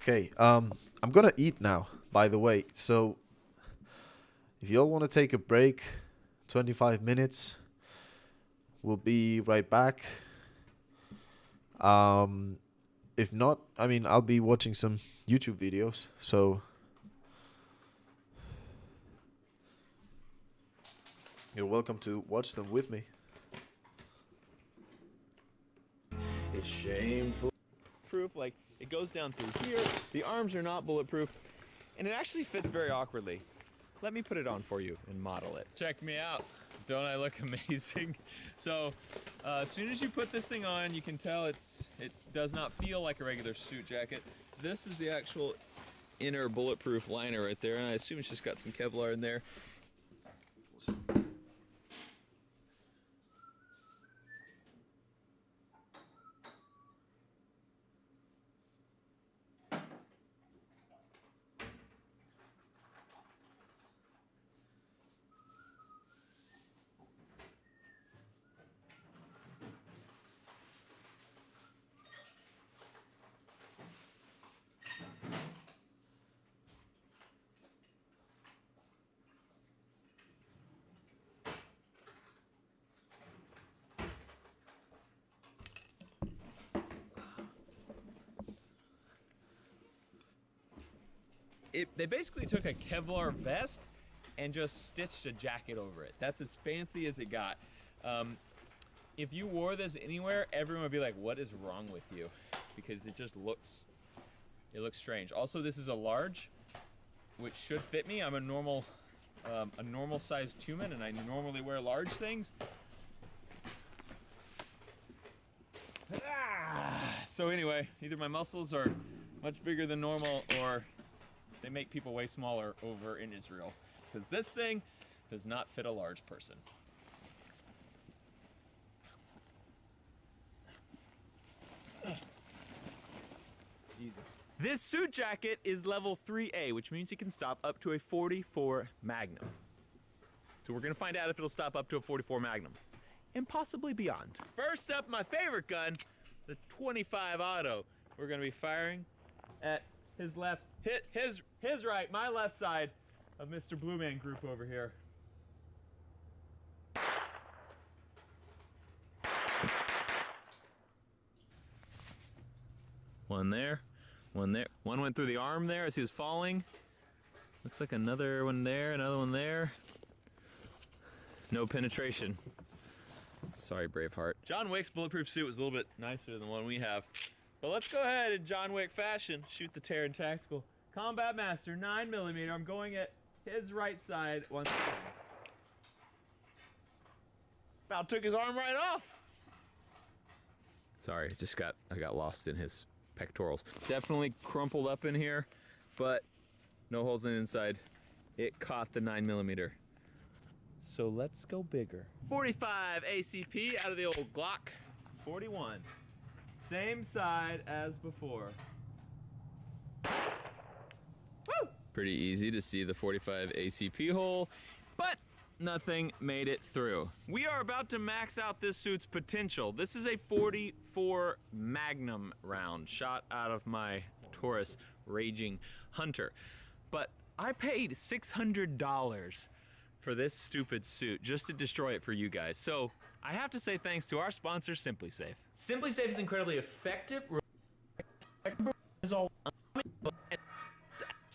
Okay, I'm gonna eat now, by the way. So, if y'all want to take a break, 25 minutes, we'll be right back. If not, I mean, I'll be watching some YouTube videos, so you're welcome to watch them with me. It's shameful. Proof, like it goes down through here. The arms are not bulletproof, and it actually fits very awkwardly. Let me put it on for you and model it. Check me out. Don't I look amazing? So, as soon as you put this thing on, you can tell it does not feel like a regular suit jacket. This is the actual inner bulletproof liner right there, and I assume it's just got some Kevlar in there. They basically took a Kevlar vest and just stitched a jacket over it. That's as fancy as it got. If you wore this anywhere, everyone would be like, what is wrong with you? Because it just looks strange. Also, this is a large, which should fit me. I'm a normal sized human, and I normally wear large things. So anyway, either my muscles are much bigger than normal, or they make people way smaller over in Israel, because this thing does not fit a large person. Easy. This suit jacket is level 3A, which means it can stop up to a 44 Magnum. So we're gonna find out if it'll stop up to a 44 Magnum, and possibly beyond. First up, my favorite gun, the 25 Auto. We're gonna be firing at his left His right, my left side of Mr. Blue Man Group over here. One there, one there. One went through the arm there as he was falling. Looks like another one there, another one there. No penetration. Sorry, Braveheart. John Wick's bulletproof suit was a little bit nicer than the one we have. But let's go ahead in John Wick fashion. Shoot the Terran Tactical. Combat Master, 9mm. I'm going at his right side. About took his arm right off. Sorry, I got lost in his pectorals. Definitely crumpled up in here, but no holes in the inside. It caught the 9mm. So let's go bigger. 45 ACP out of the old Glock 41. Same side as before. Woo! Pretty easy to see the 45 ACP hole, but nothing made it through. We are about to max out this suit's potential. This is a 44 Magnum round shot out of my Taurus Raging Hunter. But I paid $600 for this stupid suit just to destroy it for you guys. So I have to say thanks to our sponsor, SimpliSafe. SimpliSafe is incredibly effective.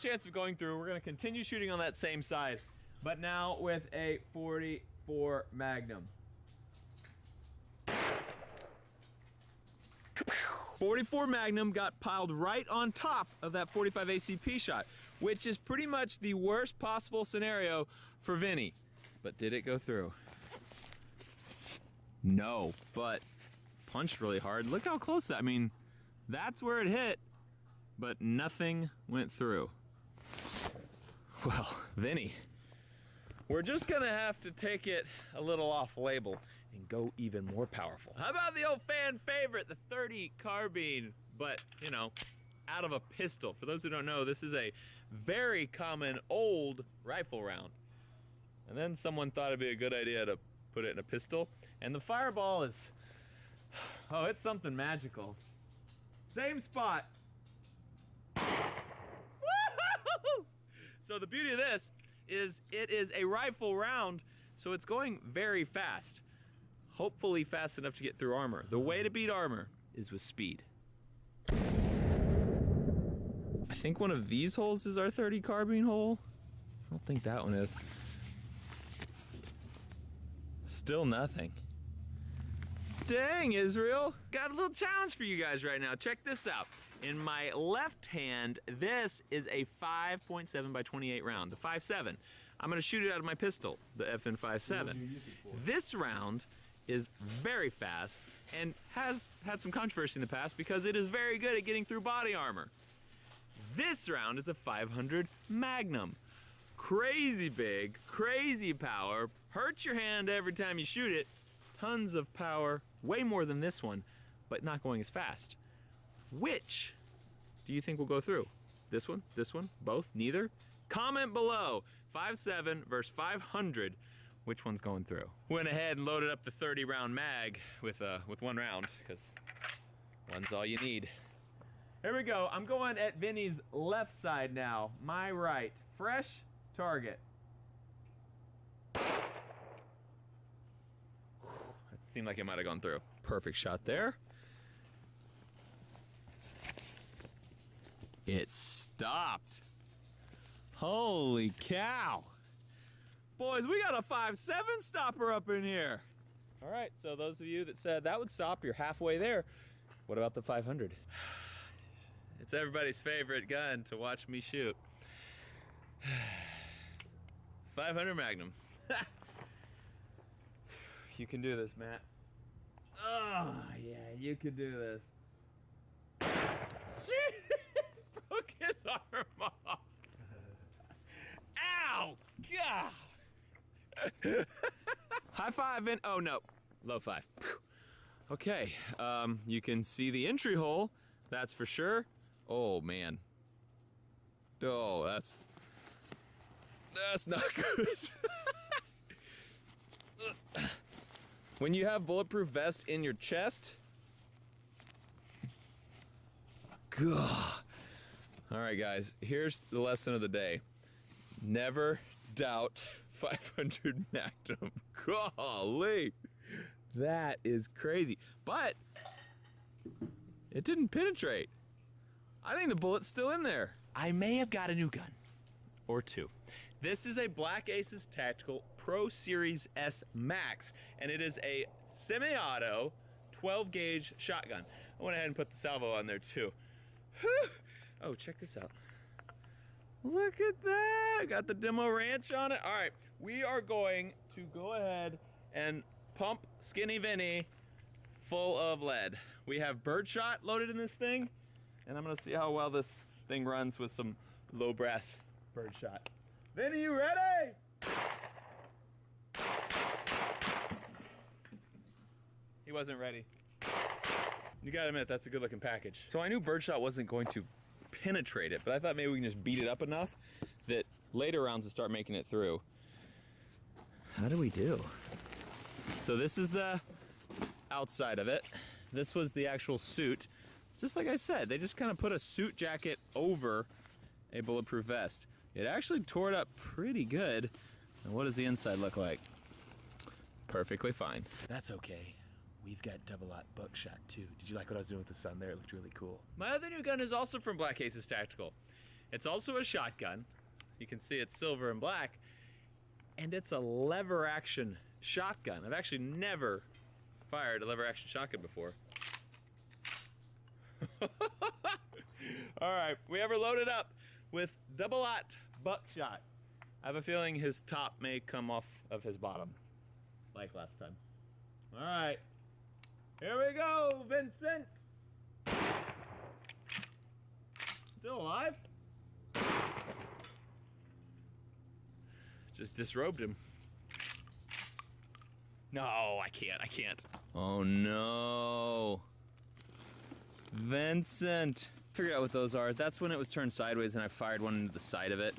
Chance of going through, we're gonna continue shooting on that same side, but now with a 44 Magnum. 44 Magnum got piled right on top of that 45 ACP shot, which is pretty much the worst possible scenario for Vinny. But did it go through? No, but punched really hard. Look how close that, I mean, that's where it hit, but nothing went through. Well, Vinny, we're just gonna have to take it a little off label and go even more powerful. How about the old fan favorite, the 30 carbine, but you know, out of a pistol. For those who don't know, this is a very common old rifle round. And then someone thought it'd be a good idea to put it in a pistol. And the fireball is, oh, it's something magical. Same spot. Woo-hoo-hoo! So the beauty of this is it is a rifle round, so it's going very fast. Hopefully fast enough to get through armor. The way to beat armor is with speed. I think one of these holes is our 30 carbine hole. I don't think that one is. Still nothing. Dang, Israel. Got a little challenge for you guys right now. Check this out. In my left hand, this is a 5.7 by 28 round, the 5.7. I'm gonna shoot it out of my pistol, the FN 5.7. This round is very fast and has had some controversy in the past because it is very good at getting through body armor. This round is a 500 Magnum. Crazy big, crazy power, hurts your hand every time you shoot it. Tons of power, way more than this one, but not going as fast. Which do you think will go through? This one, both, neither? Comment below, 5.7 versus 500, which one's going through? Went ahead and loaded up the 30 round mag with one round, because one's all you need. Here we go, I'm going at Vinny's left side now, my right. Fresh target. That seemed like it might have gone through. Perfect shot there. It stopped. Holy cow. Boys, we got a 5.7 stopper up in here. All right, so those of you that said that would stop, you're halfway there. What about the 500? It's everybody's favorite gun to watch me shoot. 500 Magnum. You can do this, Matt. Oh, yeah, you can do this. Broke his arm off. Ow! God! High five and oh no, low five. Okay, you can see the entry hole, that's for sure. Oh man. Oh, that's not good. When you have bulletproof vest in your chest, God, All right, guys, here's the lesson of the day. Never doubt 500 Magnum. Golly, that is crazy. But it didn't penetrate. I think the bullet's still in there. I may have got a new gun or two. This is a Black Aces Tactical Pro Series S Max, and it is a semi-auto 12 gauge shotgun. I went ahead and put the salvo on there too. Whew. Oh, check this out. Look at that, got the demo ranch on it. All right, we are going to go ahead and pump Skinny Vinny full of lead. We have birdshot loaded in this thing, and I'm gonna see how well this thing runs with some low brass birdshot. Vinny, you ready? He wasn't ready. You gotta admit, that's a good looking package. So I knew birdshot wasn't going to penetrate it, but I thought maybe we can just beat it up enough that later rounds will start making it through. How do we do? So this is the outside of it. This was the actual suit. Just like I said, they just kind of put a suit jacket over a bulletproof vest. It actually tore it up pretty good. And what does the inside look like? Perfectly fine. That's okay. We've got double-aught buckshot too. Did you like what I was doing with the sun there? It looked really cool. My other new gun is also from Black Aces Tactical. It's also a shotgun. You can see it's silver and black. And it's a lever action shotgun. I've actually never fired a lever action shotgun before. All right, we have her loaded up with double-aught buckshot. I have a feeling his top may come off of his bottom, like last time. All right. Here we go, Vincent! Still alive? Just disrobed him. No, I can't. Oh no. Vincent! Figured out what those are. That's when it was turned sideways and I fired one into the side of it.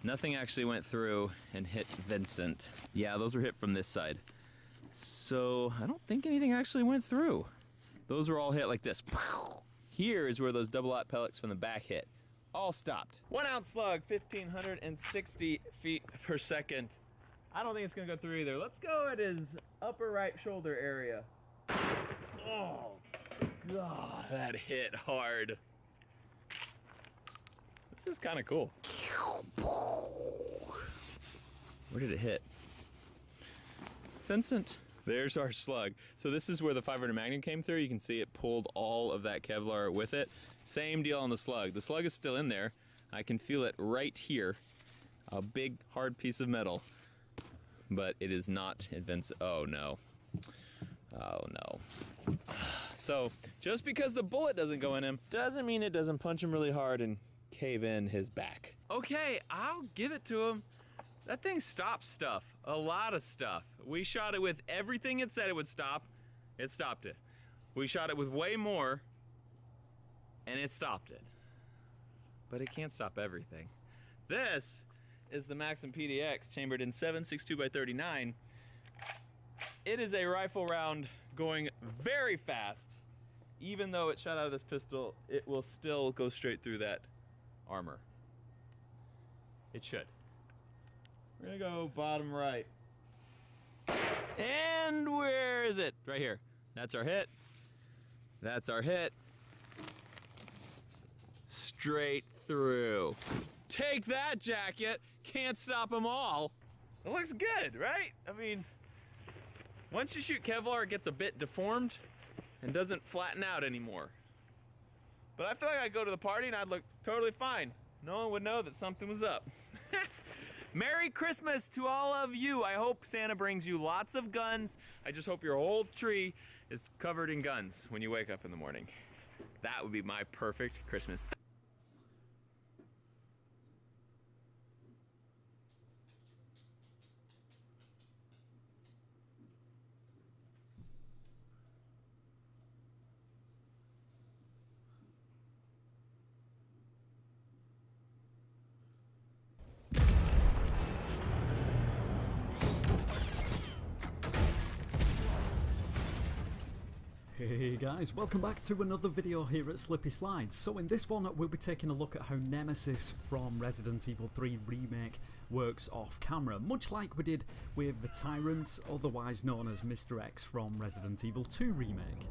Nothing actually went through and hit Vincent. Yeah, those were hit from this side. So I don't think anything actually went through. Those were all hit like this. Here is where those double-aught pellets from the back hit. All stopped. 1 ounce slug, 1,560 feet per second. I don't think it's gonna go through either. Let's go at his upper right shoulder area. Oh, God, that hit hard. This is kind of cool. Where did it hit? Vincent. There's our slug. So this is where the 500 Magnum came through. You can see it pulled all of that Kevlar with it. Same deal on the slug. The slug is still in there. I can feel it right here. A big hard piece of metal. But it is not Vincent. Oh no. Oh no. So just because the bullet doesn't go in him doesn't mean it doesn't punch him really hard and cave in his back. Okay, I'll give it to him. That thing stops stuff, a lot of stuff. We shot it with everything it said it would stop, it stopped it. We shot it with way more, and it stopped it. But it can't stop everything. This is the Maxim PDX chambered in 7.62x39. It is a rifle round going very fast. Even though it shot out of this pistol, it will still go straight through that armor. It should. We're gonna go bottom right. And where is it? Right here. That's our hit. That's our hit. Straight through. Take that, jacket. Can't stop them all. It looks good, right? I mean, once you shoot Kevlar, it gets a bit deformed and doesn't flatten out anymore. But I feel like I'd go to the party and I'd look totally fine. No one would know that something was up. Merry Christmas to all of you. I hope Santa brings you lots of guns. I just hope your whole tree is covered in guns when you wake up in the morning. That would be my perfect Christmas. Hey guys, welcome back to another video here at Slippy Slides. So in this one we'll be taking a look at how Nemesis from Resident Evil 3 Remake works off camera, much like we did with the Tyrant, otherwise known as Mr. X from Resident Evil 2 Remake.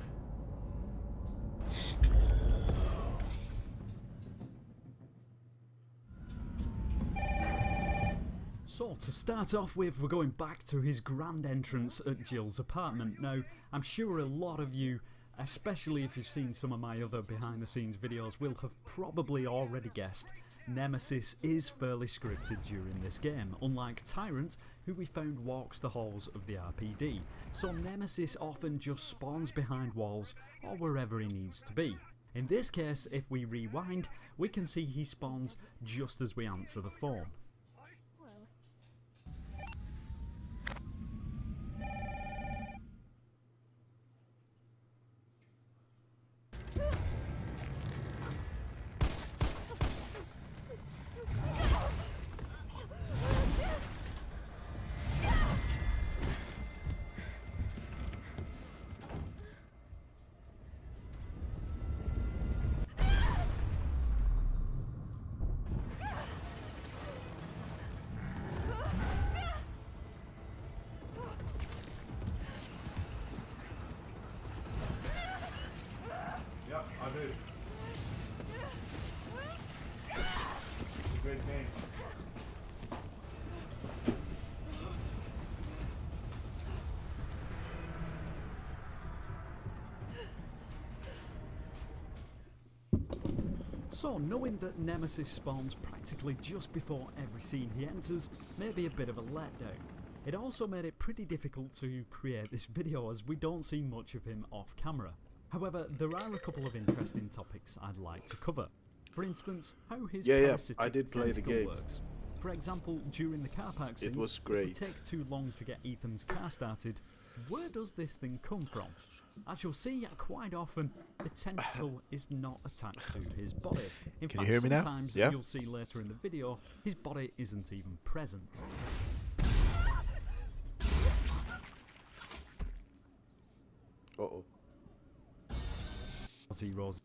So to start off with, we're going back to his grand entrance at Jill's apartment. Now, I'm sure a lot of you, especially if you've seen some of my other behind the scenes videos, will have probably already guessed Nemesis is fairly scripted during this game, unlike Tyrant, who we found walks the halls of the RPD. So Nemesis often just spawns behind walls or wherever he needs to be. In this case, if we rewind, we can see he spawns just as we answer the phone. Yeah, I do. It's a great game. So knowing that Nemesis spawns practically just before every scene he enters may be a bit of a letdown. It also made it pretty difficult to create this video as we don't see much of him off camera. However, there are a couple of interesting topics I'd like to cover. For instance, how his I did play the tentacle game. works. For example, during the car park scene, It was if great. it take too long to get Ethan's car started, where does this thing come from? As you'll see, quite often the tentacle is not attached to his body. In Can fact, you hear me now? sometimes Yeah? you'll see later in the video, his body isn't even present. Uh-oh. Zeros.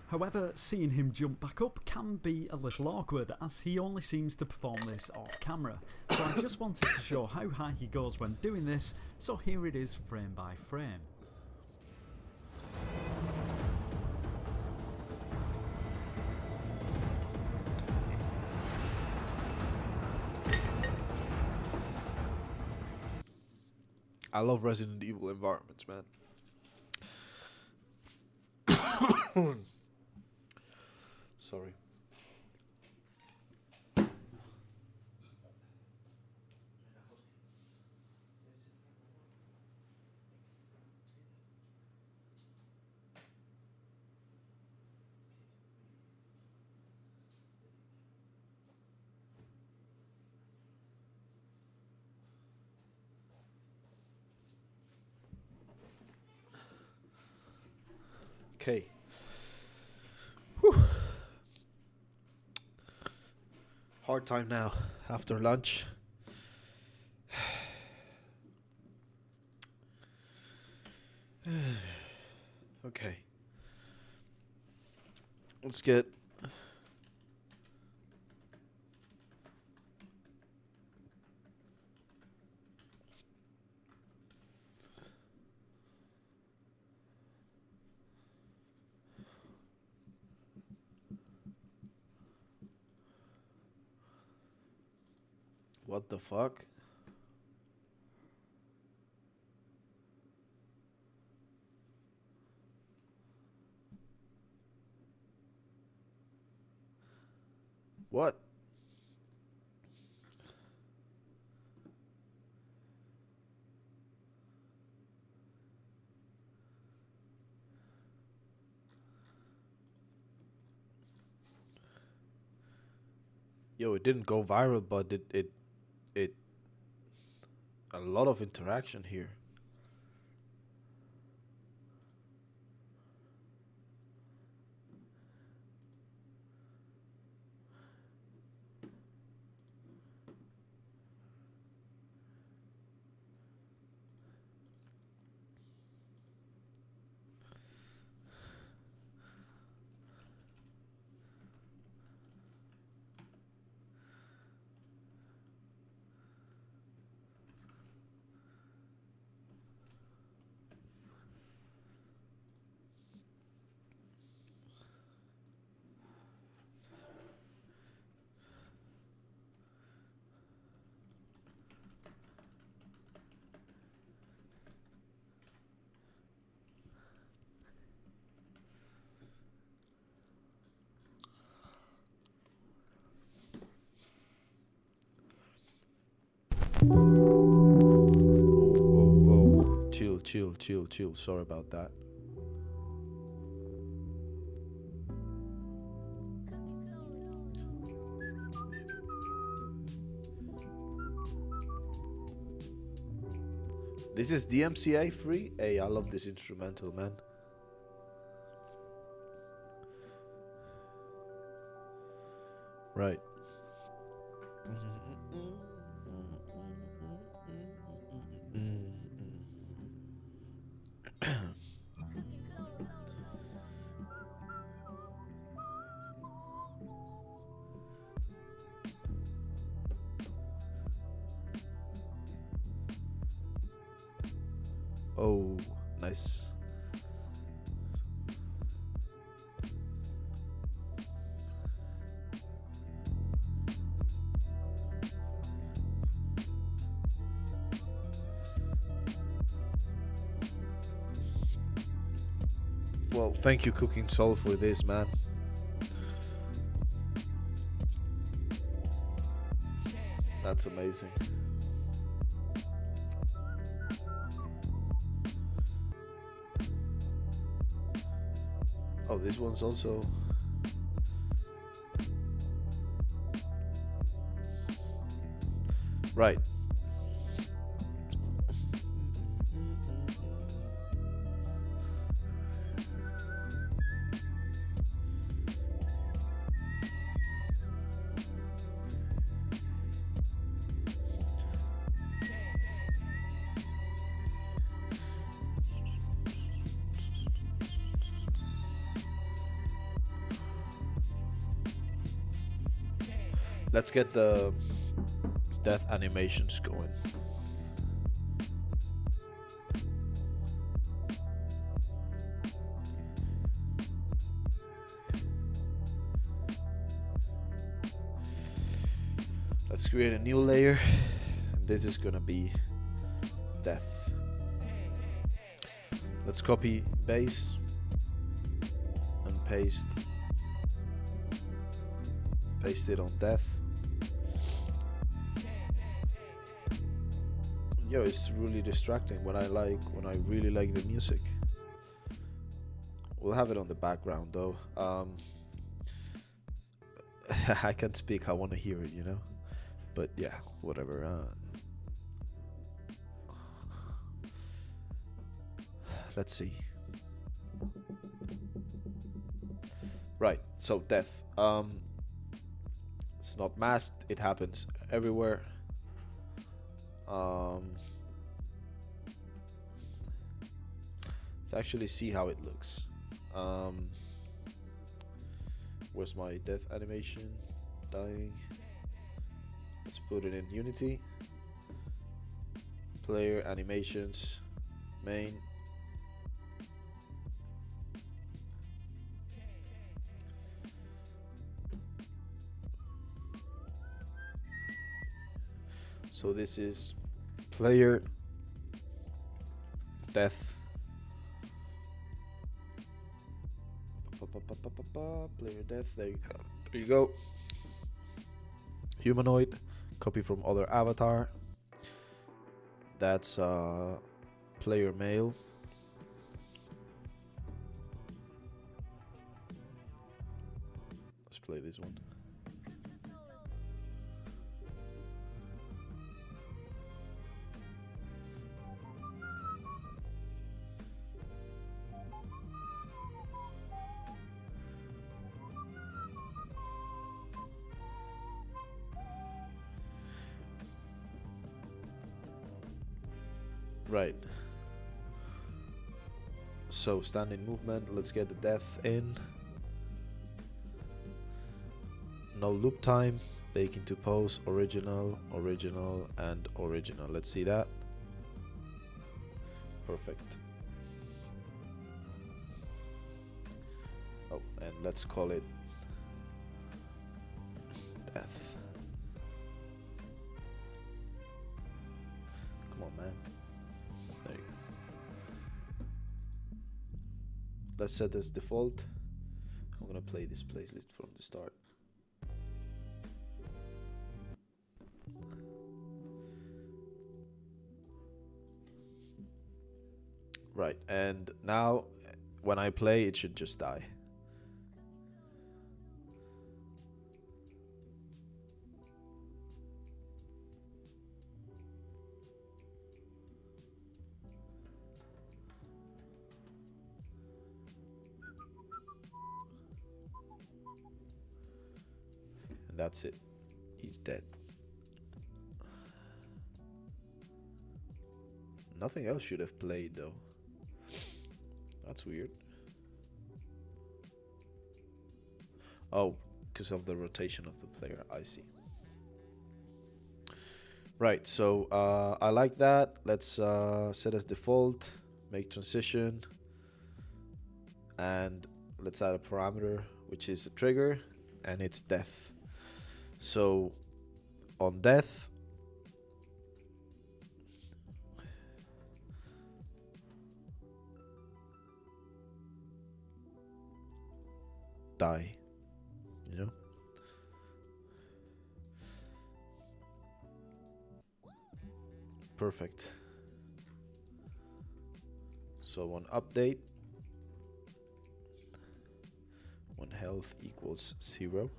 However, seeing him jump back up can be a little awkward as he only seems to perform this off camera. So I just wanted to show how high he goes when doing this, so here it is frame by frame. I love Resident Evil environments, man. Sorry. Okay. Whew. Hard time now after lunch. Okay. Let's get what the fuck? What? Yo, it didn't go viral, but it a lot of interaction here. Oh. Chill. Sorry about that. This is DMCA free? Hey, I love this instrumental, man. Right. Oh, nice. Well, thank you, Cooking Soul, for this, man. That's amazing. Oh, this one's also... Right. Let's get the death animations going. Let's create a new layer. And this is gonna be death. Let's copy base and paste it on death. Yo, it's really distracting when I really like the music. We'll have it on the background though. I can't speak, I want to hear it, you know? But yeah, whatever. Let's see. Right, so death. It's not masked, it happens everywhere. Let's actually see how it looks. Where's my death animation? Dying. Let's put it in Unity. Player animations, main. So this is player death. Player death. There you go. Humanoid. Copy from other avatar. That's player male. Let's play this one. Right. So standing movement, let's get the death in. No loop time, bake into pose, original, and original. Let's see that. Perfect. Oh, and let's call it death. Come on, man. There you go. Let's set this default. I'm gonna play this playlist from the start. Right, and now when I play, it should just die. And that's it. He's dead. Nothing else should have played though. That's weird. Oh, because of the rotation of the player. I see. Right, so I like that. Let's set as default, make transition, and let's add a parameter, which is a trigger, and it's death. So on death, die, you know? Perfect. So on update, when health equals 0,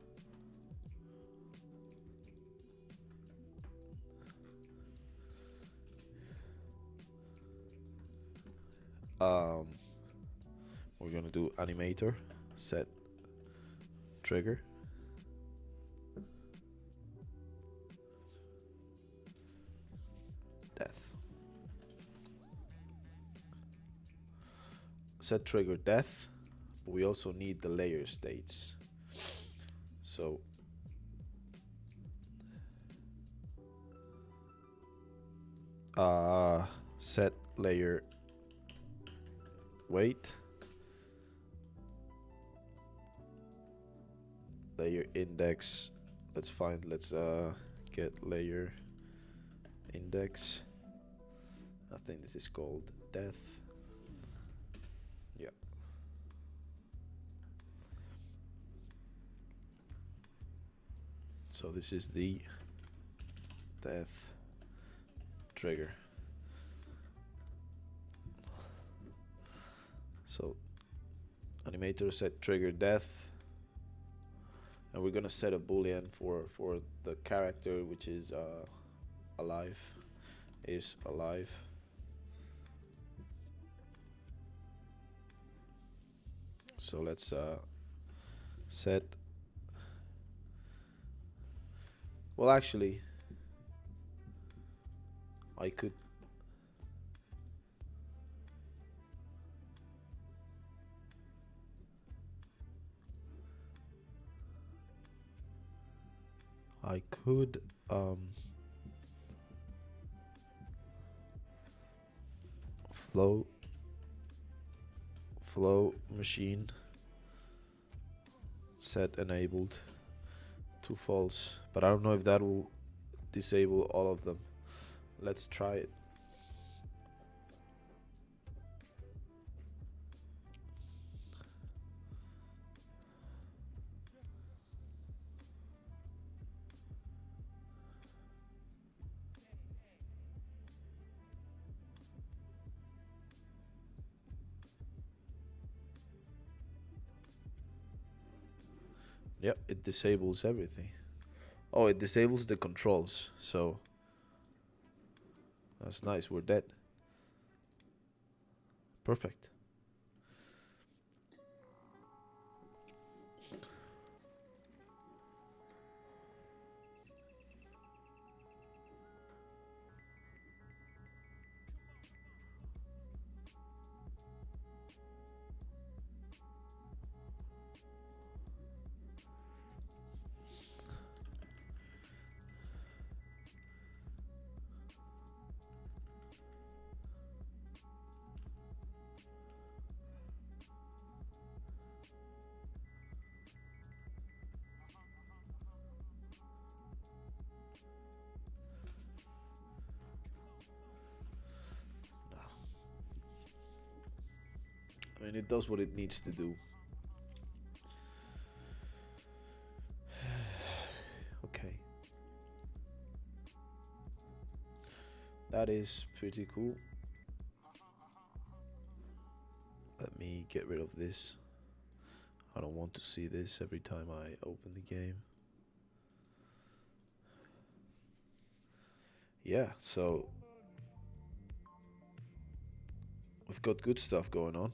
we're gonna do animator, set trigger, death. Set trigger death, but we also need the layer states. So set layer weight, layer index. Let's get layer index. I think this is called death. Yeah. So this is the death trigger. So animator set trigger death, and we're gonna set a boolean for the character, which is alive, is alive. So let's set. Well, actually, I could. Flow machine set enabled to false, but I don't know if that will disable all of them. Let's try it. Yep, it disables everything. Oh, it disables the controls, so that's nice. We're dead. Perfect. I mean, it does what it needs to do. Okay. That is pretty cool. me get rid of this. I don't want to see this every time I open the game. Yeah, so we've got good stuff going on.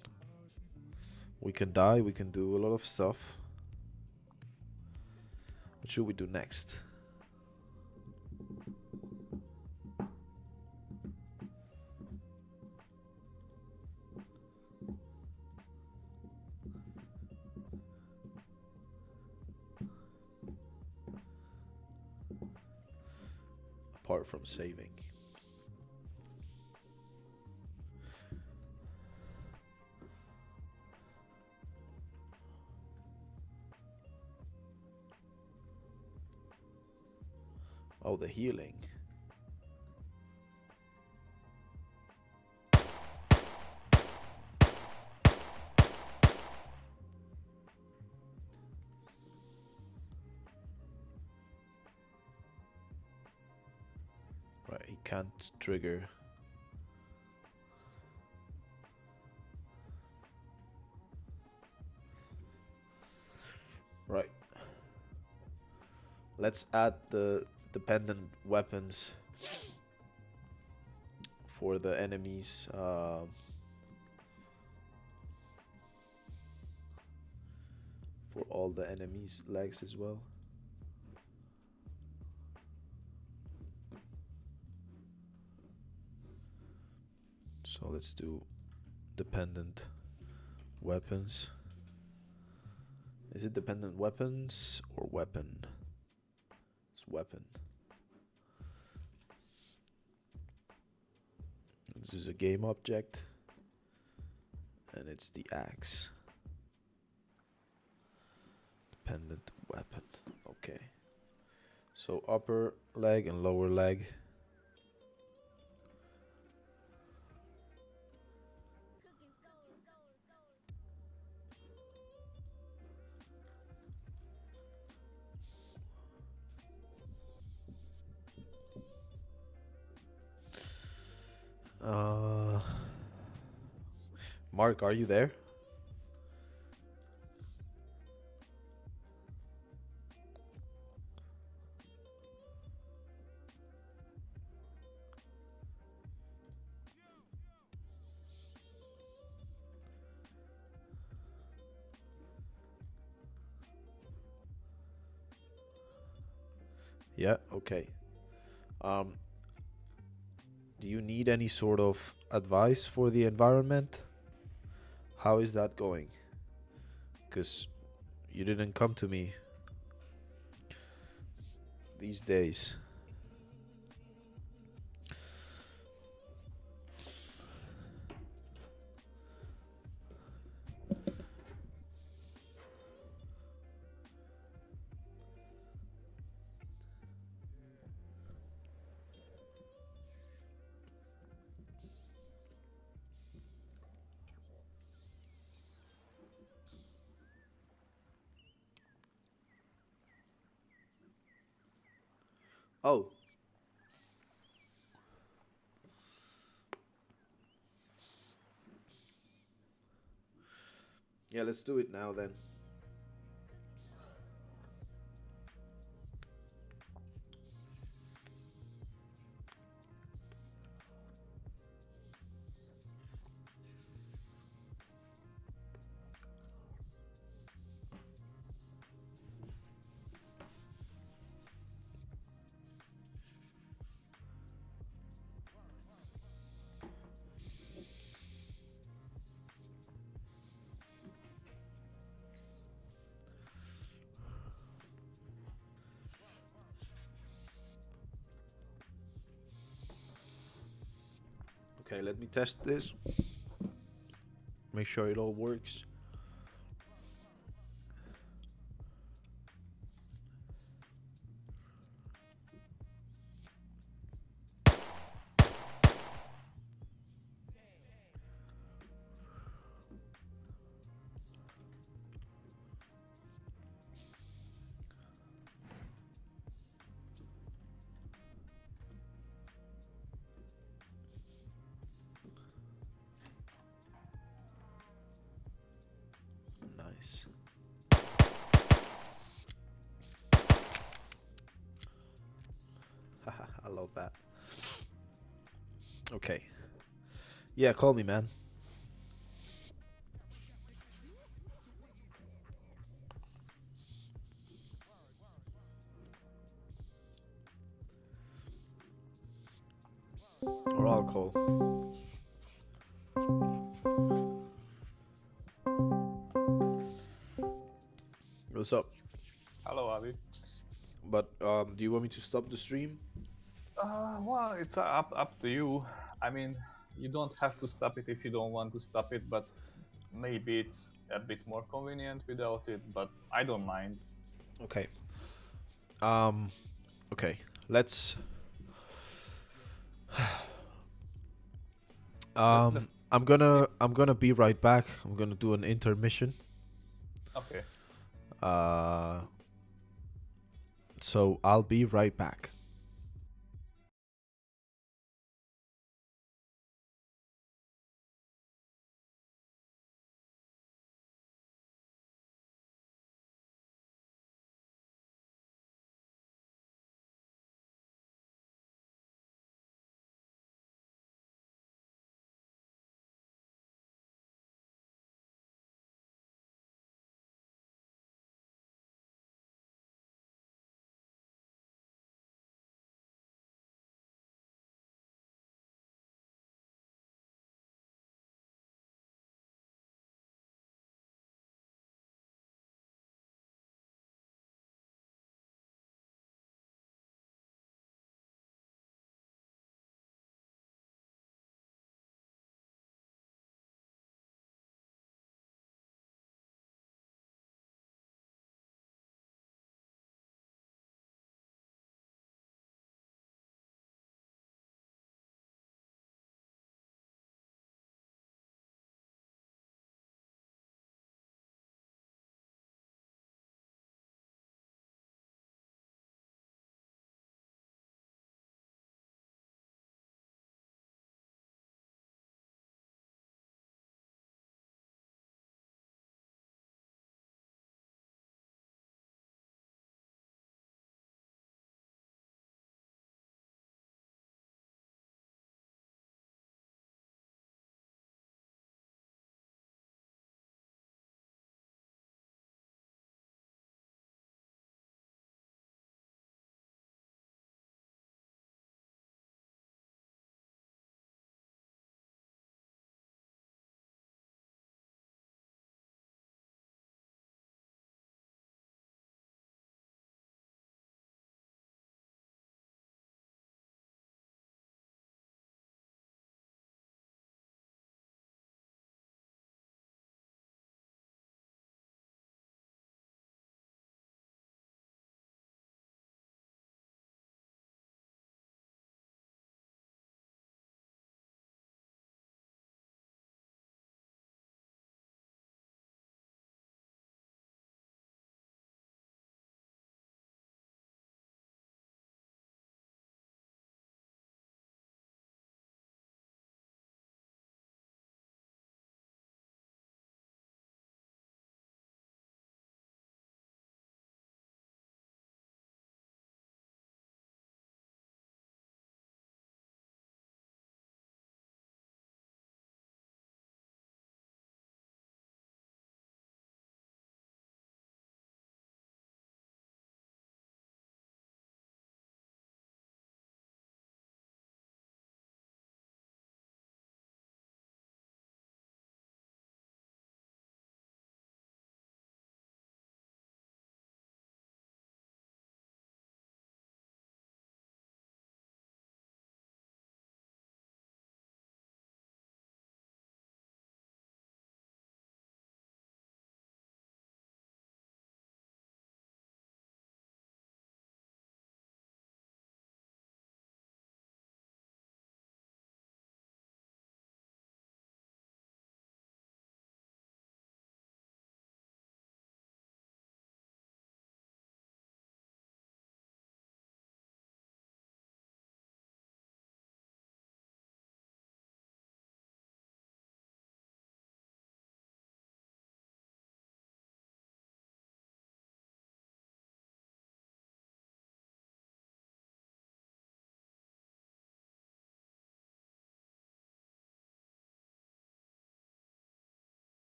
We can die, we can do a lot of stuff. What should we do next? Apart from saving. Oh, the healing. Right, he can't trigger. Right. Let's add the dependent weapons for the enemies. For all the enemies' legs as well. So let's do dependent weapons. Is it dependent weapons or weapon? It's weapon. This is a game object. And it's the axe. Dependent weapon. Okay. So upper leg and lower leg. Mark, are you there? Yeah, okay. Do you need any sort of advice for the environment? How is that going? Because you didn't come to me these days. Oh. Yeah, let's do it now then. Okay, let me test this. Make sure it all works. Nice. I love that. Okay. Yeah, call me, man. Or I'll call. What's up? Hello, Avi. But do you want me to stop the stream? Well, it's up to you. I mean, you don't have to stop it if you don't want to stop it, but maybe it's a bit more convenient without it, but I don't mind. Okay. Um okay. Let's The I'm gonna be right back. I'm gonna do an intermission. Okay. Uh so I'll be right back.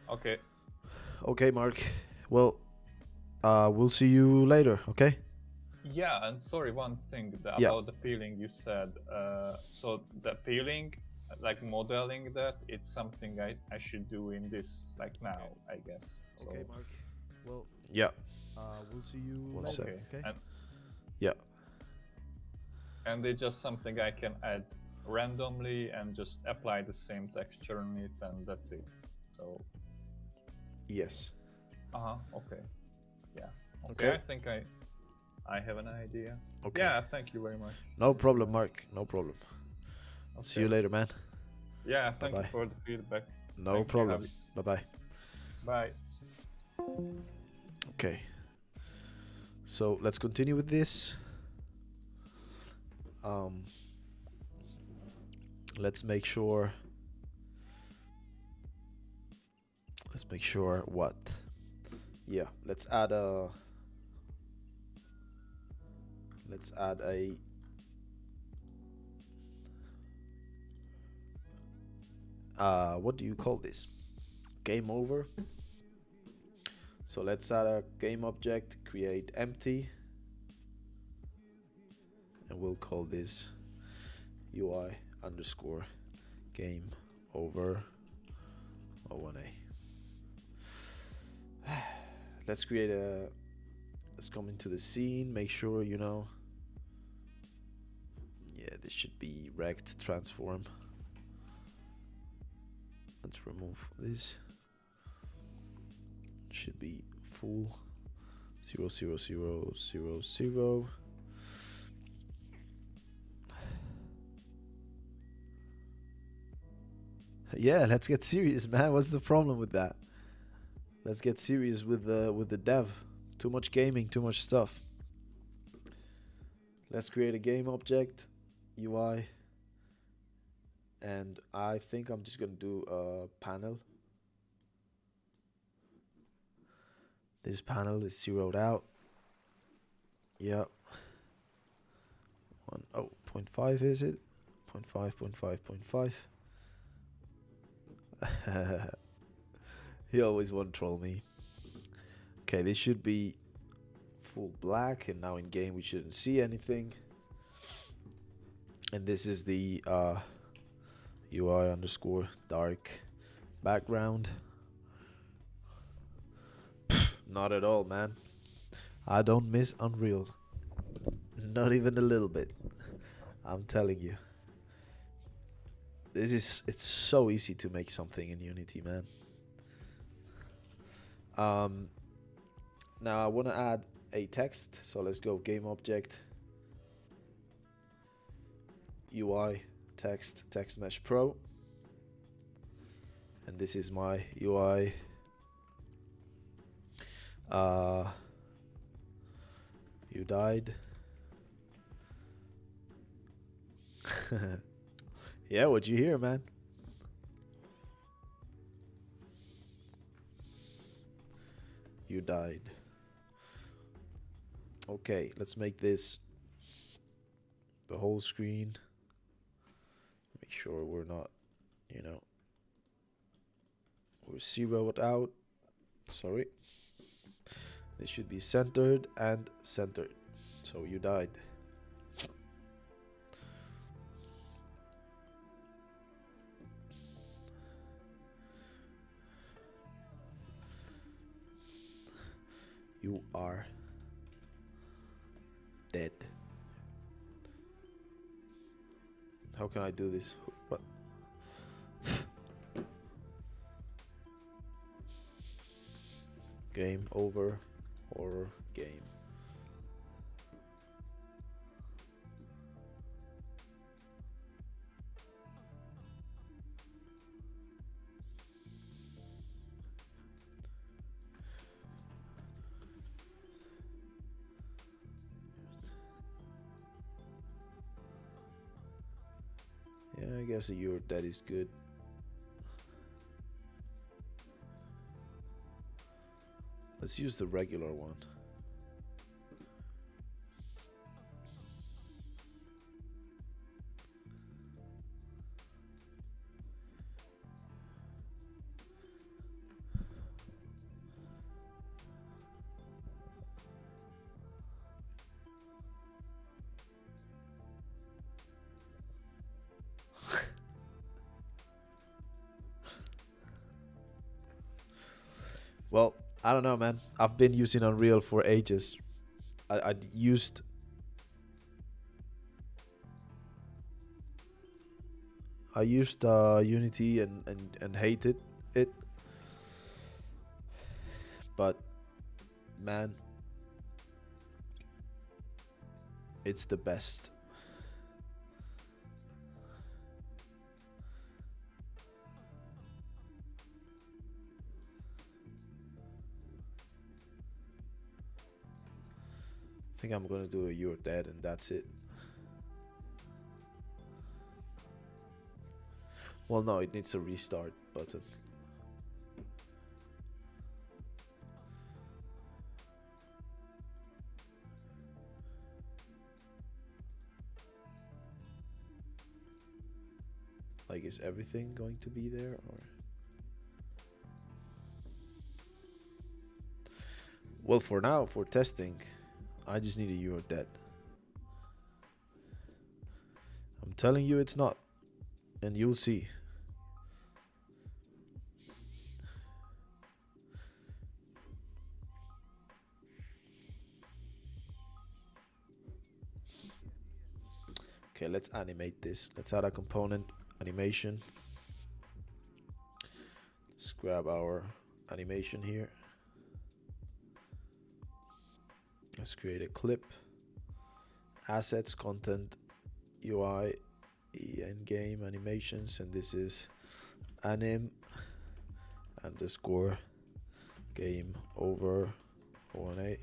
Okay. Okay, Mark. Well, we'll see you later. Okay. Yeah, and sorry, one thing Yeah. about the peeling you said. So the peeling, like modeling that, it's something I should do in this like now, I guess. So, Okay, Mark. Well. Yeah. We'll see you later. okay. Okay. Yeah. And it's just something I can add randomly and just apply the same texture on it, and that's it. So. Yes. Okay. Yeah. Okay. I think I have an idea. Okay. Yeah. Thank you very much. No problem, Mark. No problem. Okay. See you later, man. Yeah. Thank you Bye-bye. for the feedback. No Thank you, problem. Javi. Bye-bye. Bye. Okay. So let's continue with this. Let's make sure. Let's make sure what. Yeah. Let's add a. What do you call this? Game over. So let's add a game object, create empty, and we'll call this UI underscore game over 01A. Let's create a, let's come into the scene, make sure, you know, yeah, this should be rect transform. Let's remove this. Should be full 0 0 0 0 0. Yeah, let's get serious, man. What's the problem with that? Let's get serious with the dev. Too much gaming, too much stuff. Let's create a game object, UI, and I think I'm just gonna do a panel. This panel is zeroed out. Yeah. 0.5 is it? 0.5, 0.5, 0.5. He always want to troll me. Okay, this should be full black, and now in game we shouldn't see anything. And this is the UI underscore dark background. Not at all, man. I don't miss Unreal. Not even a little bit. I'm telling you. It's so easy to make something in Unity, man. Now I want to add a text, so let's go game object, UI, text mesh pro, and this is my UI. You died. Yeah, what'd you hear, man? You died. Okay, let's make this the whole screen. Make sure we're not, you know, we're zeroed out. Sorry. This should be centered and centered. So you died. You are dead. How can I do this? What? Game over. Horror game. Yeah, I guess you're dead is good. Let's use the regular one. Well, I don't know, man. I've been using Unreal for ages. I used Unity and hated it, but man, it's the best. I think I'm gonna do a You're Dead and that's it. Well, no, it needs a restart button. Like, is everything going to be there, or? Well, for now, for testing, I just need a You're Dead. I'm telling you it's not, and you'll see. Okay, let's animate this. Let's add a component animation. Let's grab our animation here. Let's create a clip. Assets, content, UI, endgame, animations, and this is anim underscore game over 018.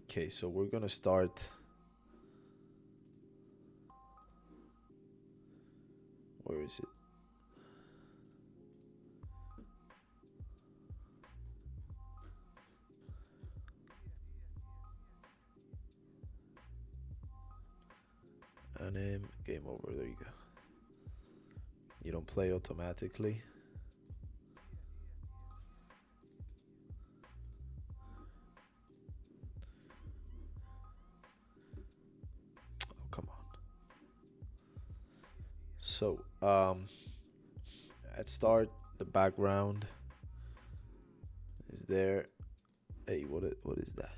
Okay, so we're gonna start. Where is it? Anim game over. There you go. You don't play automatically. Oh, come on. So, at start, the background is there. Hey, what is that?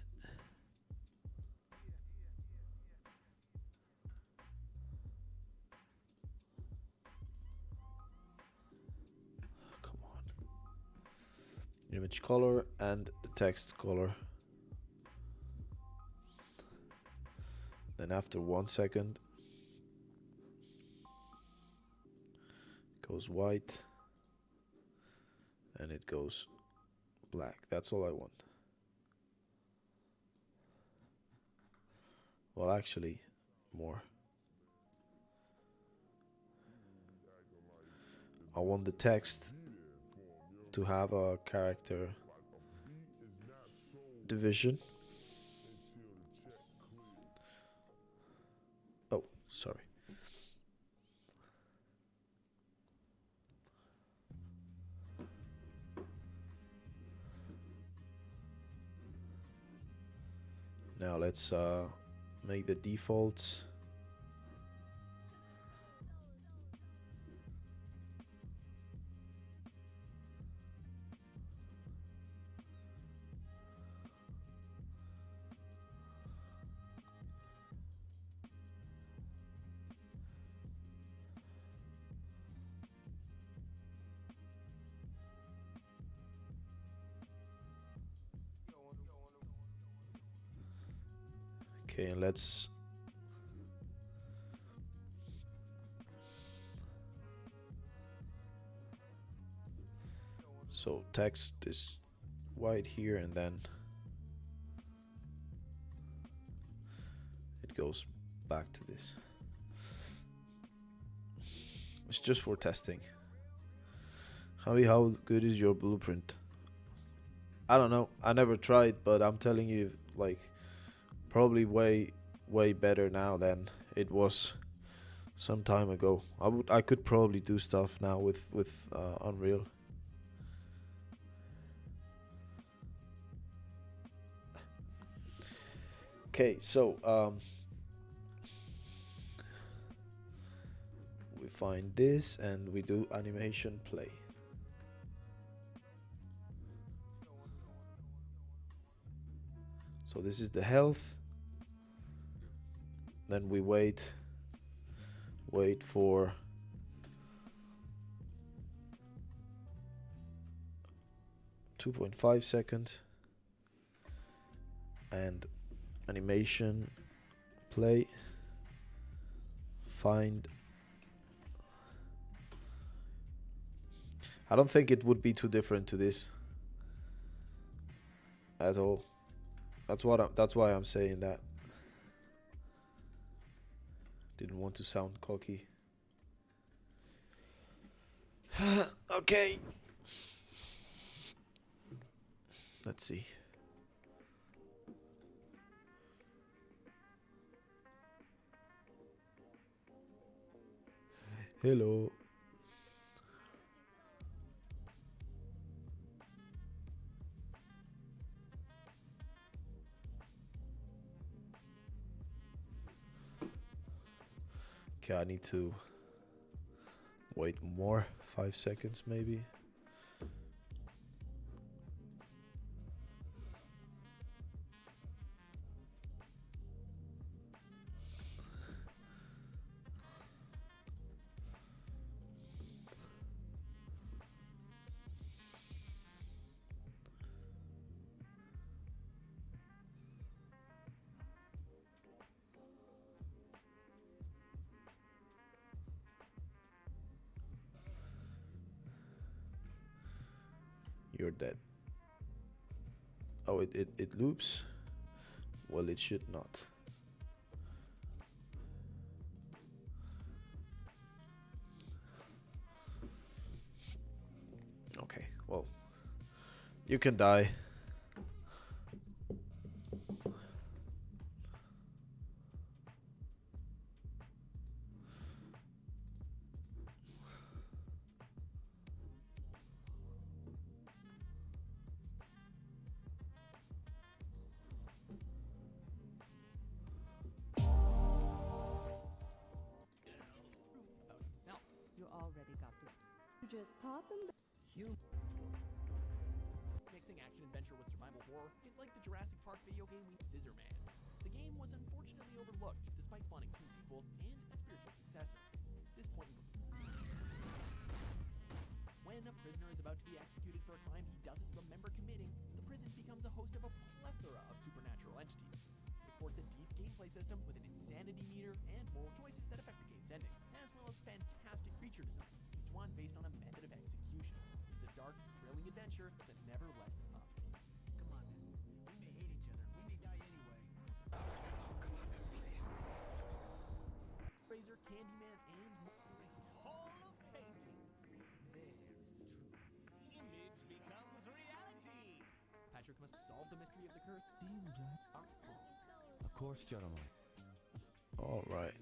Come on. Image color and the text color. Then after 1 second, it goes white and it goes black. That's all I want. Well, actually, more. I want the text to have a character division. Oh, sorry. Now let's make the defaults. Okay, and let's so text is white here and then it goes back to this. It's just for testing. Javi, how good is your blueprint? I don't know. I never tried, but I'm telling you, like, probably way better now than it was some time ago. I could probably do stuff now with Unreal. Okay, so we find this and we do animation play. So this is the health. Then we wait for 2.5 seconds, and animation, play, find. I don't think it would be too different to this at all. That's why I'm saying that. Didn't want to sound cocky. Okay. Let's see. Hello. Okay, I need to wait more, 5 seconds maybe. You're dead. Oh, it loops? Well, it should not. Okay, well, you can die. You already got to. Just pop them. Mixing action-adventure with survival horror, it's like the Jurassic Park video game Scissor Man. The game was unfortunately overlooked, despite spawning 2 sequels and a spiritual successor. This point when a prisoner is about to be executed for a crime he doesn't remember committing, the prison becomes a host of a plethora of supernatural entities. It sports a deep gameplay system with an insanity meter and moral choices that affect the game's ending, as well as fantastic creature design, each one based on a method of execution. It's a dark, thrilling adventure that never lets up. Come on, man. We may hate each other. We may die anyway. Razor, Candyman, and Hall of Paintings. There is the truth. Image becomes reality. Patrick must solve the mystery of the curse. Of course, gentlemen. All right.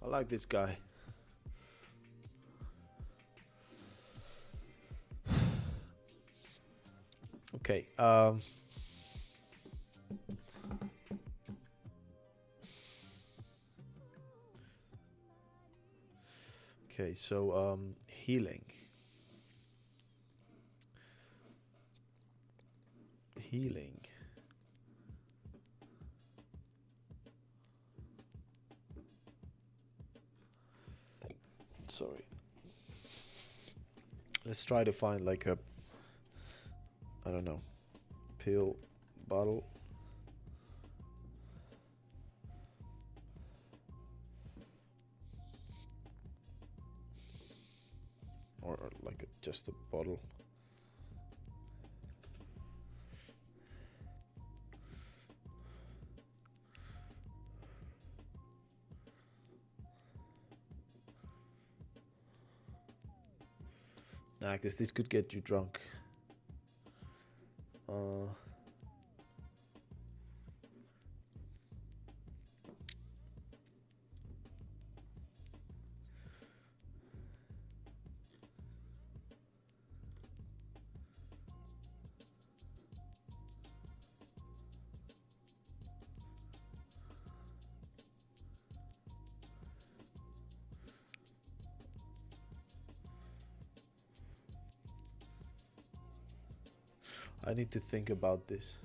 I like this guy. Okay. Okay, so healing. Healing. Sorry. Let's try to find like a, I don't know, pill bottle. Or like just a bottle. Nah, because this could get you drunk. I need to think about this.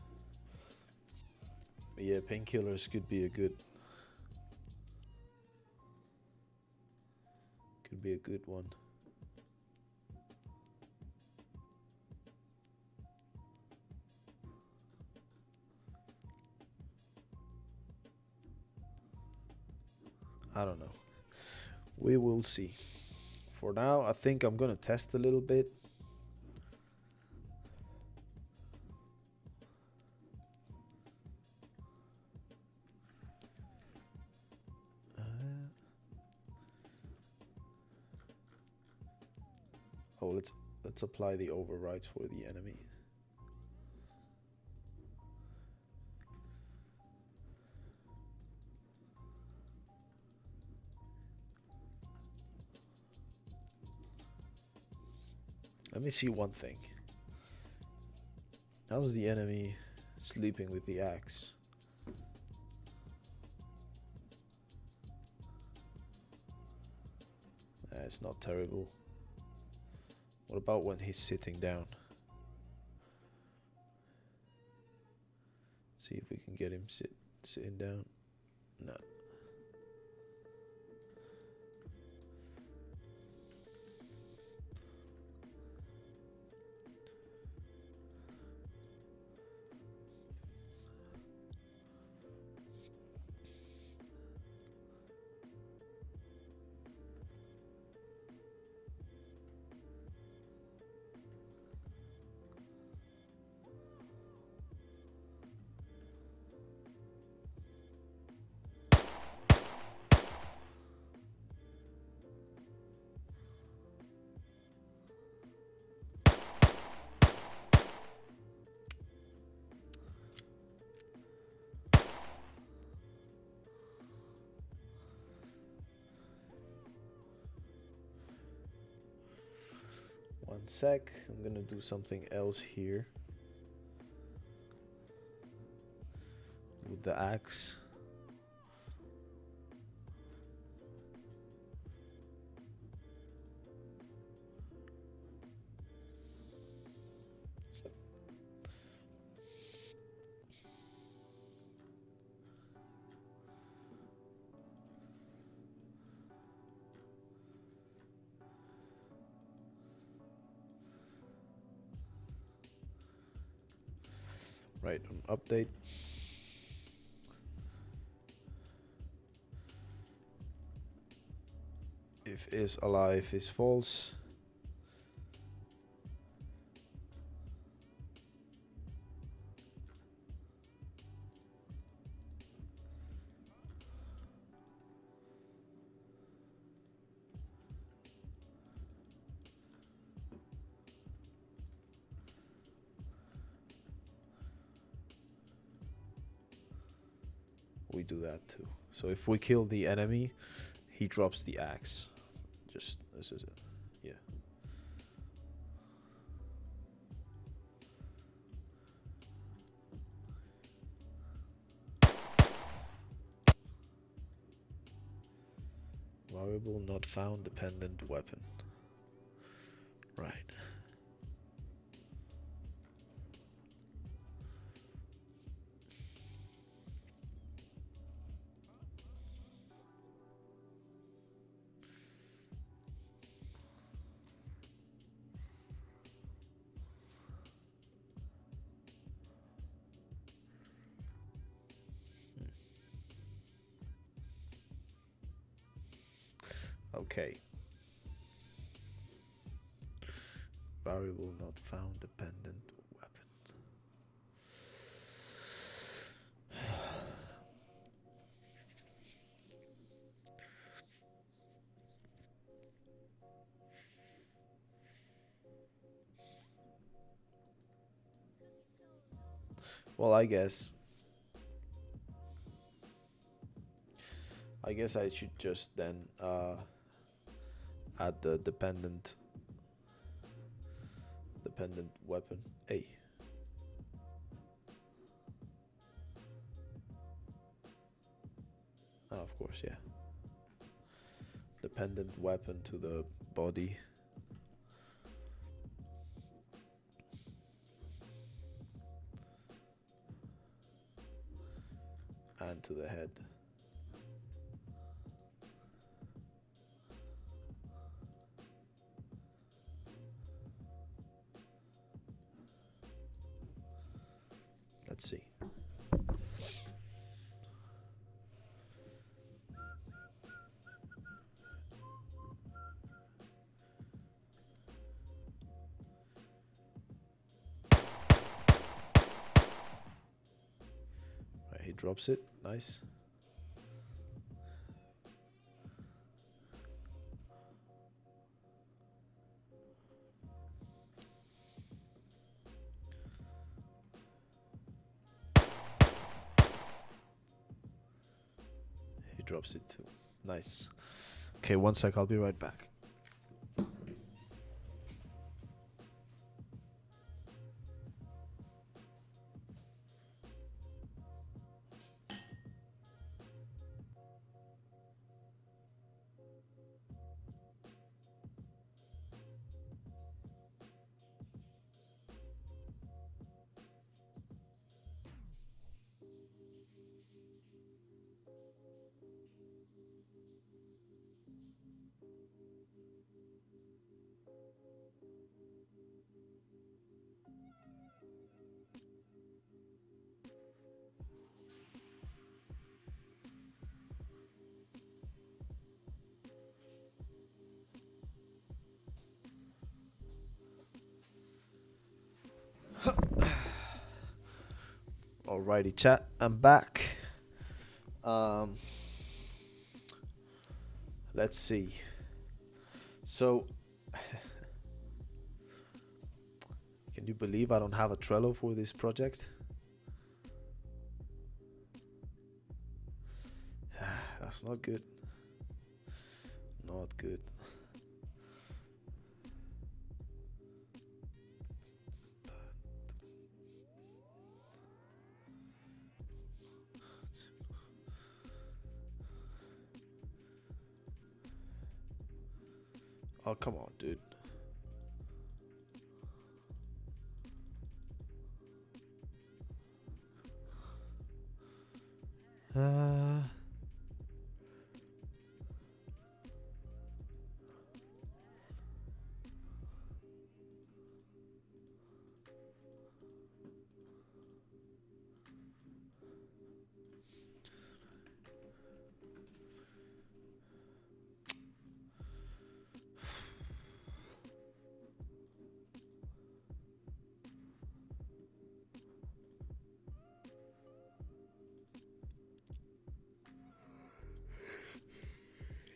But yeah, painkillers could be a good one. I don't know. We will see. For now, I think I'm gonna test a little bit. Oh, let's apply the overrides for the enemy. Let me see one thing. How's the enemy sleeping with the axe? It's not terrible. What about when he's sitting down? See if we can get him sitting down. No. One sec, I'm gonna do something else here with the axe. Right, update. If is alive is false. We do that too. So if we kill the enemy, he drops the axe. Just this is it. Yeah. Variable not found, dependent weapon. Right. Okay. Variable not found, dependent weapon. Well, I guess I should just then add the dependent weapon. Hey. Oh, of course, yeah. Dependent weapon to the body. And to the head. Let's see. Right, he drops it. Nice. He drops it too. Nice. Okay, one sec. I'll be right back. Alrighty, chat. I'm back. Let's see. So, can you believe I don't have a Trello for this project? That's not good. Not good. Oh, come on, dude.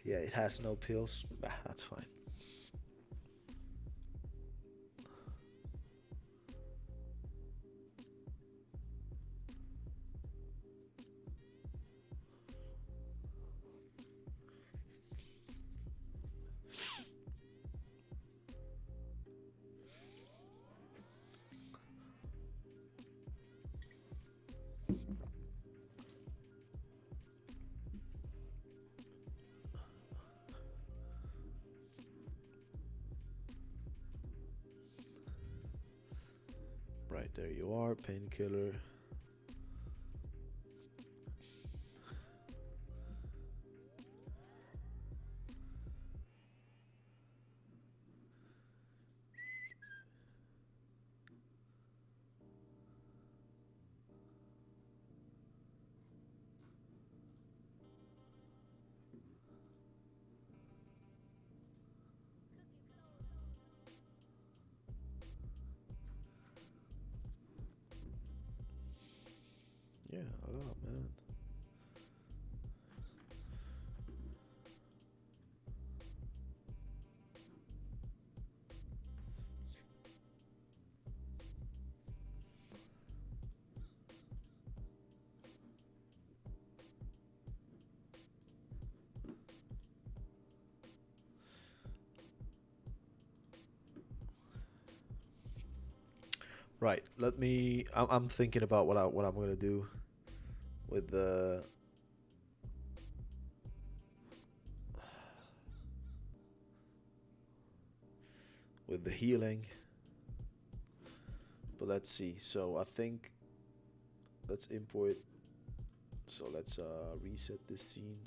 Yeah, it has no pills. That's fine. There you are, painkiller. Yeah, a lot, man. Right. Let me. I'm thinking about what I'm gonna do with the healing. But let's see. So I think let's import. So let's reset this scene.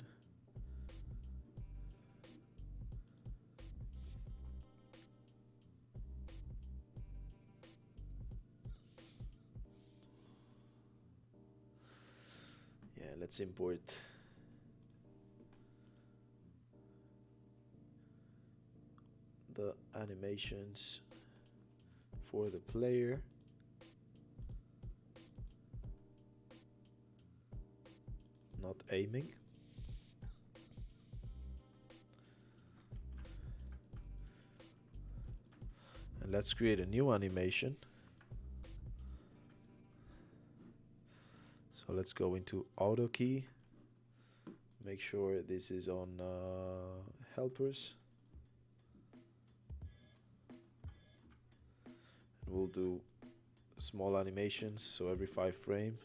Yeah, let's import the animations for the player. Not aiming. And let's create a new animation. So let's go into auto key. Make sure this is on helpers. And we'll do small animations, so every 5 frames.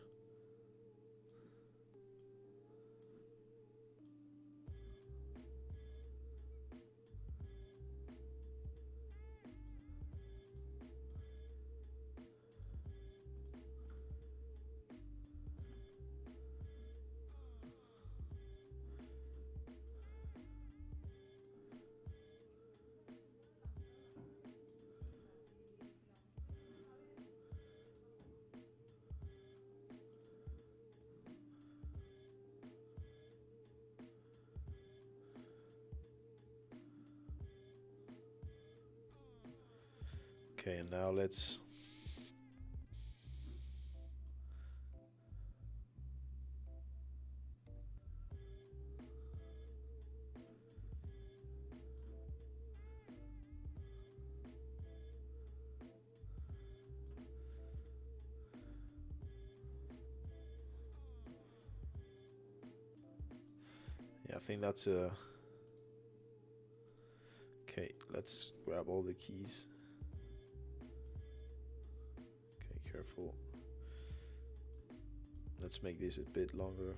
Okay, and now let's I think that's a okay, let's grab all the keys. Okay, careful. Let's make this a bit longer.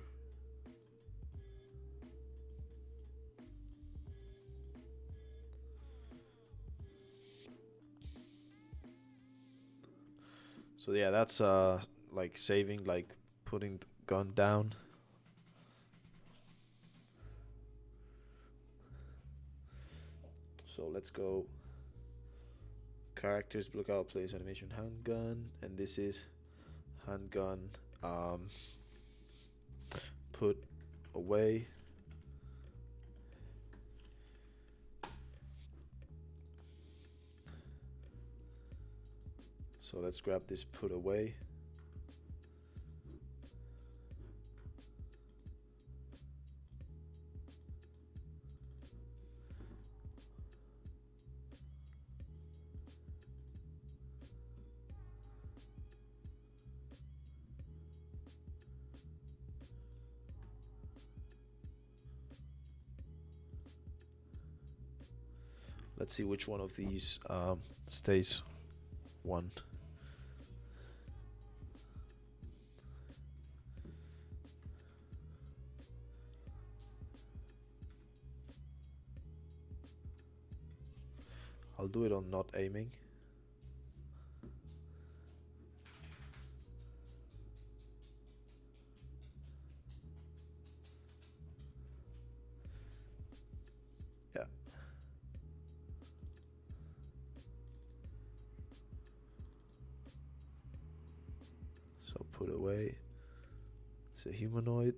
So yeah, that's like saving, like putting the gun down. So let's go characters, lookout, place, animation, handgun, and this is handgun put away. So let's grab this put away. Let's see which one of these stays one. I'll do it on not aiming. put away. It's a humanoid.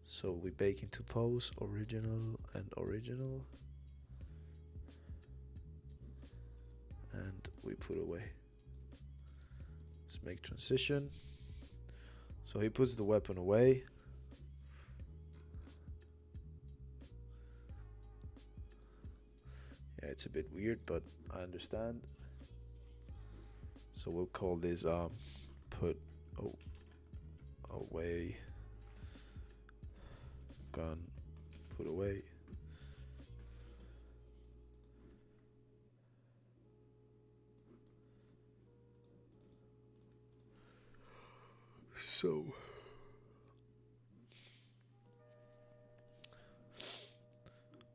So we bake into pose, original and original. And we put away. Let's make transition. So he puts the weapon away. Yeah, it's a bit weird, but I understand. So we'll call this put away gun, put away. So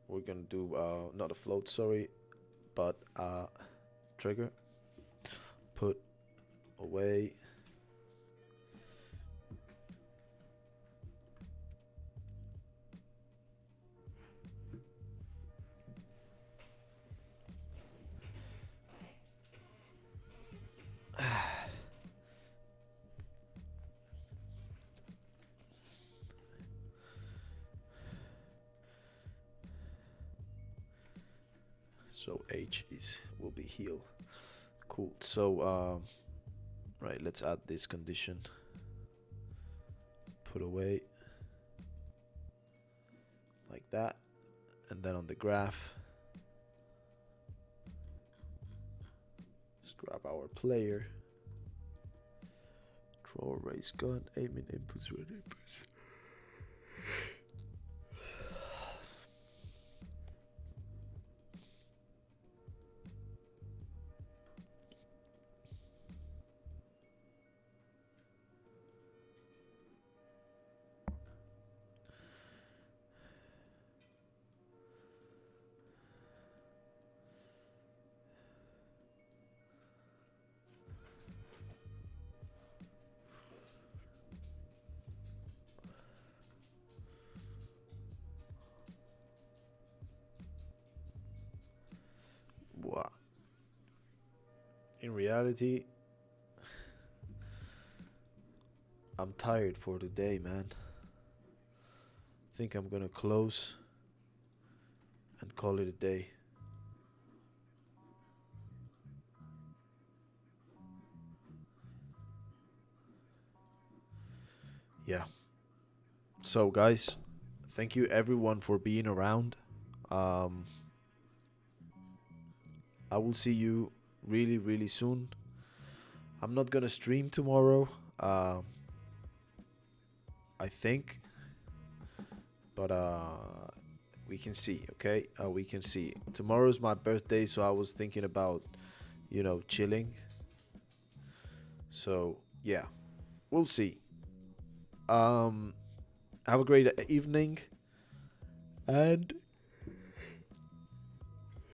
we're gonna do not a float, sorry, but trigger, put away. So H will be heal. Cool. So right, let's add this condition. Put away like that, and then on the graph, let's grab our player. Draw, raise gun, aiming inputs, ready inputs. Wow. In reality, I'm tired for the day, man. Think I'm gonna close and call it a day. Yeah. So guys, thank you everyone for being around. I will see you really, really soon. I'm not gonna stream tomorrow. I think, but we can see. Okay, we can see. Tomorrow's my birthday, so I was thinking about, chilling. So yeah, we'll see. Have a great evening, and